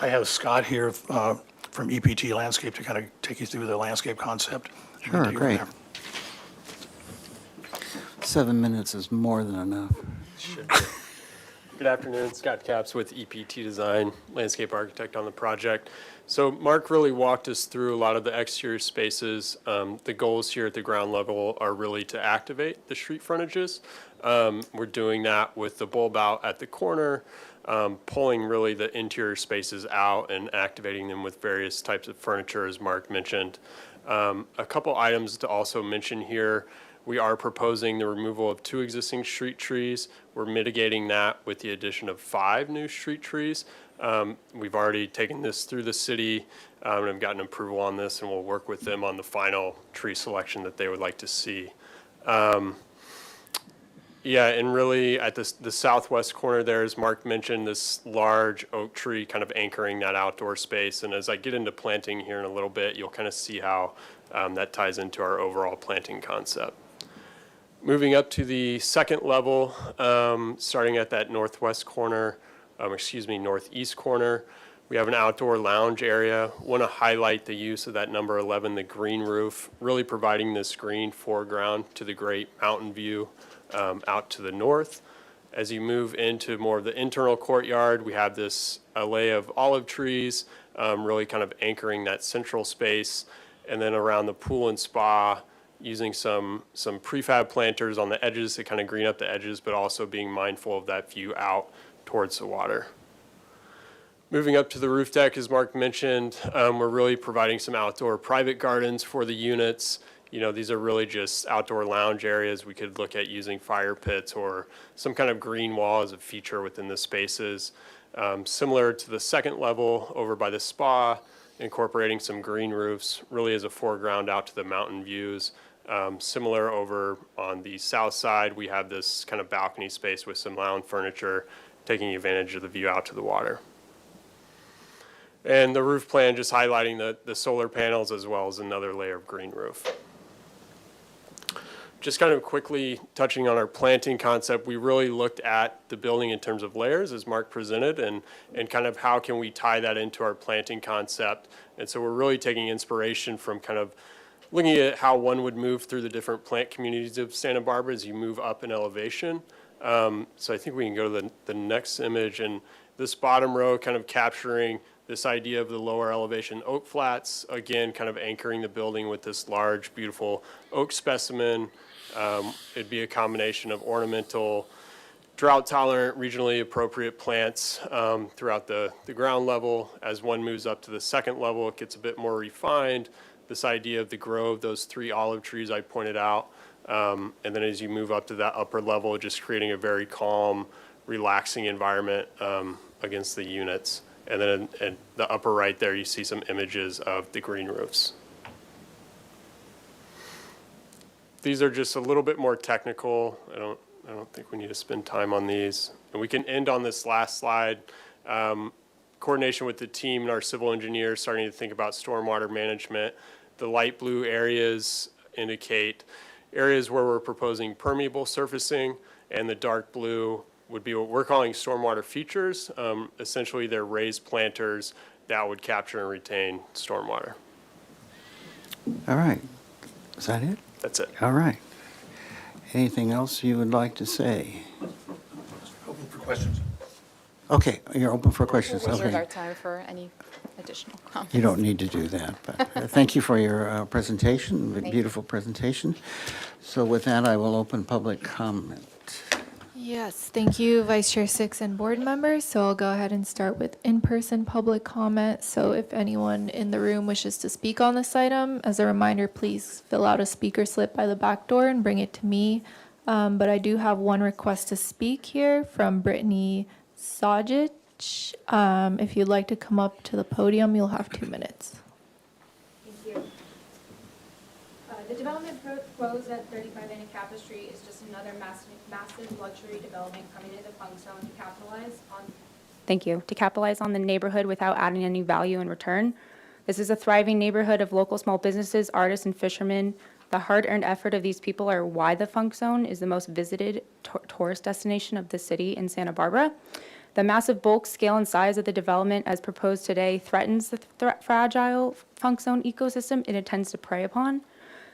I have Scott here from EPT Landscape to kind of take you through the landscape concept. You can Sure, take it from great. there. 7 minutes is more than enough. Good afternoon, Scott Capps with EPT Design, landscape architect on the project. So Mark really walked us through a lot of the exterior spaces. The goals here at the ground level are really to activate the street frontages. We're doing that with the bulb out at the corner, pulling really the interior spaces out and activating them with various types of furniture, as Mark mentioned. A couple items to also mention here. We are proposing the removal of 2 existing street trees. We're mitigating that with the addition of 5 new street trees. We've already taken this through the city and have gotten approval on this, and we'll work with them on the final tree selection that they would like to see. Yeah, and really at the southwest corner there, as Mark mentioned, this large oak tree kind of anchoring that outdoor space. And as I get into planting here in a little bit, you'll kind of see how that ties into our overall planting concept. Moving up to the second level, starting at that northwest corner, northeast corner, we have an outdoor lounge area. Want to highlight the use of that number 11, the green roof, really providing this green foreground to the great mountain view out to the north. As you move into more of the internal courtyard, we have this alley of olive trees, really kind of anchoring that central space. And then around the pool and spa, using some prefab planters on the edges to kind of green up the edges, but also being mindful of that view out towards the water. Moving up to the roof deck, as Mark mentioned, we're really providing some outdoor private gardens for the units. You know, these are really just outdoor lounge areas. We could look at using fire pits or some kind of green wall as a feature within the spaces. Similar to the second level over by the spa, incorporating some green roofs really as a foreground out to the mountain views. Similar over on the south side, we have this kind of balcony space with some lounge furniture, taking advantage of the view out to the water. And the roof plan just highlighting the solar panels as well as another layer of green roof. Just kind of quickly touching on our planting concept, we really looked at the building in terms of layers as Mark presented and kind of how can we tie that into our planting concept. And so we're really taking inspiration from kind of looking at how one would move through the different plant communities of Santa Barbara as you move up in elevation. So I think we can go to the next image, and this bottom row kind of capturing this idea of the lower elevation oak flats, again, kind of anchoring the building with this large, beautiful oak specimen. It'd be a combination of ornamental, drought-tolerant, regionally appropriate plants throughout the ground level. As one moves up to the second level, it gets a bit more refined. This idea of the grove, those 3 olive trees I pointed out. And then as you move up to that upper level, just creating a very calm, relaxing environment against the units. And then in the upper right there, you see some images of the green roofs. These are just a little bit more technical. I don't think we need to spend time on these. And we can end on this last slide. Coordination with the team and our civil engineers starting to think about stormwater management. The light blue areas indicate areas where we're proposing permeable surfacing, and the dark blue would be what we're calling stormwater features. Essentially, they're raised planters that would capture and retain stormwater. All right. Is that it? That's it. All right. Anything else you would like to say? Open for questions. Okay, you're open for questions. We'll reserve our Okay. time for any additional comments. You don't need to do that, but thank you for your presentation, Thank you. beautiful presentation. So with that, I will open public comment. Yes, thank you, Vice Chair Six and board members. So I'll go ahead and start with in-person public comment. So if anyone in the room wishes to speak on this item, as a reminder, please fill out a speaker slip by the back door and bring it to me. But I do have one request to speak here from Brittany Sajic. If you'd like to come up to the podium, you'll have 2 minutes. Thank you. The development proposed at 35 Anacapa Street is just another massive luxury development coming into Funkstone to capitalize on Thank you. To capitalize on the neighborhood without adding any value in return. This is a thriving neighborhood of local small businesses, artists, and fishermen. The hard-earned effort of these people are why the Funk Zone is the most visited tourist destination of the city in Santa Barbara. The massive bulk, scale, and size of the development as proposed today threatens the fragile Funk Zone ecosystem it intends to prey upon.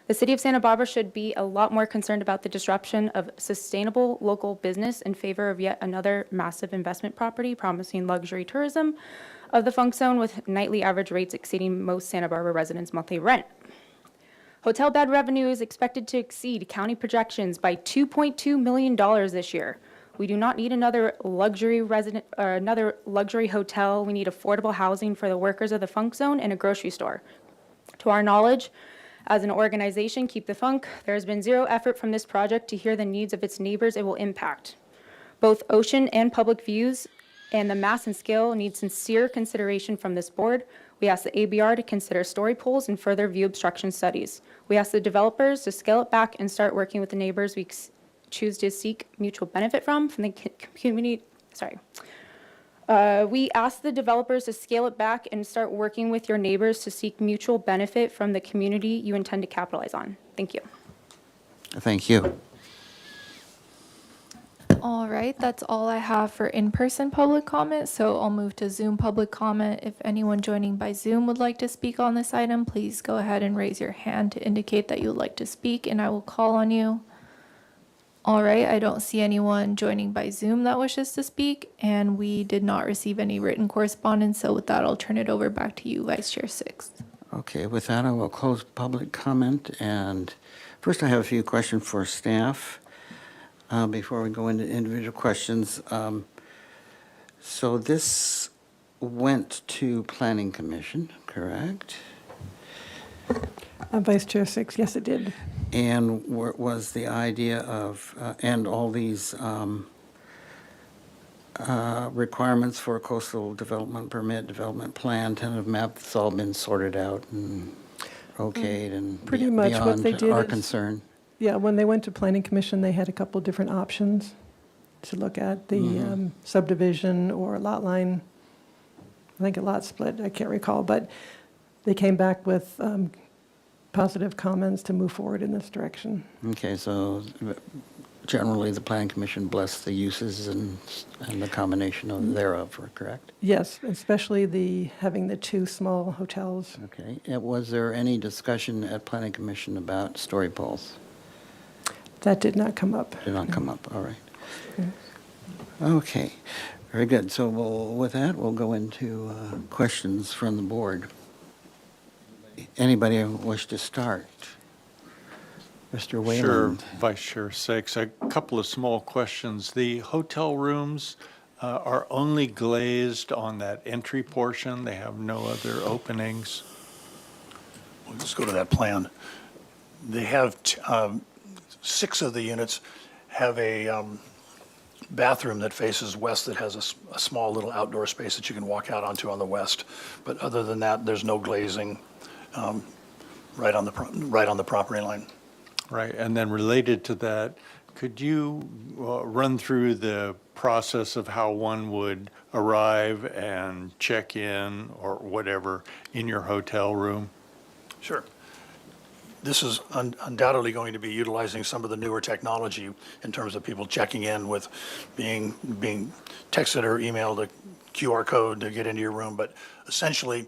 The city of Santa Barbara should be a lot more concerned about the disruption of sustainable local business in favor of yet another massive investment property promising luxury tourism of the Funk Zone with nightly average rates exceeding most Santa Barbara residents' monthly rent. Hotel bed revenue is expected to exceed county projections by $2.2 million this year. We do not need another luxury hotel. We need affordable housing for the workers of the Funk Zone and a grocery store. To our knowledge, as an organization, Keep the Funk, there has been zero effort from this project to hear the needs of its neighbors it will impact. Both ocean and public views and the mass and scale need sincere consideration from this board. We ask the ABR to consider story polls and further view obstruction studies. We ask the developers to scale it back and start working with the neighbors we choose to seek mutual benefit from the community. We ask the developers to scale it back and start working with your neighbors to seek mutual benefit from the community you intend to capitalize on. Thank you. Thank you. All right, that's all I have for in-person public comment, so I'll move to Zoom public comment. If anyone joining by Zoom would like to speak on this item, please go ahead and raise your hand to indicate that you would like to speak, and I will call on you. All right, I don't see anyone joining by Zoom that wishes to speak, and we did not receive any written correspondence, so with that, I'll turn it over back to you, Vice Chair Six. Okay, with that, I will close public comment, and first I have a few questions for staff before we go into individual questions. So this went to Planning Commission, correct? Vice Chair Six, yes, it did. And was the idea of, and all these requirements for a coastal development permit, development plan, tentative map, it's all been sorted out and okayed and Pretty much what they beyond did our is- concern? Yeah, when they went to Planning Commission, they had a couple different options to look at, the subdivision or lot line, I think a lot split, I can't recall, but they came back with positive comments to move forward in this direction. Okay, so generally, the Planning Commission blessed the uses and the combination of thereof, correct? Yes, especially having the two small hotels. Okay, and was there any discussion at Planning Commission about story poles? That did not come up. Did not come up, all right. Okay, very good. So with that, we'll go into questions from the board. Anybody wish to start? Mr. Wayland? Sure, Vice Chair Six. A couple of small questions. The hotel rooms are only glazed on that entry portion? They have no other openings? Well, let's go to that plan. They have 6 of the units have a bathroom that faces west that has a small little outdoor space that you can walk out onto on the west. But other than that, there's no glazing right on the property line. Right, and then related to that, could you run through the process of how one would arrive and check in or whatever in your hotel room? Sure. This is undoubtedly going to be utilizing some of the newer technology in terms of people checking in with being texted or emailed a QR code to get into your room. But essentially,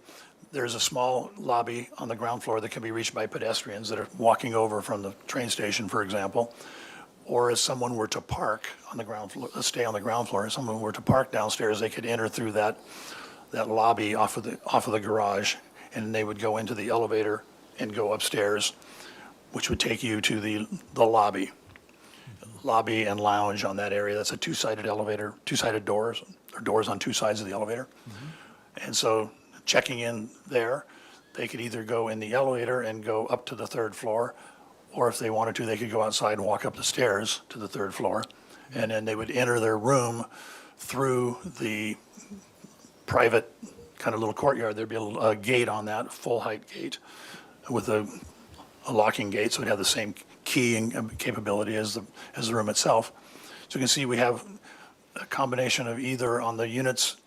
there's a small lobby on the ground floor that can be reached by pedestrians that are walking over from the train station, for example. Or if someone were to park on the ground floor, stay on the ground floor, if someone were to park downstairs, they could enter through that lobby off of the garage, and they would go into the elevator and go upstairs, which would take you to the lobby and lounge on that area. That's a two-sided elevator, two-sided doors, or doors on two sides of the elevator. And so checking in there, they could either go in the elevator and go up to the 3rd floor, or if they wanted to, they could go outside and walk up the stairs to the 3rd floor. And then they would enter their room through the private kind of little courtyard. There'd be a gate on that, full-height gate, with a locking gate, so it'd have the same key and capability as the room itself. So you can see we have a combination of either on the units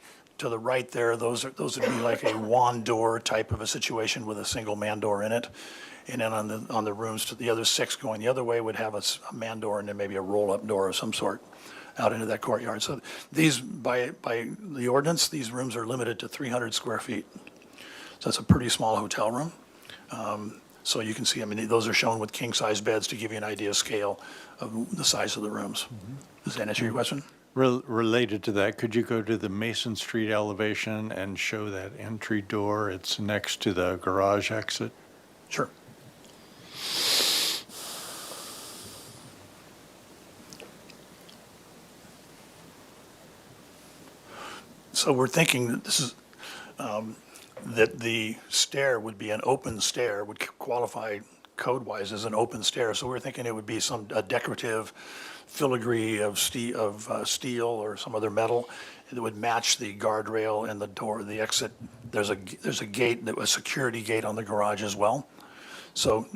to the right there, those would be like a wand door type of a situation with a single man door in it. And then on the rooms to the other 6 going the other way would have a man door and then maybe a roll-up door of some sort out into that courtyard. So these, by the ordinance, these rooms are limited to 300 square feet. So that's a pretty small hotel room. So you can see, I mean, those are shown with king-size beds to give you an idea of scale of the size of the rooms. Does that answer your question? Related to that, could you go to the Mason Street elevation and show that entry door? It's next to the garage exit. Sure. So we're thinking that this is, that the stair would be an open stair, would qualify code-wise as an open stair. So we're thinking it would be a decorative filigree of steel or some other metal that would match the guardrail and the door, the exit. There's a gate, a security gate on the garage as well. So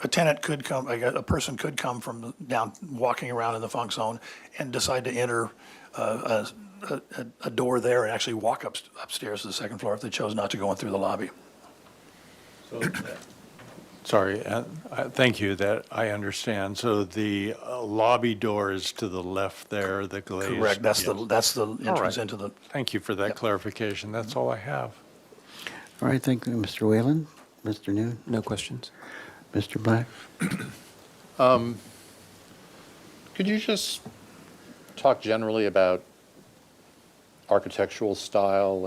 a tenant could come, a person could come from down, walking around in the funk zone and decide to enter a door there and actually walk upstairs to the second floor if they chose not to go in through the lobby. Sorry, thank you, that I understand. So the lobby door is to the left there, the glazed? Correct, that's yes. that's the All entrance right. into the. Thank you for that clarification. That's all I have. All right, thank you, Mr. Whalen. Mr. Noon? No questions. Mr. Black? Could you just talk generally about architectural style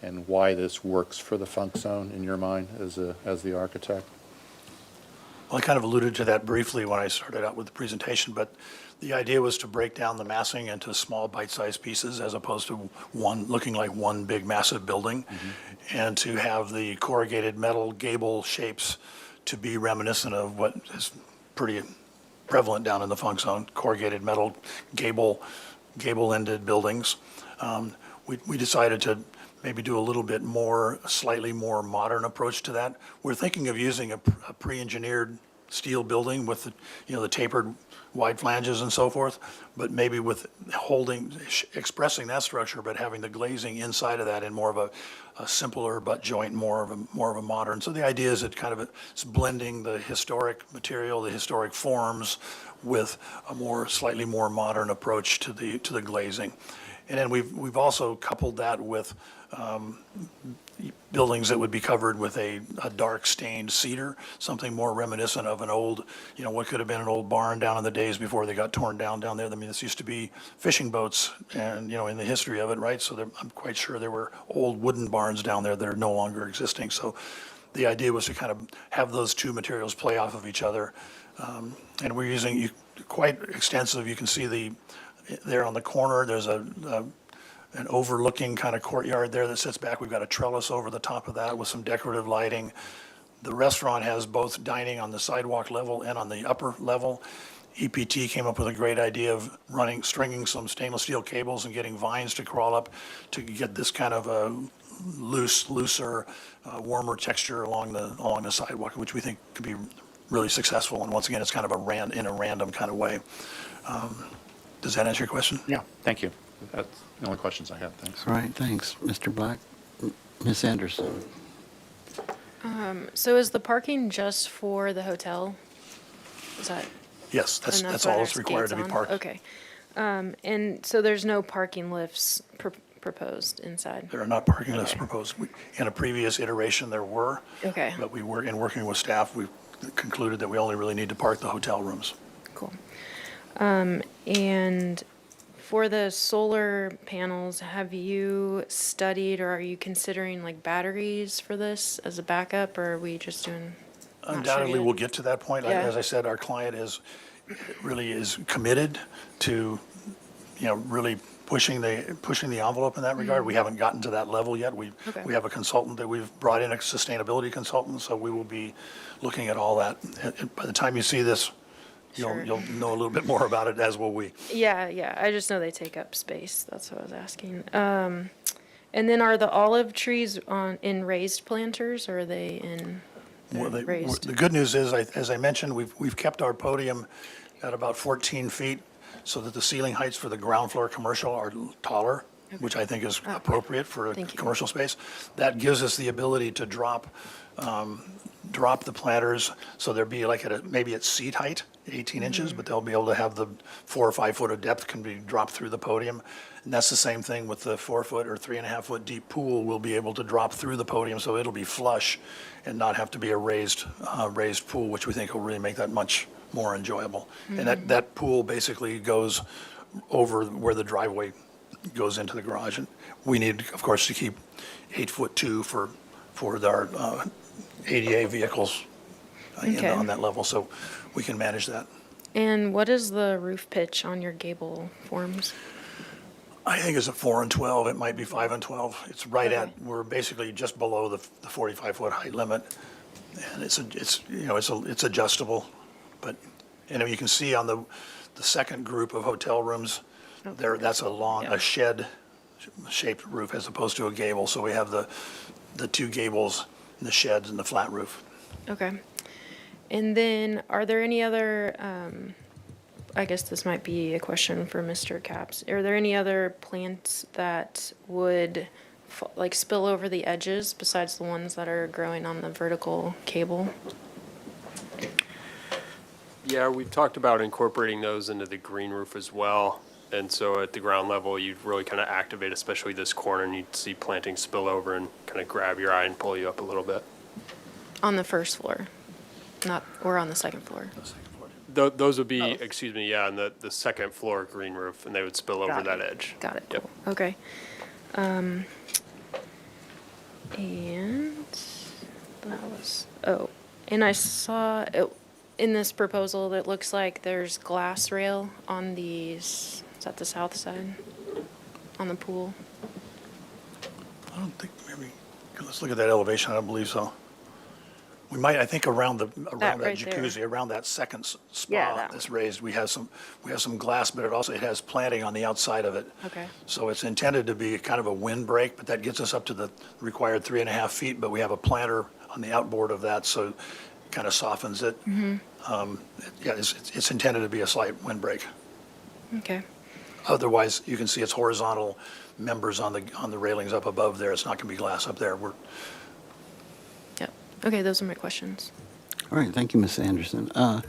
and why this works for the funk zone in your mind as the architect? Well, I kind of alluded to that briefly when I started out with the presentation, but the idea was to break down the massing into small bite-sized pieces as opposed to looking like one big massive building, and to have the corrugated metal gable shapes to be reminiscent of what is pretty prevalent down in the funk zone, corrugated metal gable-ended buildings. We decided to maybe do a little bit more, slightly more modern approach to that. We're thinking of using a pre-engineered steel building with the tapered wide flanges and so forth, but maybe with expressing that structure, but having the glazing inside of that in more of a simpler butt joint, more of a modern. So the idea is it's blending the historic material, the historic forms, with a slightly more modern approach to the glazing. And then we've also coupled that with buildings that would be covered with a dark stained cedar, something more reminiscent of an old, what could have been an old barn down in the days before they got torn down there. I mean, this used to be fishing boats and, in the history of it, right? So I'm quite sure there were old wooden barns down there that are no longer existing. So the idea was to kind of have those two materials play off of each other. And we're using quite extensive, you can see there on the corner, there's an overlooking kind of courtyard there that sits back. We've got a trellis over the top of that with some decorative lighting. The restaurant has both dining on the sidewalk level and on the upper level. EPT came up with a great idea of stringing some stainless steel cables and getting vines to crawl up to get this kind of a looser, warmer texture along the sidewalk, which we think could be really successful. And once again, it's kind of in a random kind of way. Does that answer your question? Yeah, thank you. That's the only questions I have. Thanks. All right, thanks, Mr. Black. Ms. Anderson? So is the parking just for the hotel? Is that? Yes, that's and all why that's there's required gates to be on? parked. Okay. And so there's no parking lifts proposed inside? There are not parking lifts proposed. In a previous iteration, there were. Okay. But in working with staff, we concluded that we only really need to park the hotel rooms. Cool. And for the solar panels, have you studied or are you considering like batteries for this as a backup, or are we just doing? not sure Undoubtedly, yet? we'll get to that point. Yeah. As I said, our client really is committed to, really pushing the envelope in that regard. We haven't gotten to that level yet. Okay. We have a consultant that we've brought in, a sustainability consultant, so we will be looking at all that. By the time you see this, Sure. you'll know a little bit more about it, as will we. Yeah. I just know they take up space. That's what I was asking. And then are the olive trees in raised planters, or are they in raised? The good news is, as I mentioned, we've kept our podium at about 14 feet so that the ceiling heights for the ground floor commercial are taller which I think is appropriate for a Thank you. commercial space. That gives us the ability to drop the planters, so there'd be like maybe at seat height, 18 inches, but they'll be able to have the 4 or 5 foot of depth can be dropped through the podium. And that's the same thing with the 4 foot or 3.5 foot deep pool. We'll be able to drop through the podium, so it'll be flush and not have to be a raised pool, which we think will really make that much more enjoyable. And that pool basically goes over where the driveway goes into the garage. And we need, of course, to keep 8'2" for our ADA vehicles Okay. on that level, so we can manage that. And what is the roof pitch on your gable forms? I think it's a 4 and 12. It might be 5 and 12. It's right at, we're basically just below the 45-foot height limit. And it's adjustable. But, you can see on the second group of hotel rooms, that's a shed-shaped roof as opposed to a gable. So we have the two gables, and the sheds, and the flat roof. Okay. And then, are there any other, I guess this might be a question for Mr. Capps. Are there any other plants that would spill over the edges besides the ones that are growing on the vertical cable? Yeah, we've talked about incorporating those into the green roof as well. And so at the ground level, you'd really kind of activate, especially this corner, and you'd see planting spill over and kind of grab your eye and pull you up a little bit. On the first floor, or on the second floor? Those would be, excuse me, yeah, on the second floor green roof, and they would spill over that edge. Got it, Yep. cool. Okay. And that was, and I saw in this proposal that looks like there's glass rail on these, is that the south side? On the pool? I don't think, maybe, let's look at that elevation. I don't believe so. We might, I think around that right jacuzzi, there. around that second Yeah, spa that that's raised, we have some glass, but it has planting on the outside of it. Okay. So it's intended to be kind of a windbreak, but that gets us up to the required 3.5 feet, but we have a planter on the outboard of that, so it kind of softens it. Yeah, it's intended to be a slight windbreak. Okay. Otherwise, you can see it's horizontal members on the railings up above there. It's not going to be glass up there. Yep. Okay, those are my questions. All right, thank you, Ms. Anderson. As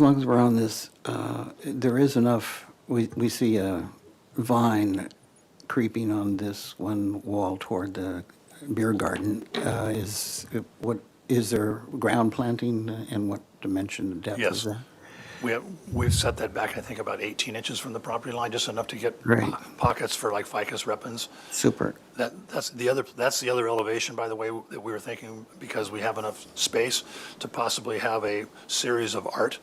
long as we're on this, there is enough, we see a vine creeping on this one wall toward the beer garden. Is there ground planting, and what dimension and depth is Yes. that? We've set that back, I think, about 18 inches from the property line, just enough to get Great. pockets for like ficus repens. Super. That's the other elevation, by the way, that we were thinking, because we have enough space to possibly have a series of art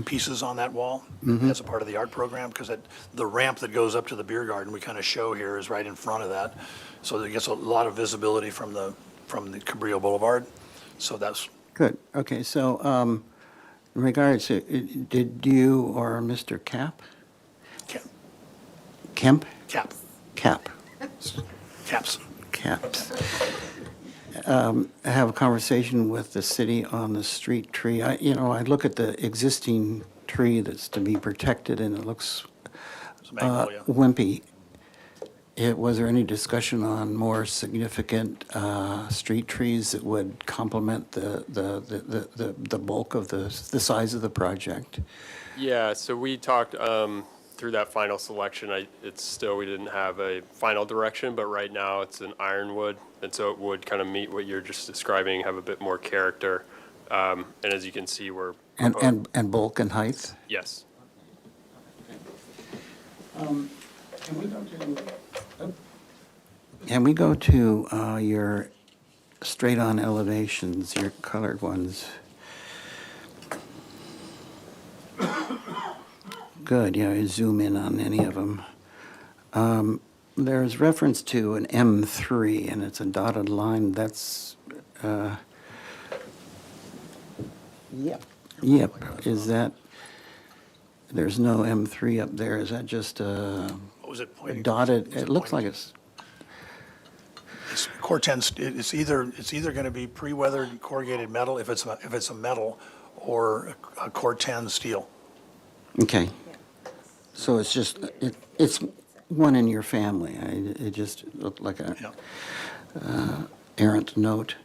pieces on that wall as a part of the art program, because the ramp that goes up to the beer garden we kind of show here is right in front of that. So it gets a lot of visibility from the Cabrillo Boulevard. So that's Good. Okay, so in regards to, did you or Mr. Kemp? Cap. Caps. Have a conversation with the city on the street tree. I look at the existing tree that's to be protected, and it looks It's a magnolia. wimpy. Was there any discussion on more significant street trees that would complement the bulk of the size of the project? Yeah, so we talked through that final selection. We didn't have a final direction, but right now it's an ironwood, and so it would kind of meet what you're just describing, have a bit more character. And as you can see, we're And bulk and height? yes. Can we go to your straight-on elevations, your colored ones? Good, you zoom in on any of them. There's reference to an M3, and it's a dotted line. That's, Yep. Is that, there's no M3 up there. Is that just What was it pointing? dotted? It looks like it's, It's Corten, it's either going to be pre-weathered corrugated metal if it's a metal, or a Corten steel. okay. So it's just, it's one in your family. It just looked like a errant note.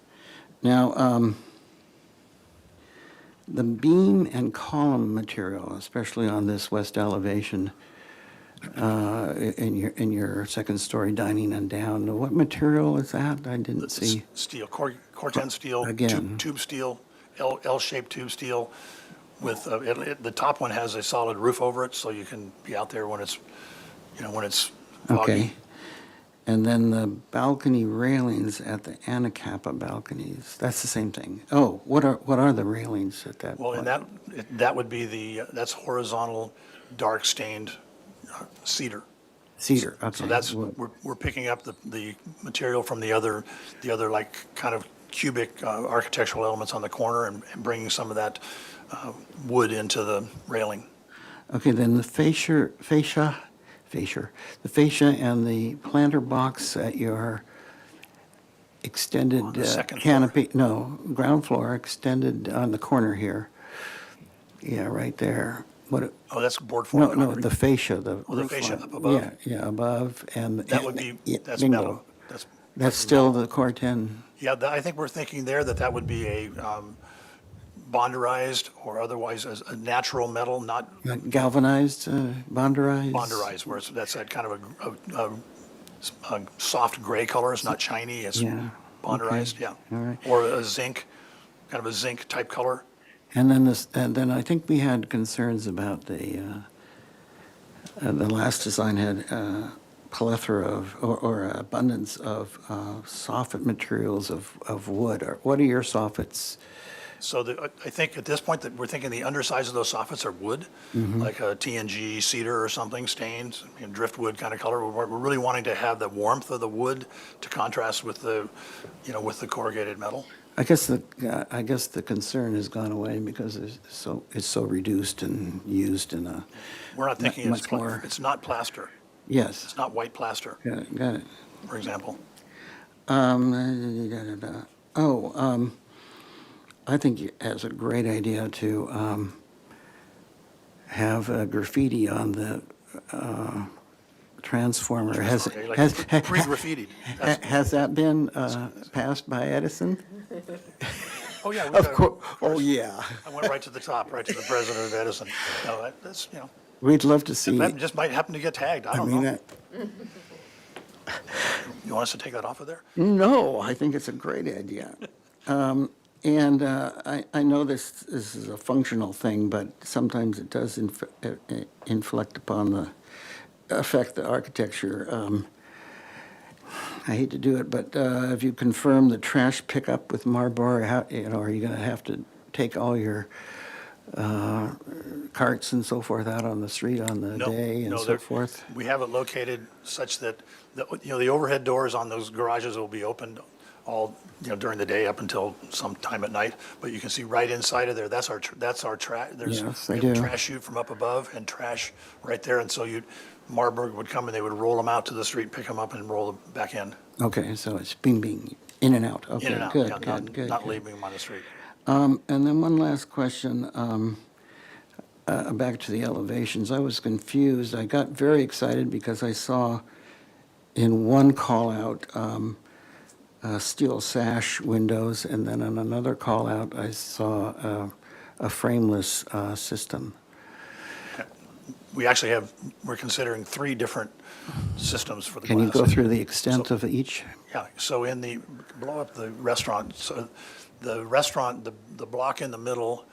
Now, the beam and column material, especially on this west elevation, in your second-story dining and down, what material is that? I didn't see. Steel, Corten steel, Again. tube steel, L-shaped tube steel with, the top one has a solid roof over it, so you can be out there when it's, when it's foggy. Okay. And then the balcony railings at the Anacapa balconies, that's the same thing. Oh, what are the railings at that Well, point? and that would be that's horizontal, dark stained cedar. Cedar, okay. So that's, we're picking up the material from the other like kind of cubic architectural elements on the corner and bringing some of that wood into the railing. Okay, then the fascia and the planter box at your extended On the second canopy, no, ground floor extended on the corner here. Yeah, right there. What? Oh, that's board form No, concrete. the fascia, the Oh, the roof fascia line. up above? Yeah, above and. That would be, yeah, that's bingo. metal. That's still the Corten. Yeah, I think we're thinking there that would be a bonderized or otherwise as a natural metal, not Galvanized, bonderized? bonderized, where that's that kind of a soft gray color. It's not shiny, it's Yeah, bonderized, okay. yeah. All right. Or a zinc, kind of a zinc type color. And then I think we had concerns about the last design had plethora of, or abundance of soffit materials of wood. What are your soffits? So I think at this point that we're thinking the undersides of those soffits are wood, like a TNG cedar or something, stained, driftwood kind of color. We're really wanting to have the warmth of the wood to contrast with the, with the corrugated metal. I guess the concern has gone away because it's so reduced and used in a. We're not thinking much more. it's not plaster. Yes. It's not white plaster, Got it. for example. I think it's a great idea to have graffiti on the transformer. Okay, like pre-graffitied. Has that been passed by Edison? Oh, yeah. Of course. Oh, yeah. I went right to the top, right to the president of Edison. No, that's, We'd love to see. that just might happen to get tagged. I don't mean, know. You want us to take that off of there? No, I think it's a great idea. And I know this is a functional thing, but sometimes it does inflect upon affect the architecture. I hate to do it, but have you confirmed the trash pickup with Marlboro? Are you going to have to take all your carts and so forth out on the street on the day and so forth? We have it located such that, the overhead doors on those garages will be opened all, during the day up until some time at night. But you can see right inside of there, that's our trash. Yes, I We have a do. trash chute from up above and trash right there. And so Marburg would come and they would roll them out to the street, pick them up and roll them back in. Okay, so it's bing, in and out. Okay, In and out, good, yeah, good. not leaving them on the street. And then one last question, back to the elevations. I was confused. I got very excited because I saw in one call-out steel sash windows, and then on another call-out, I saw a frameless system. We actually we're considering 3 different systems for the Can you glass. go through the extent of each? Yeah, so blow up the restaurant, so the restaurant, the block in the middle,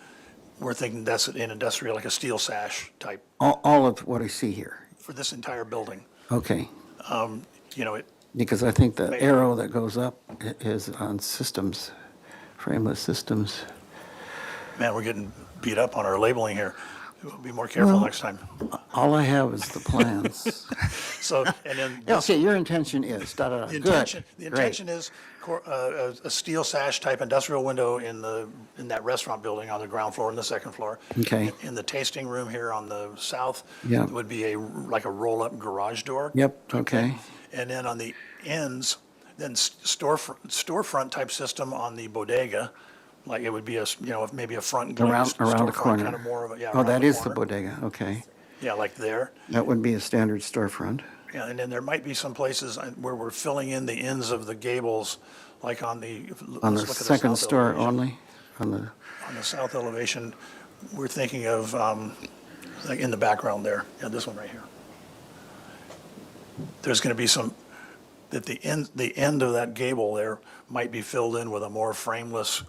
we're thinking that's an industrial, like a steel sash type All of what I see here? for this entire building. Okay. It, Because I think the arrow that goes up is on systems, frameless systems. man, we're getting beat up on our labeling here. We'll be more careful Well, next time. All I have is the plans. So, and then. Yeah, okay, your intention is, da-da-da, The good. intention is a steel sash type industrial window in that restaurant building on the ground floor and the second floor. Okay. In the tasting room here on the south. Yeah. Would be like a roll-up garage door. Yep, okay. And then on the ends, then storefront type system on the bodega, like it would be maybe a front glazed Around the storefront, corner. kind of more of a, yeah. Oh, around that the is the corner. bodega, okay. Yeah, like there. That would be a standard storefront. Yeah, and then there might be some places where we're filling in the ends of the gables, like on the. On the let's look at second south store elevation. only? On the, On the south elevation, we're thinking of, like in the background there, yeah, this one right here. There's going to be some, that the end of that gable there might be filled in with a more frameless,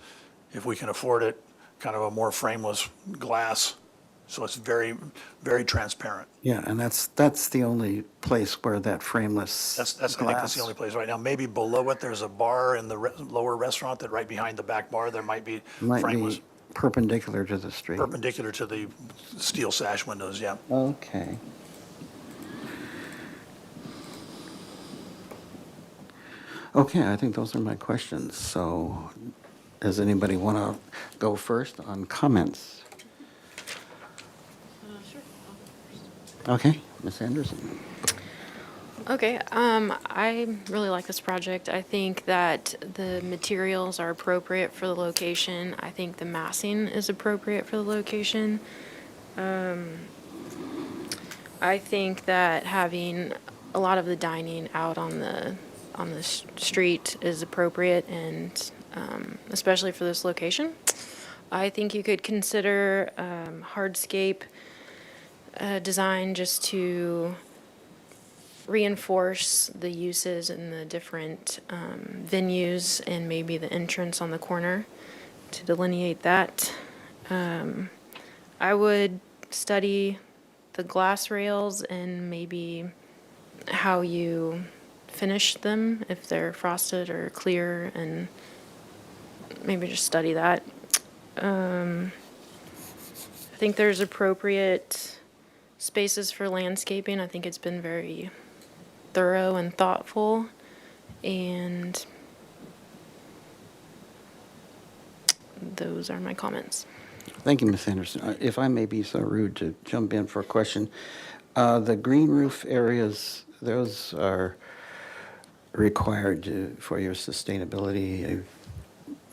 if we can afford it, kind of a more frameless glass, so it's very, very transparent. yeah, and that's the only place where that frameless I think that's glass. the only place right now. Maybe below it, there's a bar in the lower restaurant that right behind the back bar, there might be Might frameless, be perpendicular to the street. perpendicular to the steel sash windows, yeah. Okay. Okay, I think those are my questions. So does anybody want to go first on comments? Okay, Ms. Anderson. Okay, I really like this project. I think that the materials are appropriate for the location. I think the massing is appropriate for the location. I think that having a lot of the dining out on the street is appropriate, and especially for this location. I think you could consider hardscape design just to reinforce the uses in the different venues, and maybe the entrance on the corner to delineate that. I would study the glass rails and maybe how you finish them, if they're frosted or clear, and maybe just study that. I think there's appropriate spaces for landscaping. I think it's been very thorough and thoughtful, and those are my comments. Thank you, Ms. Anderson. If I may be so rude to jump in for a question, the green roof areas, those are required for your sustainability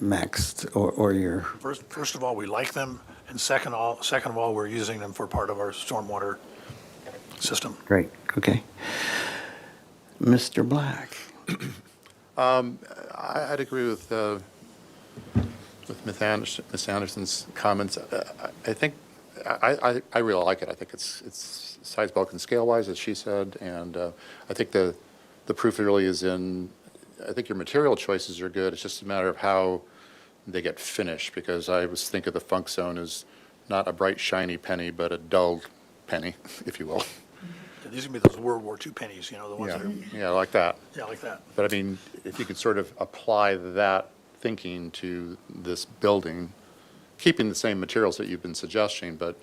maxed or your, First of all, we like them, and second of all, we're using them for part of our stormwater system. great, okay. Mr. Black. I'd agree with Ms. Anderson's comments. I think, I really like it. I think it's size, bulk, and scale-wise, as she said, and I think the proof really is in, I think your material choices are good. It's just a matter of how they get finished, because I always think of the Funk Zone as not a bright, shiny penny, but a dull penny, if you will. These are going to be those World War II pennies, you know, the ones that are, Yeah, like that. yeah, like that. But I mean, if you could sort of apply that thinking to this building, keeping the same materials that you've been suggesting, but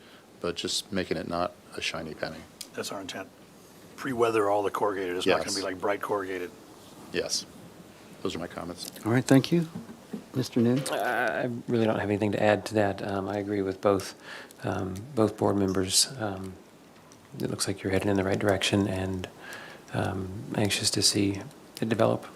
just making it not a shiny penny. That's our intent. Pre-weather all the corrugated. It's not going to Yes. be like bright corrugated. Yes. Those are my comments. All right, thank you. Mr. New? I really don't have anything to add to that. I agree with both board members. It looks like you're heading in the right direction, and anxious to see it develop.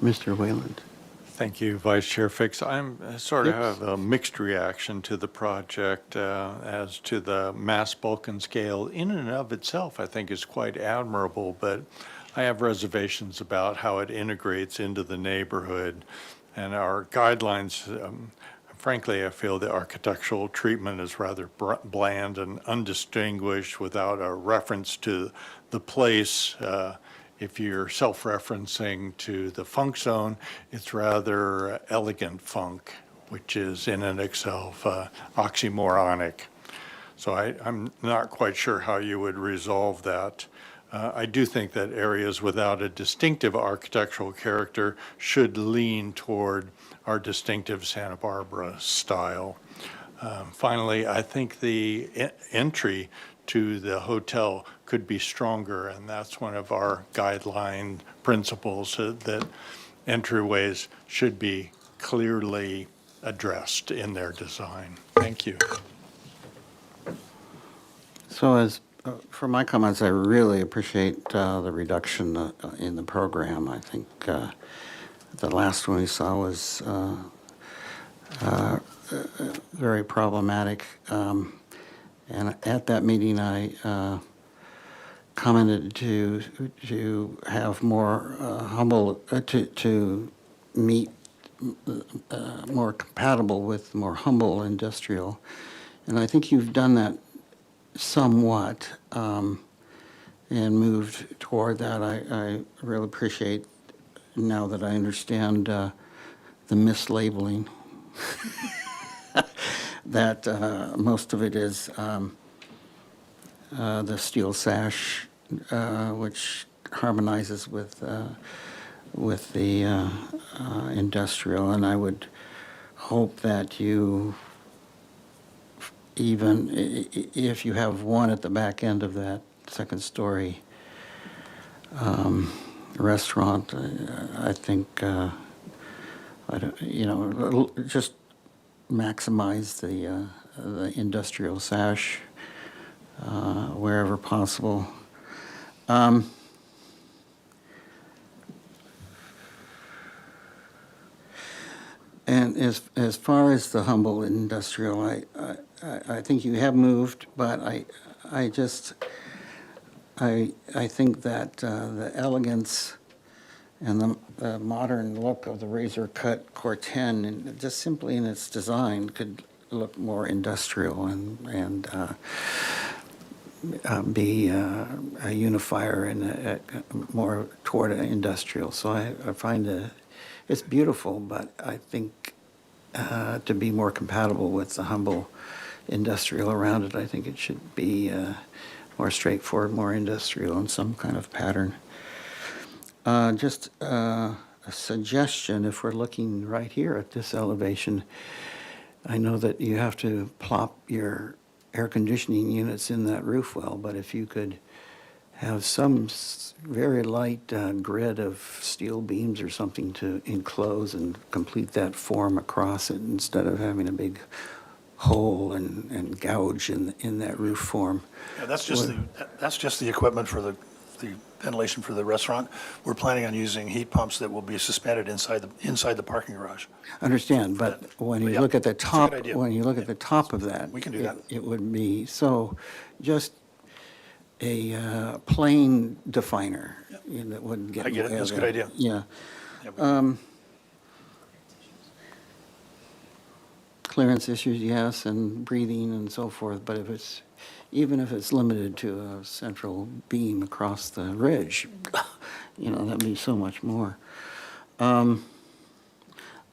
Mr. Wayland? Thank you, Vice Chair Fix. I'm sort of have a mixed reaction to the project as to the mass, bulk, and scale. In and of itself, I think is quite admirable, but I have reservations about how it integrates into the neighborhood and our guidelines. Frankly, I feel the architectural treatment is rather bland and undistinguished without a reference to the place. If you're self-referencing to the funk zone, it's rather elegant funk, which is in and itself oxymoronic. So I'm not quite sure how you would resolve that. I do think that areas without a distinctive architectural character should lean toward our distinctive Santa Barbara style. Finally, I think the entry to the hotel could be stronger, and that's one of our guideline principles, that entryways should be clearly addressed in their design. Thank you. So as, for my comments, I really appreciate the reduction in the program. I think the last one we saw was very problematic. And at that meeting, I commented to have more humble, to meet more compatible with more humble industrial. And I think you've done that somewhat and moved toward that. I really appreciate now that I understand the mislabeling. That most of it is the steel sash, which harmonizes with the industrial, and I would hope that you, even if you have one at the back end of that second story restaurant, I think, just maximize the industrial sash wherever possible. And as far as the humble industrial, I think you have moved, but I think that the elegance and the modern look of the razor cut Corten, and just simply in its design, could look more industrial and be a unifier and more toward an industrial. So I find it's beautiful, but I think to be more compatible with the humble industrial around it, I think it should be more straightforward, more industrial in some kind of pattern. Just a suggestion, if we're looking right here at this elevation, I know that you have to plop your air conditioning units in that roof well, but if you could have some very light grid of steel beams or something to enclose and complete that form across it instead of having a big hole and gouge in that roof form. Yeah, that's just the equipment for the ventilation for the restaurant. We're planning on using heat pumps that will be suspended inside the parking garage. Understand, but when you look at the top, at the top of that, We can do that. It would be, so just a plain definer that wouldn't get. I get it. That's a good idea. Yeah. Clearance issues, yes, and breathing and so forth, but even if it's limited to a central beam across the ridge, that'd be so much more.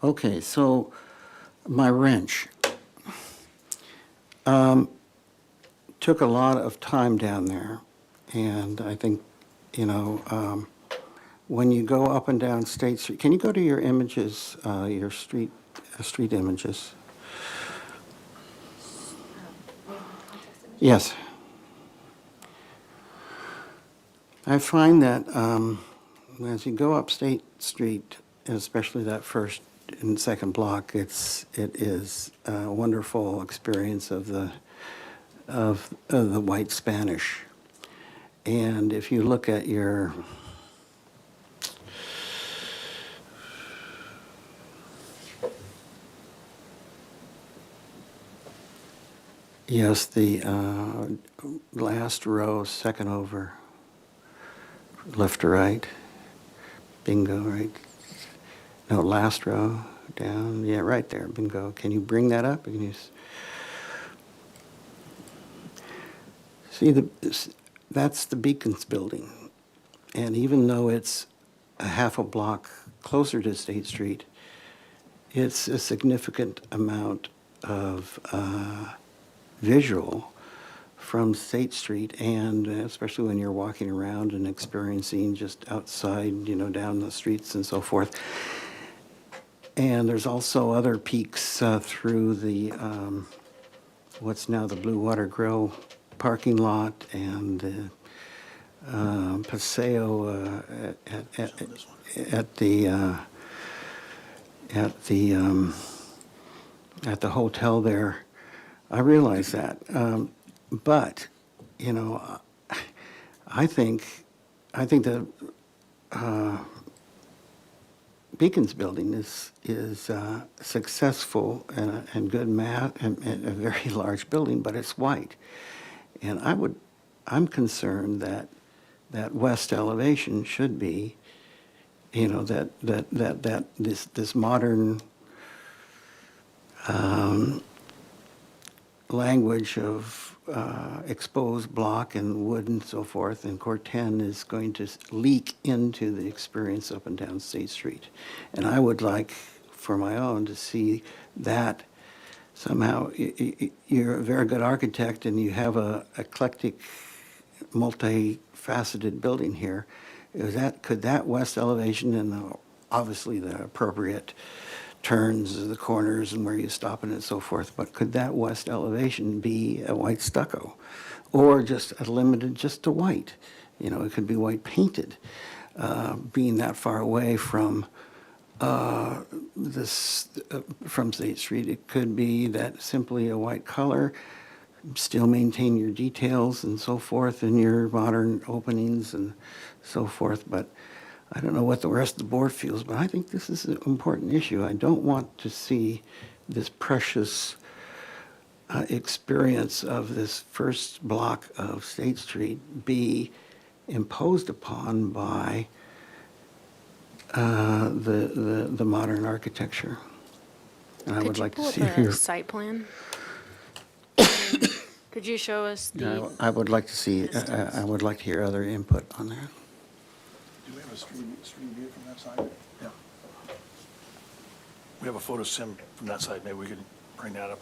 Okay, so my wrench. Took a lot of time down there, and I think, when you go up and down State Street, can you go to your images, your street images? Yes. I find that as you go up State Street, especially that first and second block, it is a wonderful experience of the white Spanish. And if you look at your yes, the last row, second over, left to right, bingo, right? No, last row, down, yeah, right there, bingo. Can you bring that up? Can you see that's the Beacons building. And even though it's a half a block closer to State Street, it's a significant amount of visual from State Street, and especially when you're walking around and experiencing just outside, down the streets and so forth. And there's also other peaks through the, what's now the Blue Water Grill parking lot, and Paseo at the hotel there. I realize that, but I think that Beacon's building is successful and good math and a very large building, but it's white. And I'm concerned that that west elevation should be, you know, that this modern language of exposed block and wood and so forth, and Core 10 is going to leak into the experience up and down State Street. And I would like, for my own, to see that somehow. You're a very good architect and you have a eclectic, multifaceted building here. Could that west elevation and obviously the appropriate turns, the corners and where you stop and so forth, but could that west elevation be a white stucco or just limited just to white? You know, it could be white painted. Being that far away from from State Street, it could be that simply a white color, still maintain your details and so forth and your modern openings and so forth, but I don't know what the rest of the board feels, but I think this is an important issue. I don't want to see this precious experience of this first block of State Street be imposed upon by the modern architecture. And I would like to see Could you pull here. up a site plan? Could you show us the? I would like to see. I would like to hear other input on that. Do we have a stream view from that side? Yeah. We have a photo sim from that side. Maybe we could bring that up.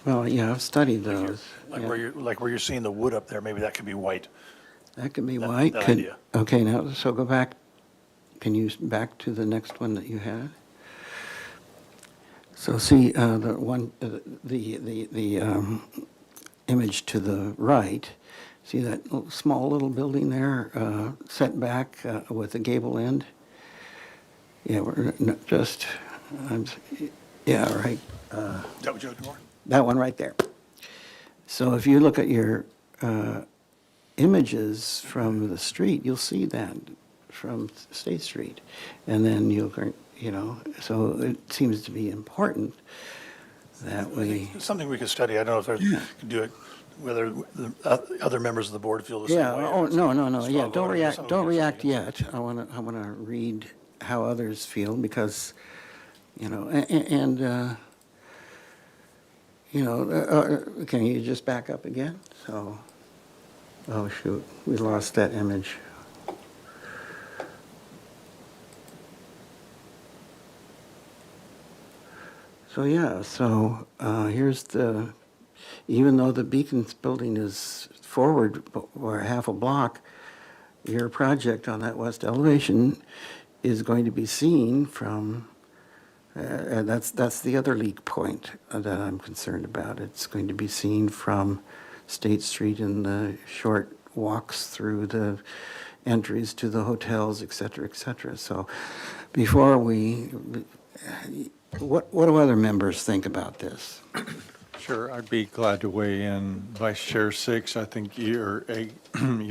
Well, yeah, I've studied those. Like Yeah. where you're seeing the wood up there, maybe that could be white. That could be white. that Could- idea. Okay, now, so go back. Can you back to the next one that you had? So see, the one, the image to the right, see that small little building there, set back with a gable end? Yeah, we're not just, yeah, right. Is that what you're looking for? That one right there. So if you look at your images from the street, you'll see that from State Street. And then you'll, you know, so it seems to be important that we, It's something we could study. I don't know if there's, could do it, whether the other members of the board feel the same yeah, way. oh, no, yeah, Small don't voters or react, something don't we can react study. yet. I want to read how others feel because, you know, and you know, can you just back up again? So, oh shoot, we lost that image. So yeah, so here's the, even though the Beacons building is forward or half a block, your project on that west elevation is going to be seen from, and that's the other leak point that I'm concerned about. It's going to be seen from State Street and the short walks through the entries to the hotels, et cetera, et cetera. So before we, what do other members think about this? Sure, I'd be glad to weigh in. Vice Chair Six, I think your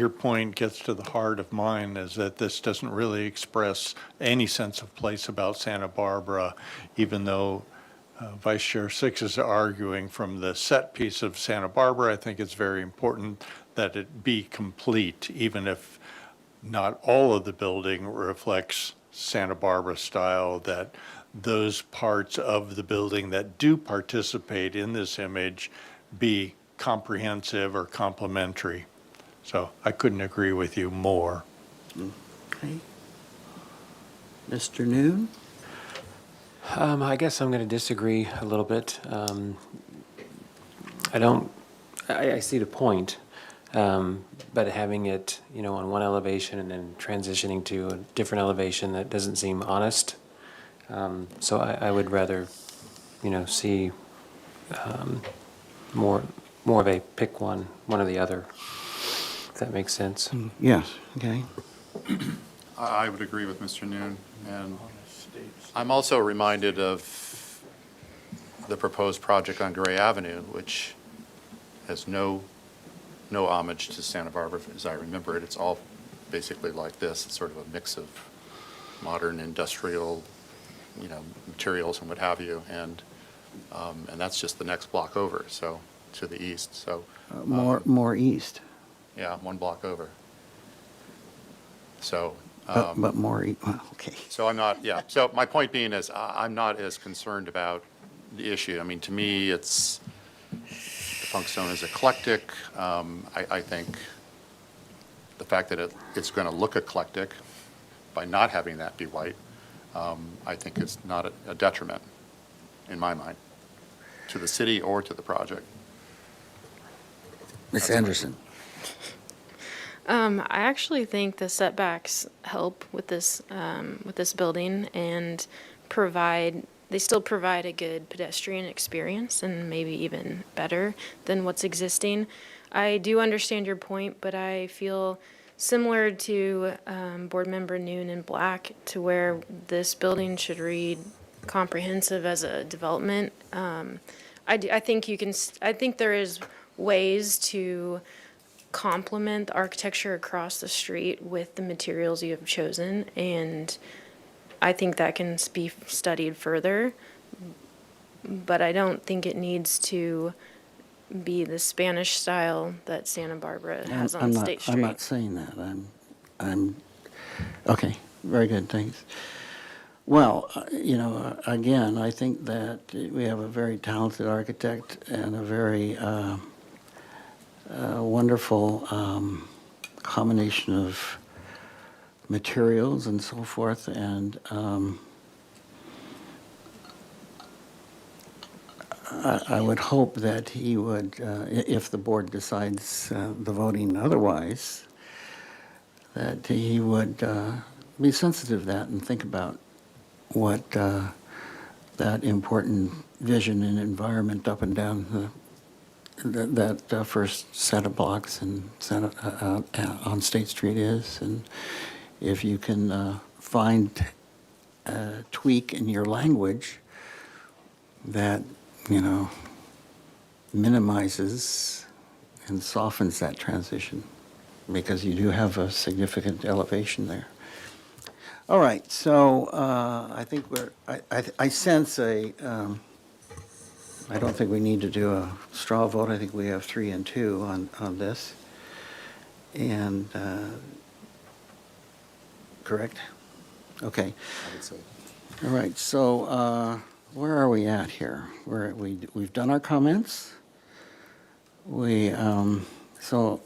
point gets to the heart of mine, is that this doesn't really express any sense of place about Santa Barbara, even though Vice Chair Six is arguing from the set piece of Santa Barbara. I think it's very important that it be complete, even if not all of the building reflects Santa Barbara style, that those parts of the building that do participate in this image be comprehensive or complementary. So I couldn't agree with you more. Okay. Mr. Noon? I guess I'm going to disagree a little bit. I see the point, but having it, you know, on one elevation and then transitioning to a different elevation, that doesn't seem honest. So I would rather, you know, see more of a pick one or the other, if that makes sense. Yes, okay. I would agree with Mr. Noon, and I'm also reminded of the proposed project on Gray Avenue, which has no homage to Santa Barbara, as I remember it. It's all basically like this. It's sort of a mix of modern industrial, materials and what have you, and that's just the next block over, so, to the east, so. More east, Yeah, one block over. So. but more, well, okay. So I'm not, yeah, so my point being is I'm not as concerned about the issue. I mean, to me, the Funkstone is eclectic. I think the fact that it's going to look eclectic by not having that be white, I think it's not a detriment, in my mind, to the city or to the project. Ms. Anderson? I actually think the setbacks help with this building and they still provide a good pedestrian experience and maybe even better than what's existing. I do understand your point, but I feel similar to Board Member Noon and Black, to where this building should read comprehensive as a development. I think there is ways to complement the architecture across the street with the materials you have chosen, and I think that can be studied further, but I don't think it needs to be the Spanish style that Santa Barbara has on State Street. I'm not saying that. Okay, very good, thanks. Well, again, I think that we have a very talented architect and a very wonderful combination of materials and so forth, and I would hope that he would, if the board decides the voting otherwise, that he would be sensitive to that and think about what that important vision and environment up and down that first set of blocks and on State Street is, and if you can find a tweak in your language that minimizes and softens that transition, because you do have a significant elevation there. All right, so I think I sense I don't think we need to do a straw vote. I think we have 3 and 2 on this. And, correct? Okay. I would say. All right, so where are we at here? We've done our comments. So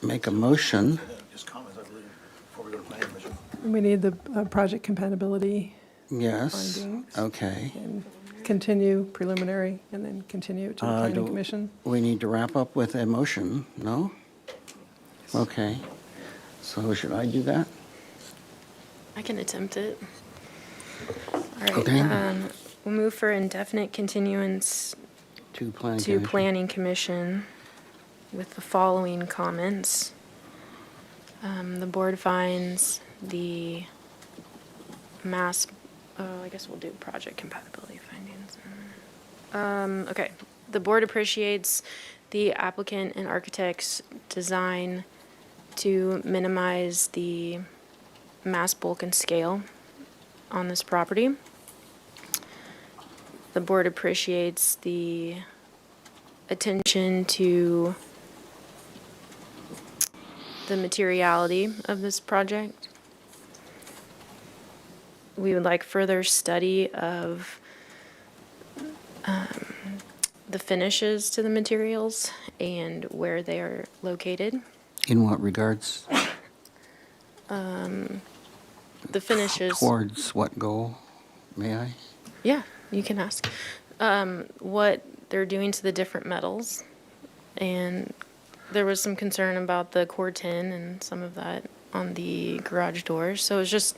make a motion. Just comments, I believe, before we go to planning commission. We need the project compatibility Yes, findings. okay. And continue preliminary, and then continue to the planning commission. We need to wrap up with a motion, no? Okay. So should I do that? I can attempt it. All right. Okay. We'll move for indefinite continuance To planning to commission. Planning Commission with the following comments. The board finds the I guess we'll do project compatibility findings. Okay. The board appreciates the applicant and architect's design to minimize the mass, bulk, and scale on this property. The board appreciates the attention to the materiality of this project. We would like further study of the finishes to the materials and where they are located. In what regards? The finishes. Towards what goal, may I? Yeah, you can ask. What they're doing to the different metals. And there was some concern about the Core-10 and some of that on the garage doors. So it's just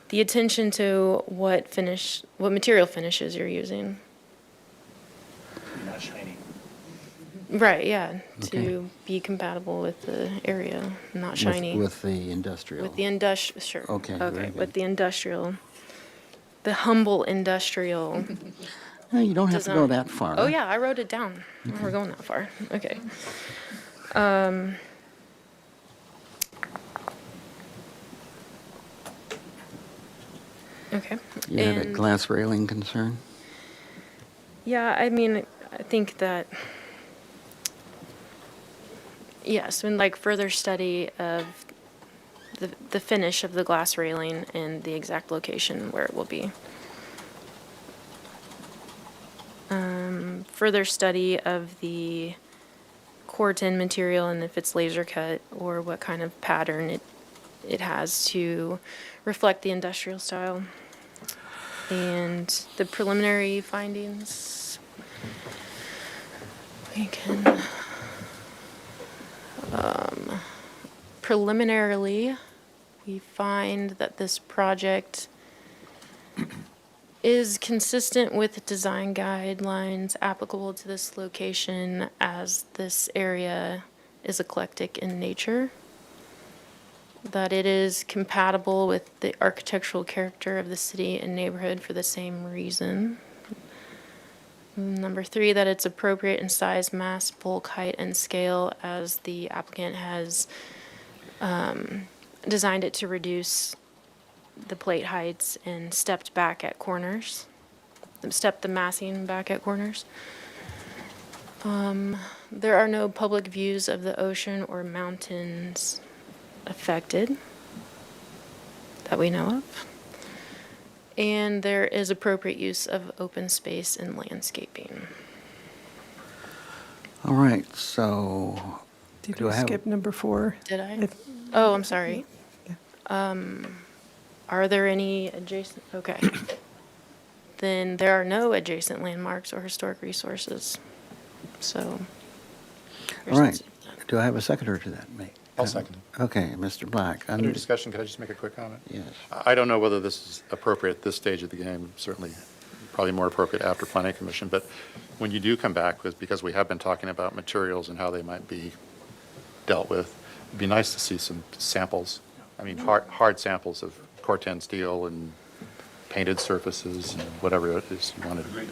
the attention to what material finishes you're using. Not shiny. Right, yeah, Okay. to be compatible with the area, not shiny. With the industrial. With the industrial, sure. Okay, very Okay, good. with the industrial, the humble industrial. No, you don't have to go design. that far. Oh, yeah, I wrote it down. We're going that far. Okay. Okay. You had a And- glass railing concern? Yeah, I mean, I think that, yes, and like further study of the finish of the glass railing and the exact location where it will be. Further study of the Corten material and if it's laser cut or what kind of pattern it has to reflect the industrial style. And the preliminary findings, we can, preliminarily, we find that this project is consistent with design guidelines applicable to this location as this area is eclectic in nature. That it is compatible with the architectural character of the city and neighborhood for the same reason. Number 3, that it's appropriate in size, mass, bulk, height, and scale as the applicant has designed it to reduce the plate heights and stepped back at corners, stepped the massing back at corners. There are no public views of the ocean or mountains affected that we know of. And there is appropriate use of open space and landscaping. All right, so Did do you I have? skip number 4? Did I? Oh, I'm sorry. Are there any adjacent, okay. Then there are no adjacent landmarks or historic resources. So. All right, do I have a seconder to that, mate? I'll second it. Okay, Mr. Black. Under discussion, could I just make a quick comment? Yes. I don't know whether this is appropriate at this stage of the game, certainly probably more appropriate after planning commission, but when you do come back with, because we have been talking about materials and how they might be dealt with, it'd be nice to see some samples. I mean, hard samples of Corten steel and painted surfaces and whatever it is you wanted. I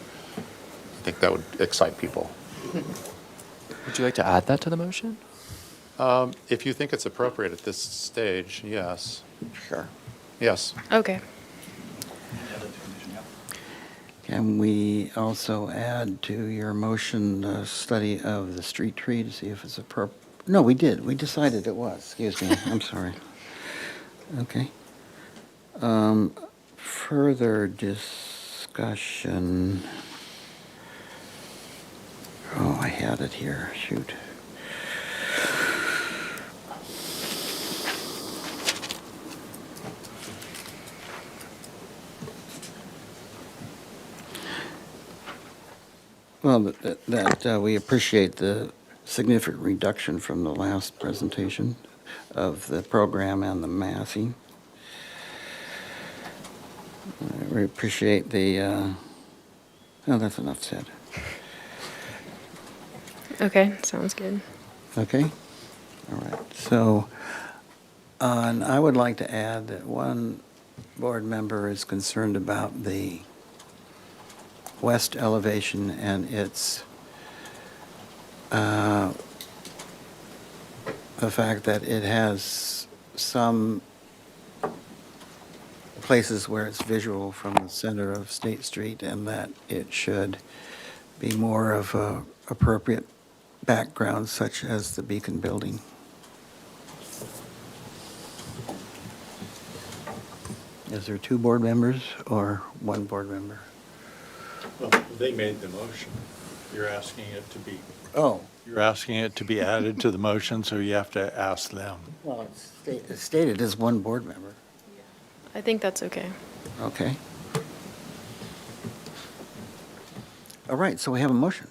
think that would excite people. Would you like to add that to the motion? If you think it's appropriate at this stage, yes. Sure. Yes. Okay. Can we also add to your motion the study of the street tree to see if it's appropriate? No, we did. We decided it was. Excuse me. I'm sorry. Okay. Further discussion. Oh, I had it here. Shoot. Well, that we appreciate the significant reduction from the last presentation of the program and the massing. We appreciate the, oh, that's enough said. Okay, sounds good. Okay? All right. So, and I would like to add that one board member is concerned about the west elevation and its, the fact that it has some places where it's visual from the center of State Street and that it should be more of a appropriate background such as the Beacon Building. Is there 2 board members or 1 board member? Well, they made the motion. You're asking it to be. Oh. You're asking it to be added to the motion, so you have to ask them. Well, it's stated as 1 board member. I think that's okay. Okay. All right, so we have a motion.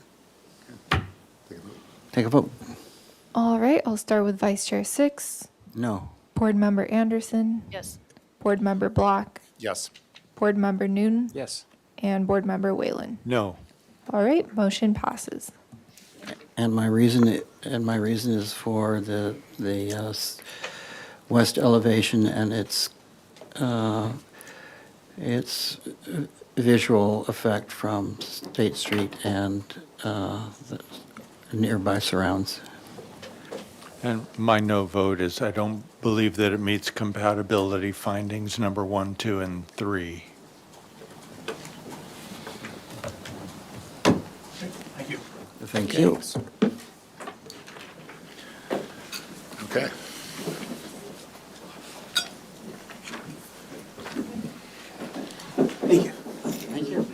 Take a vote. All right, I'll start with Vice Chair Six, No. Board Member Anderson, Yes. Board Member Block, Yes. Board Member Newton, Yes. and Board Member Whalen. No. All right, motion passes. And my reason is for the west elevation and its visual effect from State Street and the nearby surrounds. And my no vote is I don't believe that it meets compatibility findings number 1, 2, and 3. Thank you. Okay. Thank you. Thank you.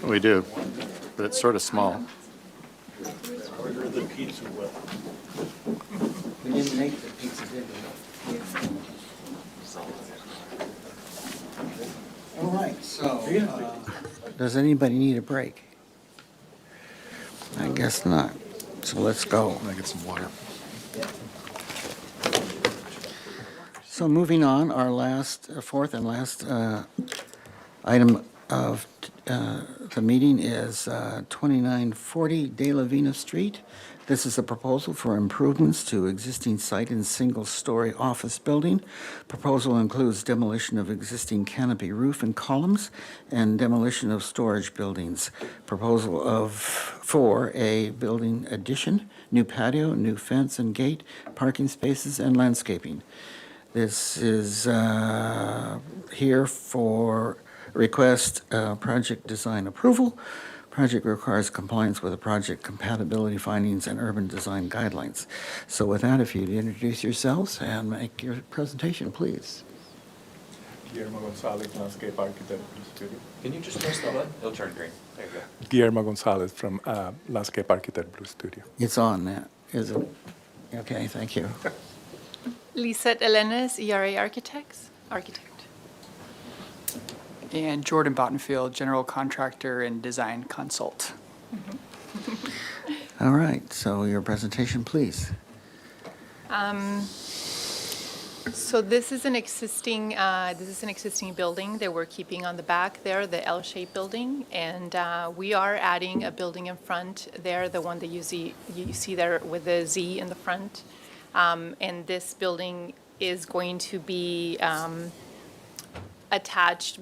We do, but it's sort of small. Order the pizza well. We didn't make the pizza, did we? All right, so, does anybody need a break? I guess not. So let's go. I get some water. So moving on, our last, fourth and last item of the meeting is 2940 De La Vina Street. This is a proposal for improvements to existing site in single-story office building. Proposal includes demolition of existing canopy roof and columns and demolition of storage buildings. Proposal for a building addition, new patio, new fence and gate, parking spaces, and landscaping. This is here for request project design approval. Project requires compliance with the project compatibility findings and urban design guidelines. So with that, if you'd introduce yourselves and make your presentation, please. Guillermo Gonzalez, landscape architect, Blue Studio. Can you just press the button? It'll turn green. There you go. Guillermo Gonzalez from Landscape Architect, Blue Studio. It's on that, is it? Okay, thank you. Lisette Elenes, ERA Architect. And Jordan Bottenfield, general contractor and design consult. All right, so your presentation, please. So this is an existing building that we're keeping on the back there, the L-shaped building, and we are adding a building in front there, the one that you see there with the Z in the front. And this building is going to be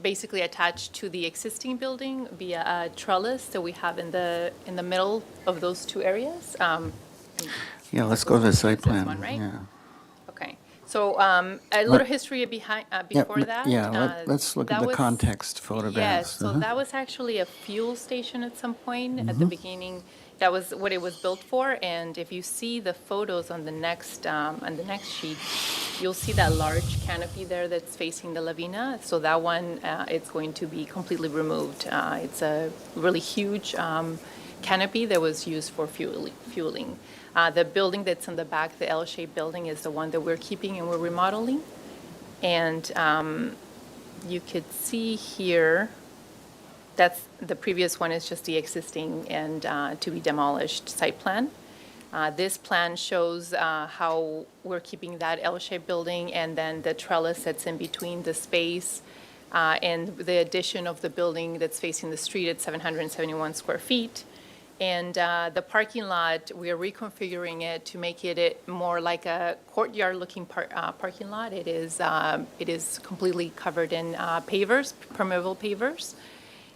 basically attached to the existing building via a trellis that we have in the middle of those two areas. Yeah, let's go to the site plan. one, right? Yeah. Okay, so a little history before that. Yeah, let's look at that the was- context photographs. Yes, so Uh-huh. that was actually a fuel station at some point at the beginning. That was what it was built for. And if you see the photos on the next sheet, you'll see that large canopy there that's facing the Lavina. So that one, it's going to be completely removed. It's a really huge canopy that was used for fueling. The building that's in the back, the L-shaped building, is the one that we're keeping and we're remodeling. And you could see here, that's the previous one is just the existing and to be demolished site plan. This plan shows how we're keeping that L-shaped building and then the trellis that's in between the space and the addition of the building that's facing the street at 771 square feet. And the parking lot, we are reconfiguring it to make it more like a courtyard-looking parking lot. It is completely covered in pavers, permeable pavers.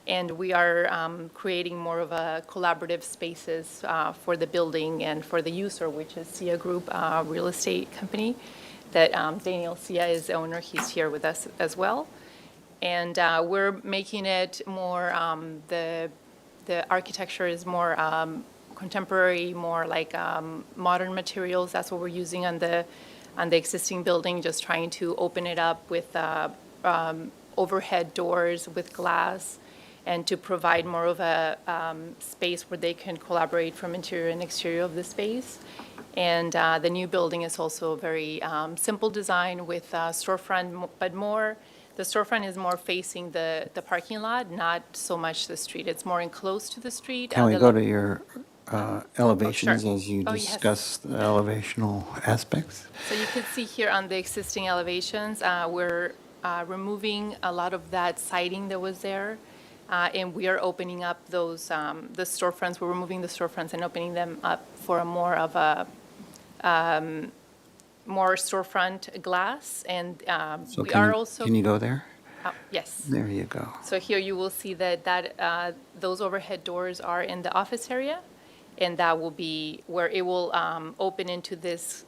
And we are creating more of a collaborative spaces for the building and for the user, which is Sia Group Real Estate Company, that Daniel Sia is the owner. He's here with us as well. And we're making it more, the architecture is more contemporary, more like modern materials. That's what we're using on the existing building, just trying to open it up with overhead doors with glass, and to provide more of a space where they can collaborate from interior and exterior of the space. And the new building is also a very simple design with storefront, but the storefront is more facing the parking lot, not so much the street. It's more enclosed to the street. Can we go to your elevations sure. as you Oh, yes. discuss the elevational aspects? So you can see here on the existing elevations, we're removing a lot of that siding that was there. And we are opening up those, the storefronts, we're removing the storefronts and opening them up for a more of a, more storefront glass. And So we are also. Can you go there? Yes. There you go. So here you will see that those overhead doors are in the office area. And that will be where it will open into this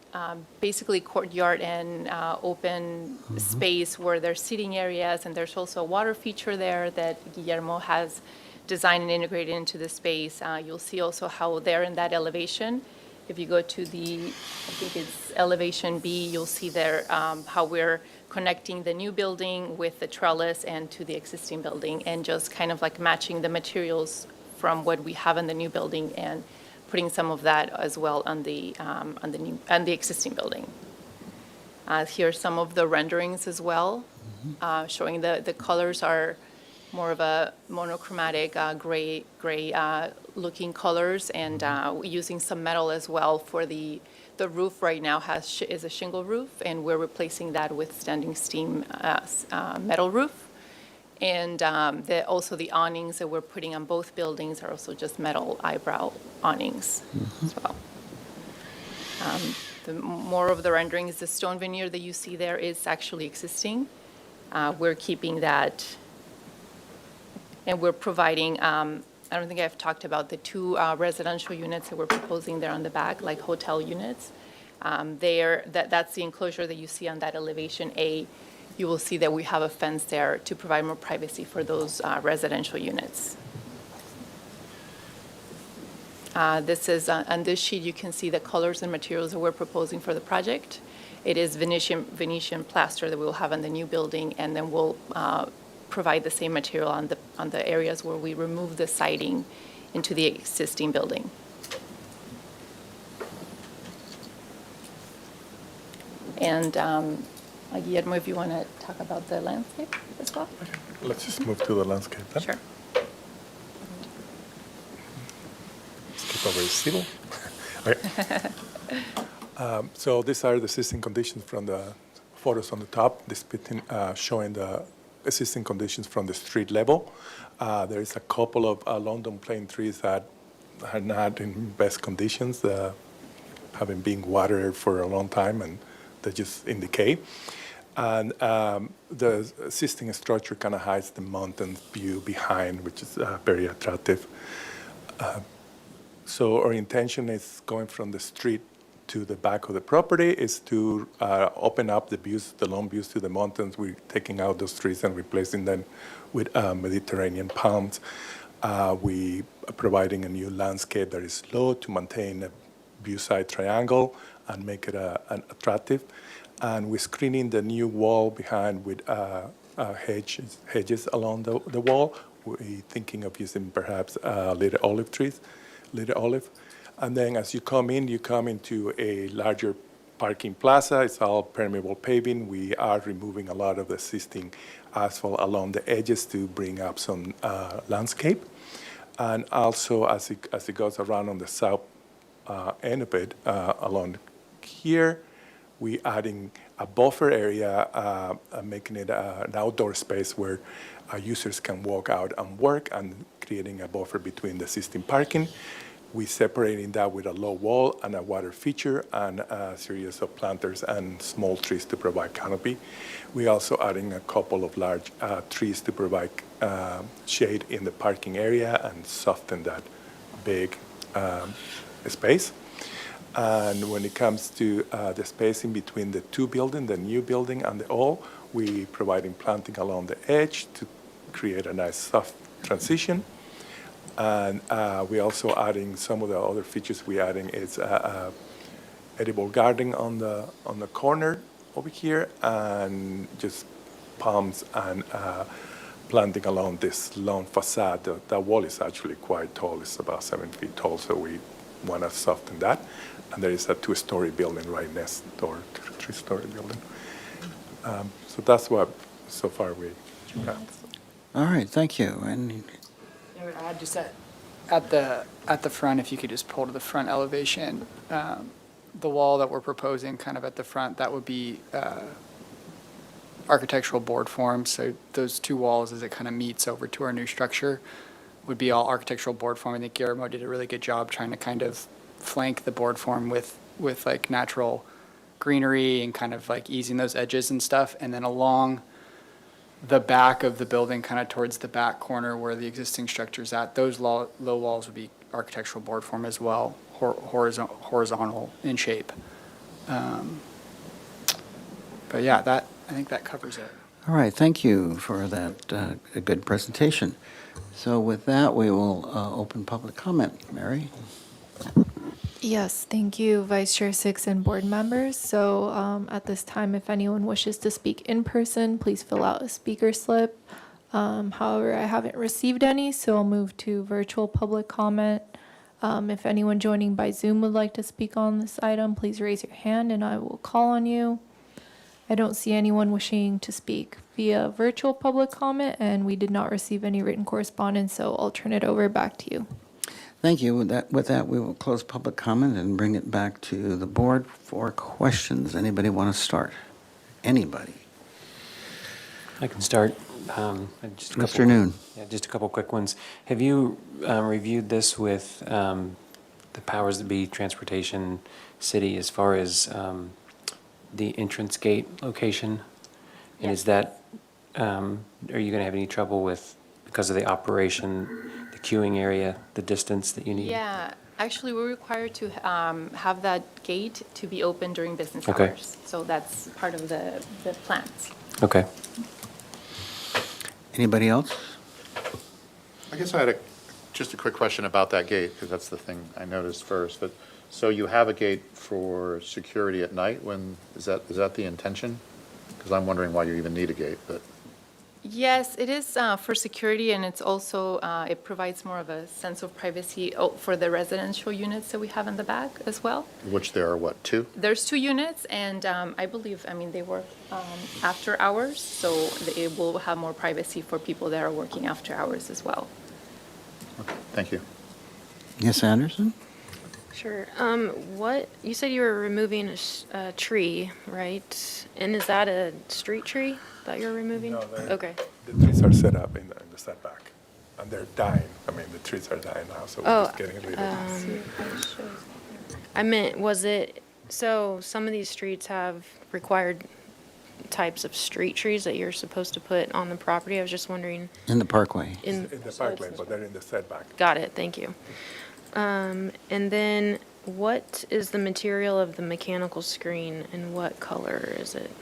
basically courtyard and open space where there's seating areas, and there's also a water feature there that Guillermo has designed and integrated into the space. You'll see also how they're in that elevation. If you go to I think it's elevation B, you'll see there how we're connecting the new building with the trellis and to the existing building, and just kind of like matching the materials from what we have in the new building and putting some of that as well on the existing building. Here's some of the renderings as well, showing the colors are more of a monochromatic gray looking colors, and using some metal as well for the roof right now is a shingle roof, and we're replacing that with standing seam metal roof. And also the awnings that we're putting on both buildings are also just metal eyebrow awnings as well. The more of the renderings, the stone veneer that you see there is actually existing. We're keeping that, and we're providing, I don't think I've talked about the two residential units that we're proposing there on the back, like hotel units. That's the enclosure that you see on that elevation A. You will see that we have a fence there to provide more privacy for those residential units. This is, on this sheet, you can see the colors and materials that we're proposing for the project. It is Venetian plaster that we will have on the new building, and then we'll provide the same material on the areas where we remove the siding into the existing building. And Guillermo, if you want to talk about the landscape as well? Let's just move to the landscape then. Sure. Skip over civil. Okay. So these are the existing conditions from the photos on the top, showing the existing conditions from the street level. There is a couple of London plane trees that are not in best conditions, having been watered for a long time, and they're just in decay. And the existing structure kind of hides the mountain view behind, which is very attractive. So our intention is going from the street to the back of the property is to open up the views, the long views to the mountains. We're taking out those trees and replacing them with Mediterranean palms. We are providing a new landscape that is low to maintain a view side triangle and make it attractive. And we're screening the new wall behind with hedges along the wall. We're thinking of using perhaps little olive trees, little olive. And then as you come into a larger parking plaza. It's all permeable paving. We are removing a lot of the existing asphalt along the edges to bring up some landscape. And also, as it goes around on the south end of it, along here, we adding a buffer area, making it an outdoor space where users can walk out and work, and creating a buffer between the existing parking. We separating that with a low wall and a water feature and a series of planters and small trees to provide canopy. We also adding a couple of large trees to provide shade in the parking area and soften that big space. And when it comes to the space in between the two buildings, the new building and the old, we providing planting along the edge to create a nice soft transition. And we also adding some of the other features we adding is edible garden on the corner over here, and just palms and planting along this long facade. The wall is actually quite tall. It's about 7 feet tall, so we want to soften that. And there is a 2-story building right next door, 3-story building. So that's what so far we have. All right, thank you. And I would add just at the front, if you could just pull to the front elevation, the wall that we're proposing kind of at the front, that would be architectural board form. So those two walls, as it kind of meets over to our new structure, would be all architectural board form. I think Guillermo did a really good job trying to kind of flank the board form with like natural greenery and kind of like easing those edges and stuff. And then along the back of the building, kind of towards the back corner where the existing structure's at, those low walls would be architectural board form as well, horizontal in shape. But yeah, I think that covers it. All right, thank you for that a good presentation. So with that, we will open public comment. Mary? Yes, thank you, Vice Chair Six and board members. So at this time, if anyone wishes to speak in person, please fill out a speaker slip. However, I haven't received any, so I'll move to virtual public comment. If anyone joining by Zoom would like to speak on this item, please raise your hand and I will call on you. I don't see anyone wishing to speak via virtual public comment, and we did not receive any written correspondence, so I'll turn it over back to you. Thank you. With that, we will close public comment and bring it back to the board for questions. Anybody want to start? Anybody? I can start. Just a couple- Mr. Noon. Yeah, just a couple quick ones. Have you reviewed this with the powers that be, transportation, city, as far as the entrance gate location? And is that, are you going to have any trouble with, because of the operation, the queuing area, the distance that you need? Yeah, actually, we're required to have that gate to be open during business Okay. hours. So that's part of the plans. Okay. Anybody else? I guess I had just a quick question about that gate, because that's the thing I noticed first. But, so you have a gate for security at night is that the intention? Because I'm wondering why you even need a gate, but. Yes, it is for security, and it's also, it provides more of a sense of privacy for the residential units that we have in the back as well. Which there are, what, 2? There's 2 units, and I believe, they work after hours, so it will have more privacy for people that are working after hours as well. Okay, thank you. Yes, Anderson? Sure. You said you were removing a tree, right? And is that a street tree that you're removing? No, Okay. The trees are set up in the setback, and they're dying. I mean, the trees are dying now, so we're just getting rid of them. I meant, so some of these streets have required types of street trees that you're supposed to put on the property. I was just wondering. In the parkway. In the parkway, but they're in the setback. Got it, thank you. And then what is the material of the mechanical screen and what color is it?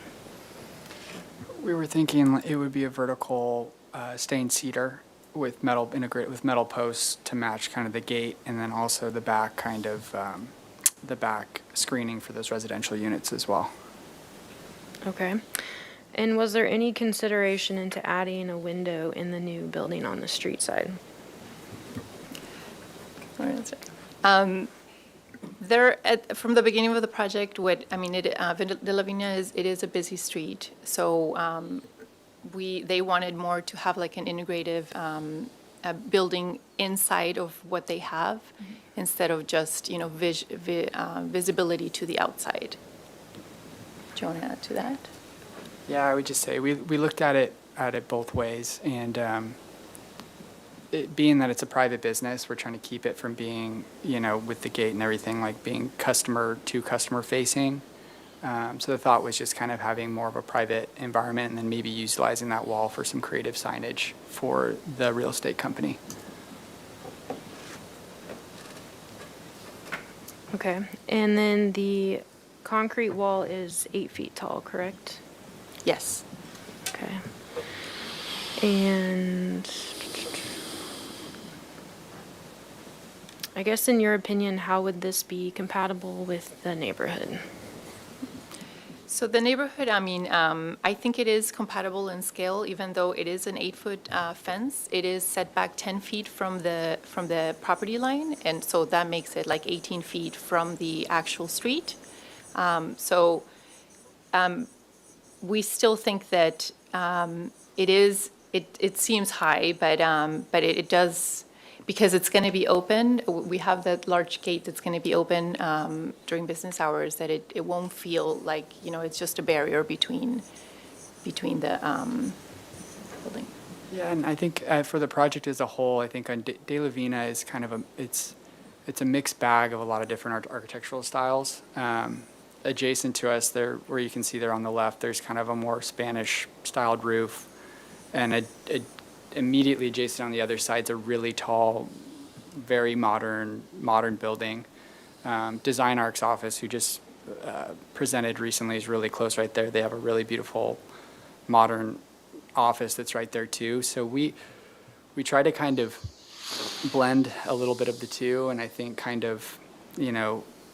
We were thinking it would be a vertical stained cedar with metal integrated with metal posts to match kind of the gate, and then also the back kind of the back screening for those residential units as well. Okay. And was there any consideration into adding a window in the new building on the street side? From the beginning of the project, De La Viña is a busy street, so they wanted more to have like an integrative building inside of what they have, instead of just visibility to the outside. Do you want to add to that? Yeah, I would just say we looked at it both ways, and being that it's a private business, we're trying to keep it from being, with the gate and everything, like being customer facing. So the thought was just kind of having more of a private environment, and then maybe utilizing that wall for some creative signage for the real estate company. Okay. And then the concrete wall is 8 feet tall, correct? Yes. Okay. And I guess in your opinion, how would this be compatible with the neighborhood? So the neighborhood, I think it is compatible in scale, even though it is an 8-foot fence. It is set back 10 feet from the property line, and so that makes it like 18 feet from the actual street. We still think that it seems high, but it does, because it's going to be open. We have that large gate that's going to be open during business hours, that it won't feel like, it's just a barrier between the building. Yeah, and I think for the project as a whole, I think on De La Viña is kind of it's a mixed bag of a lot of different architectural styles. Adjacent to us there, where you can see there on the left, there's kind of a more Spanish-styled roof, and immediately adjacent on the other side is a really tall, very modern building. Design Arc's office, who just presented recently is really close right there. They have a really beautiful modern office that's right there too. So we try to kind of blend a little bit of the two, and I think kind of,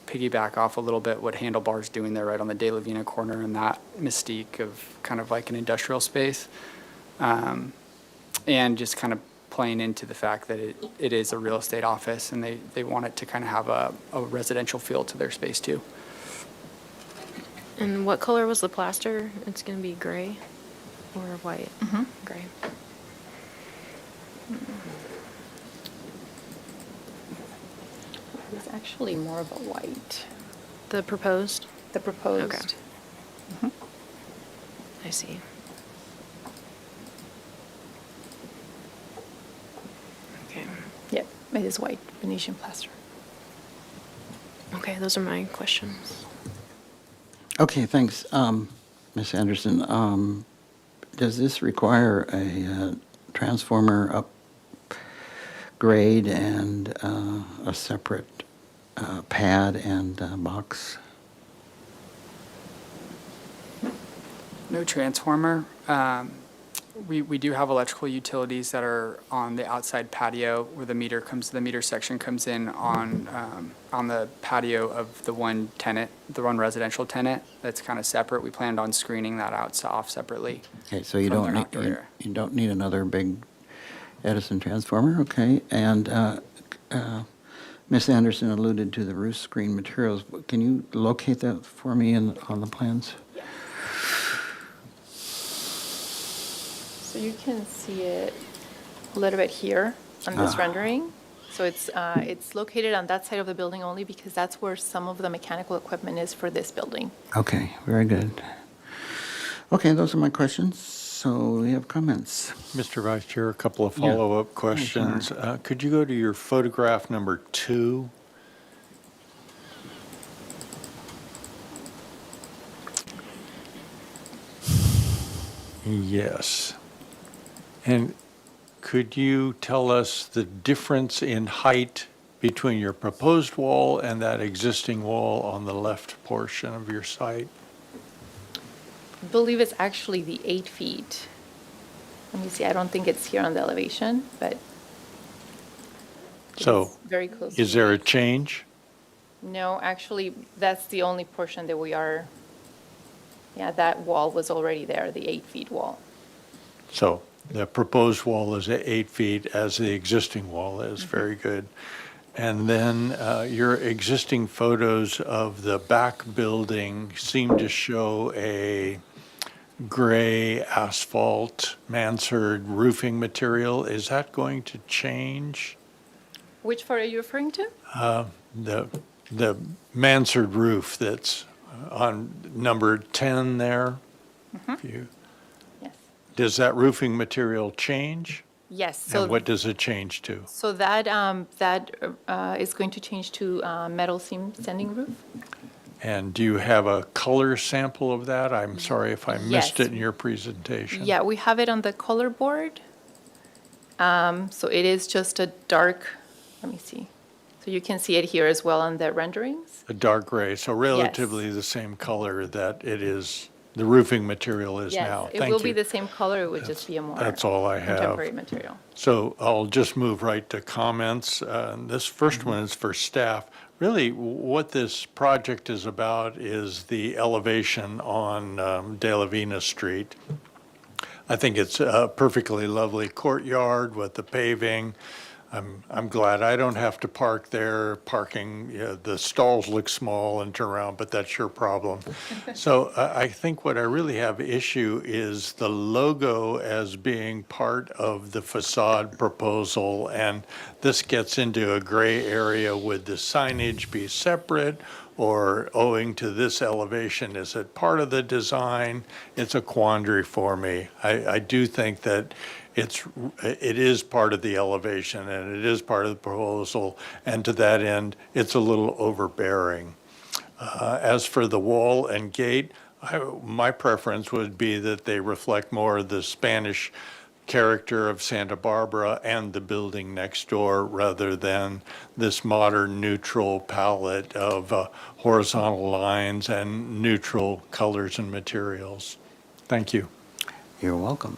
piggyback off a little bit what Handlebar's doing there right on the De La Vina corner and that mystique of kind of like an industrial space. And just kind of playing into the fact that it is a real estate office, and they want it to kind of have a residential feel to their space too. And what color was the plaster? It's going to be gray or white? Gray. It's actually more of a white. The proposed? The proposed. Okay. I see. Okay. Yep, it is white, Venetian plaster. Okay, those are my questions. Okay, thanks. Ms. Anderson, does this require a transformer upgrade and a separate pad and box? No transformer. We do have electrical utilities that are on the outside patio where the meter section comes in on the patio of the one tenant, the one residential tenant. That's kind of separate. We planned on screening that off separately. Okay, so you from don't their need, outdoor area. you don't need another big Edison transformer, okay? And Ms. Anderson alluded to the roof screen materials. Can you locate that for me on the plans? So you can see it a little bit here on this rendering. So it's located on that side of the building only because that's where some of the mechanical equipment is for this building. Okay, very good. Okay, those are my questions. So we have comments. Mr. Vice Chair, a couple of Yeah. follow-up questions. Could you go to your photograph number 2? Yes. And could you tell us the difference in height between your proposed wall and that existing wall on the left portion of your site? I believe it's actually the 8 feet. Let me see, I don't think it's here on the elevation, but So, very close. is there a change? No, actually, that's the only portion that that wall was already there, the 8 feet wall. So the proposed wall is at 8 feet as the existing wall is. Very good. And then your existing photos of the back building seem to show a gray asphalt mansard roofing material. Is that going to change? Which photo are you referring to? The mansard roof that's on number 10 there? If you- Yes. Does that roofing material change? Yes, And what does it change to? so that is going to change to metal seam standing roof. And do you have a color sample of that? I'm sorry if I missed Yes. it in your presentation. Yeah, we have it on the color board. So it is just a dark, let me see. So you can see it here as well on the renderings. A dark gray, so relatively the same color that it is, the roofing material is now. Yes, it Thank will be you. the same color, it would just be a more That's all I have. contemporary material. So I'll just move right to comments. This first one is for staff. Really, what this project is about is the elevation on De La Vina Street. I think it's a perfectly lovely courtyard with the paving. I'm glad I don't have to park there. Parking, the stalls look small and turn around, but that's your problem. So I think what I really have issue is the logo as being part of the facade proposal. And this gets into a gray area. Would the signage be separate or owing to this elevation? Is it part of the design? It's a quandary for me. I do think that it is part of the elevation and it is part of the proposal, and to that end, it's a little overbearing. As for the wall and gate, my preference would be that they reflect more of the Spanish character of Santa Barbara and the building next door, rather than this modern neutral palette of horizontal lines and neutral colors and materials. Thank you. You're welcome.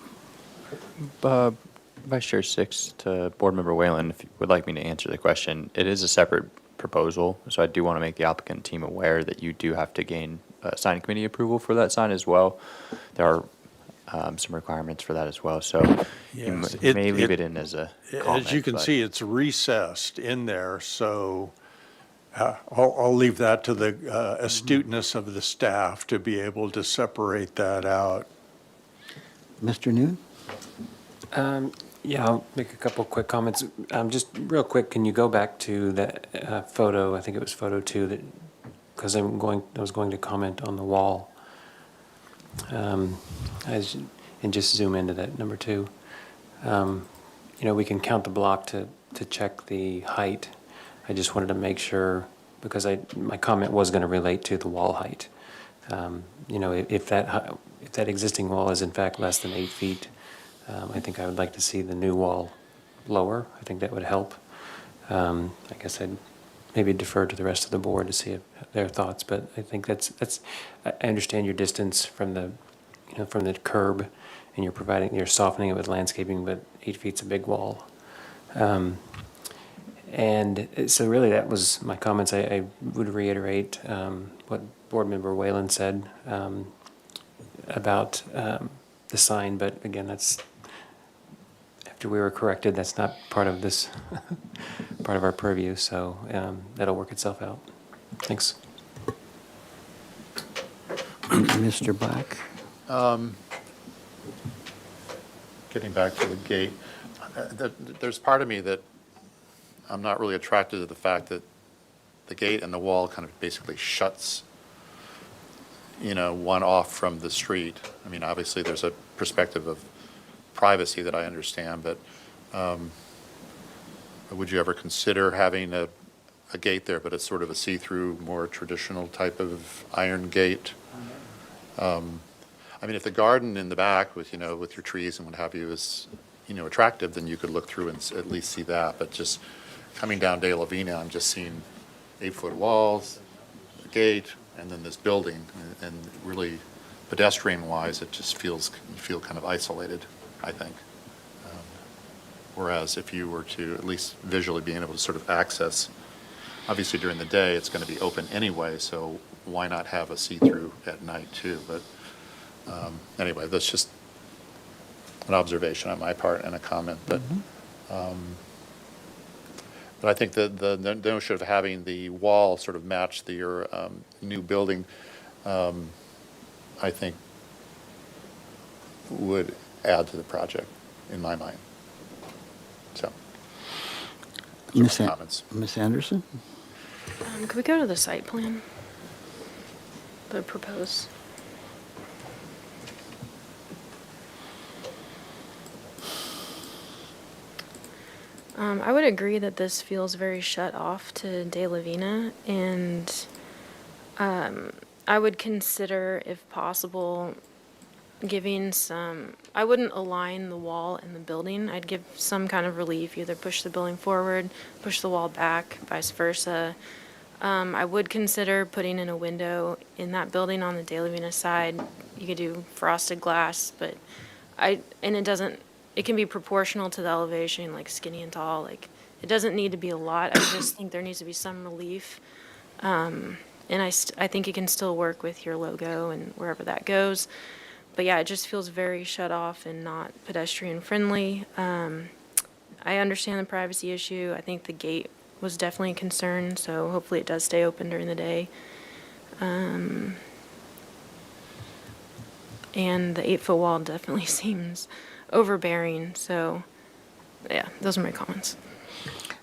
Vice Chair Six, to Board Member Whalen, if you would like me to answer the question, it is a separate proposal, so I do want to make the applicant team aware that you do have to gain sign committee approval for that sign as well. There are some requirements for that as well, so you Yes, may leave it in as a comment. As you can but- see, it's recessed in there, so I'll leave that to the astuteness of the staff to be able to separate that out. Mr. Noon? Yeah, I'll make a couple quick comments. Just real quick, can you go back to that photo? I think it was photo 2 that, because I was going to comment on the wall. And just zoom into that number 2. We can count the block to check the height. I just wanted to make sure, because my comment was going to relate to the wall height. If that existing wall is in fact less than 8 feet, I think I would like to see the new wall lower. I think that would help. I guess I'd maybe defer to the rest of the board to see their thoughts, but I think I understand your distance from the curb, and you're softening it with landscaping, but 8 feet's a big wall. And so really that was my comments. I would reiterate what Board Member Whalen said about the sign, but again, that's, after we were corrected, that's not part of this, part of our purview, so that'll work itself out. Thanks. Mr. Black? Getting back to the gate, there's part of me that I'm not really attracted to the fact that the gate and the wall kind of basically shuts, one off from the street. I mean, obviously, there's a perspective of privacy that I understand, but would you ever consider having a gate there, but it's sort of a see-through, more traditional type of iron gate? I mean, if the garden in the back with, with your trees and what have you is, attractive, then you could look through and at least see that. But just coming down De La Vina, I'm just seeing 8-foot walls, a gate, and then this building. And really, pedestrian-wise, it just you feel kind of isolated, I think. Whereas if you were to at least visually being able to sort of access, obviously during the day, it's going to be open anyway, so why not have a see-through at night too? But anyway, that's just an observation on my part and a comment. But but I think the notion of having the wall sort of match your new building, I think would add to the project in my mind. So, those are my comments. Ms. Anderson? Could we go to the site plan? The proposed. I would agree that this feels very shut off to De La Vina, and I would consider, if possible, giving I wouldn't align the wall and the building. I'd give some kind of relief, either push the building forward, push the wall back, vice versa. I would consider putting in a window in that building on the De La Vina side. You could do frosted glass, but it can be proportional to the elevation, like skinny and tall. Like, it doesn't need to be a lot. I just think there needs to be some relief. And I think it can still work with your logo and wherever that goes. But yeah, it just feels very shut off and not pedestrian friendly. I understand the privacy issue. I think the gate was definitely a concern, so hopefully it does stay open during the day. And the 8-foot wall definitely seems overbearing, so yeah, those are my comments.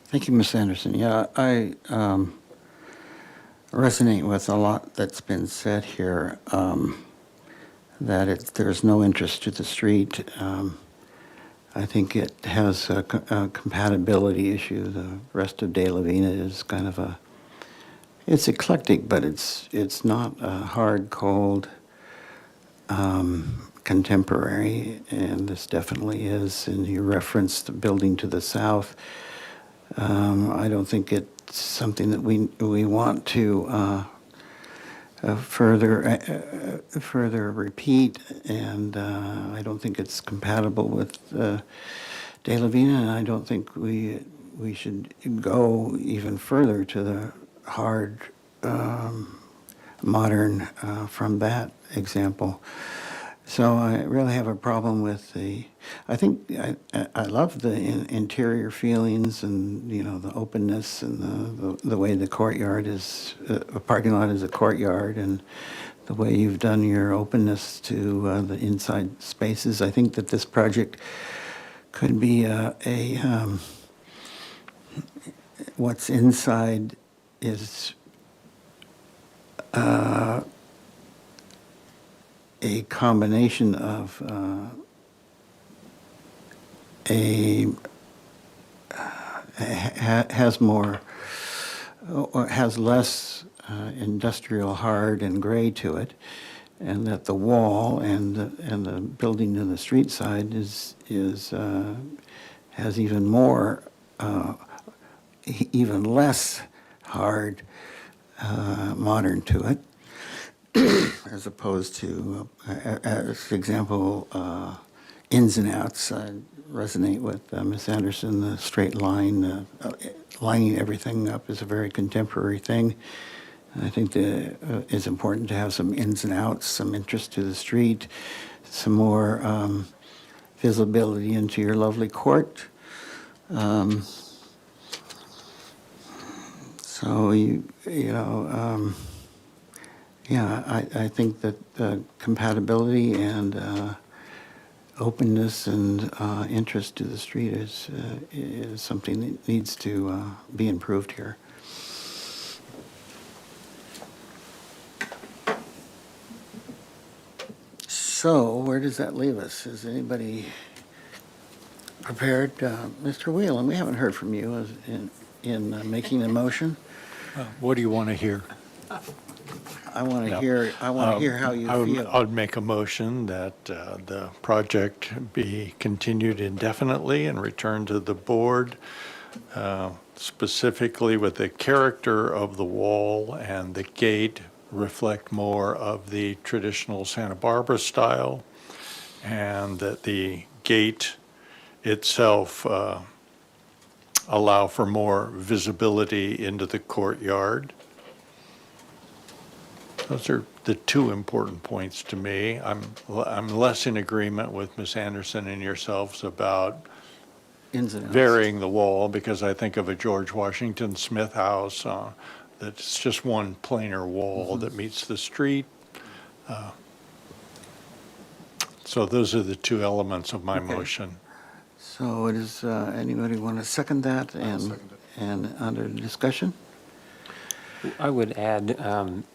Thank you, Ms. Anderson. Yeah, I resonate with a lot that's been said here, that there's no interest to the street. I think it has a compatibility issue. The rest of De La Vina is kind of it's eclectic, but it's not a hard, cold contemporary, and this definitely is. And you referenced the building to the south. I don't think it's something that we want to further repeat, and I don't think it's compatible with De La Vina, and I don't think we should go even further to the hard modern from that example. So I really have a problem with I think I love the interior feelings and, you know, the openness and the way the courtyard is, a parking lot is a courtyard, and the way you've done your openness to the inside spaces. I think that this project could be what's inside is a combination of has more or has less industrial hard and gray to it, and that the wall and the building to the street side has even more even less hard modern to it. As opposed to, as example, ins and outs. I resonate with Ms. Anderson. The straight line, lining everything up is a very contemporary thing. I think it's important to have some ins and outs, some interest to the street, some more visibility into your lovely court. So yeah, I think that compatibility and openness and interest to the street is something that needs to be improved here. So where does that leave us? Is anybody prepared? Mr. Whelan, we haven't heard from you in making a motion. What do you want to hear? I want to hear how you feel. I would make a motion that the project be continued indefinitely and returned to the board, specifically with the character of the wall and the gate reflect more of the traditional Santa Barbara style, and that the gate itself allow for more visibility into the courtyard. Those are the two important points to me. I'm less in agreement with Ms. Anderson and yourselves about Ins and outs. varying the wall, because I think of a George Washington Smith house that's just one planar wall that meets the street. So those are the two elements of my motion. So does anybody want to second that and under discussion? I would add,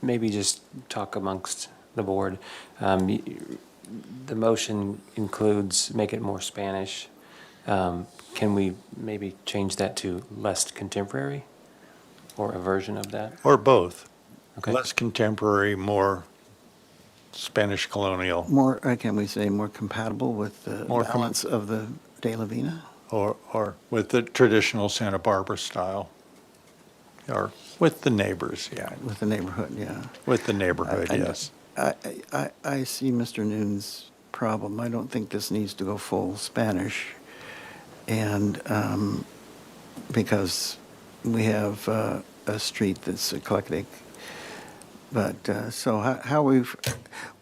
maybe just talk amongst the board. The motion includes make it more Spanish. Can we maybe change that to less contemporary, or a version of that? Or both. Okay. Less contemporary, more Spanish colonial. More, can we say more compatible with the More balance of the De La Vina? Or with the traditional Santa Barbara style. Or with the neighbors, yeah. With the neighborhood, yeah. With the neighborhood, yes. I see Mr. Noon's problem. I don't think this needs to go full Spanish, and because we have a street that's eclectic. But so how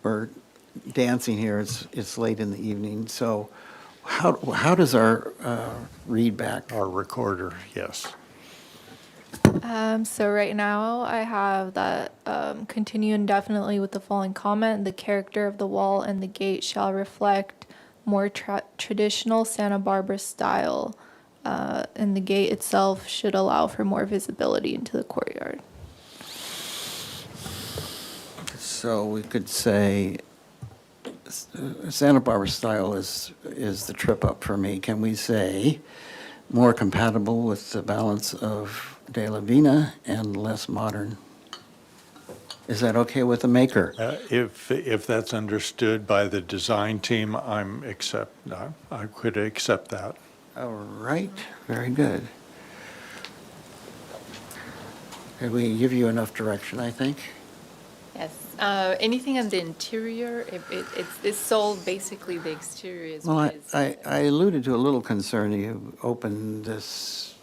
we're dancing here. It's late in the evening. So how does our readback? Our recorder, yes. So right now I have that continue indefinitely with the following comment: the character of the wall and the gate shall reflect more traditional Santa Barbara style, and the gate itself should allow for more visibility into the courtyard. So we could say Santa Barbara style is the trip up for me. Can we say more compatible with the balance of De La Vina and less modern? Is that okay with the maker? If that's understood by the design team, I could accept that. All right, very good. Did we give you enough direction, I think? Yes. Anything on the interior, it's sold, basically the exterior is. Well, I alluded to a little concern. You opened this,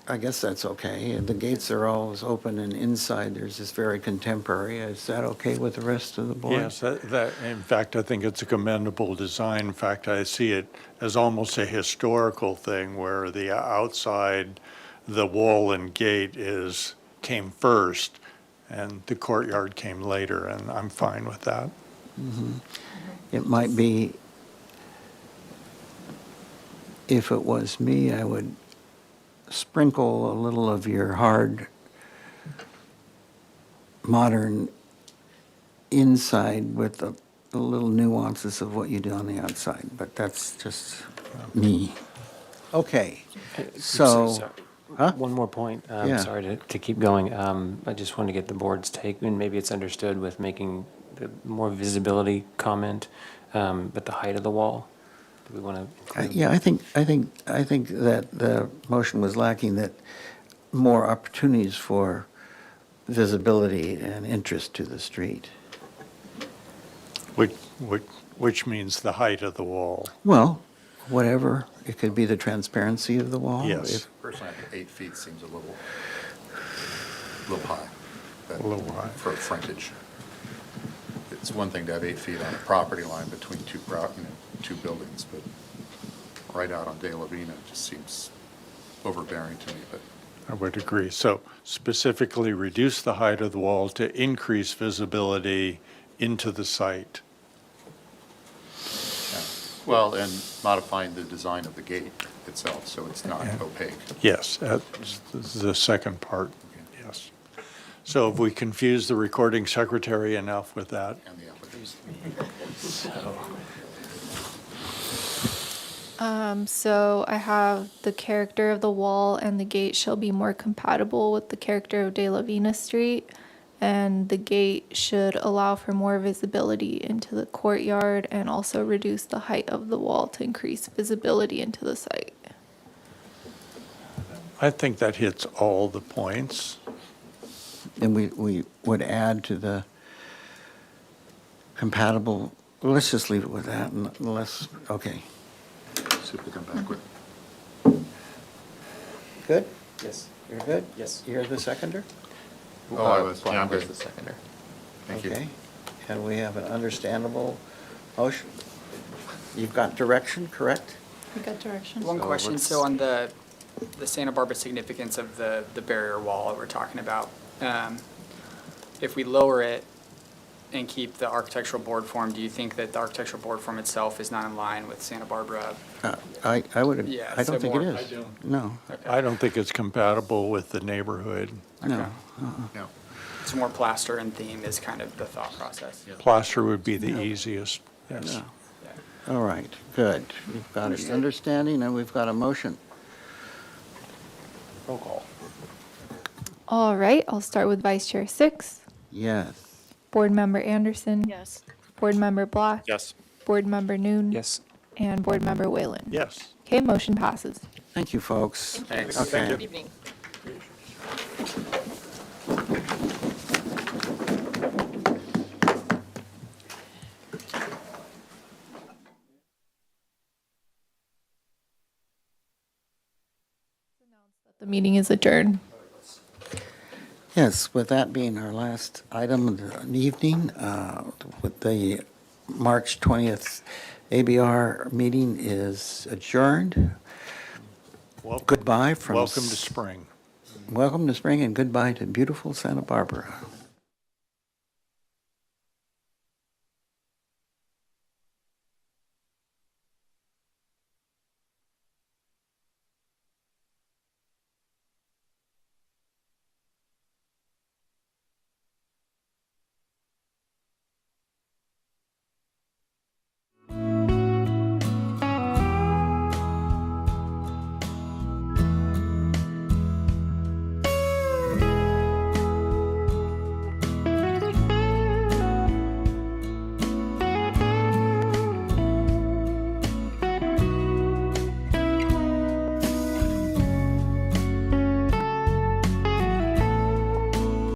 I guess that's okay. And the gates are always open and inside there's this very contemporary. Is that okay with the rest of the board? Yes, in fact, I think it's a commendable design. In fact, I see it as almost a historical thing where the outside, the wall and gate came first and the courtyard came later, and I'm fine with that. It might be, if it was me, I would sprinkle a little of your hard, modern inside with the little nuances of what you do on the outside, but that's just me. Okay, so, Sorry. huh? One more point. Yeah. Sorry to keep going. I just wanted to get the board's take, and maybe it's understood with making the more visibility comment, but the height of the wall. Do we want to include? Yeah, I think that the motion was lacking that more opportunities for visibility and interest to the street. Which means the height of the wall. Well, whatever, it could be the transparency of the wall. Yes. if- Personally, I think 8 feet seems a little high. A little high. For frontage. It's one thing to have 8 feet on a property line between two buildings, but right out on De La Vina just seems overbearing to me, but. I would agree. So specifically reduce the height of the wall to increase visibility into the site. Yeah. Well, and modifying the design of the gate itself, so it's not opaque. Yes, that's the second part, yes. So have we confused the recording secretary enough with that? And the applicants. So I have the character of the wall and the gate shall be more compatible with the character of De La Vina Street. And the gate should allow for more visibility into the courtyard and also reduce the height of the wall to increase visibility into the site. I think that hits all the points. And we would add to the compatible, let's just leave it with that unless, okay. See if we come back with. Good? Yes. You're good? Yes. You're the seconder? Oh, I was, yeah, I'm Brian was good. the seconder. Thank you. Okay. And we have an understandable motion. You've got direction, correct? We got directions. One So question, let's- so on the Santa Barbara significance of the barrier wall that we're talking about, if we lower it and keep the architectural board form, do you think that the architectural board form itself is not in line with Santa Barbara? I would, Yeah, I don't so think it more- is. No, I don't think it's compatible with the neighborhood. no. No. It's more plaster and theme is kind of the thought process. Plaster would be the easiest, yes. No. All right, good. We've got an understanding and we've got a motion. Roll call. All right, I'll start with Vice Chair Six, Yes. Board Member Anderson. Yes. Board Member Black. Yes. Board Member Noon. Yes. And Board Member Whalen. Yes. Okay, motion passes. Thank you, folks. Thanks. Okay. Good evening. The meeting is adjourned. Yes, with that being our last item of the evening, with the March 20th ABR meeting is adjourned. Goodbye from. Welcome to spring. Welcome to spring and goodbye to beautiful Santa Barbara.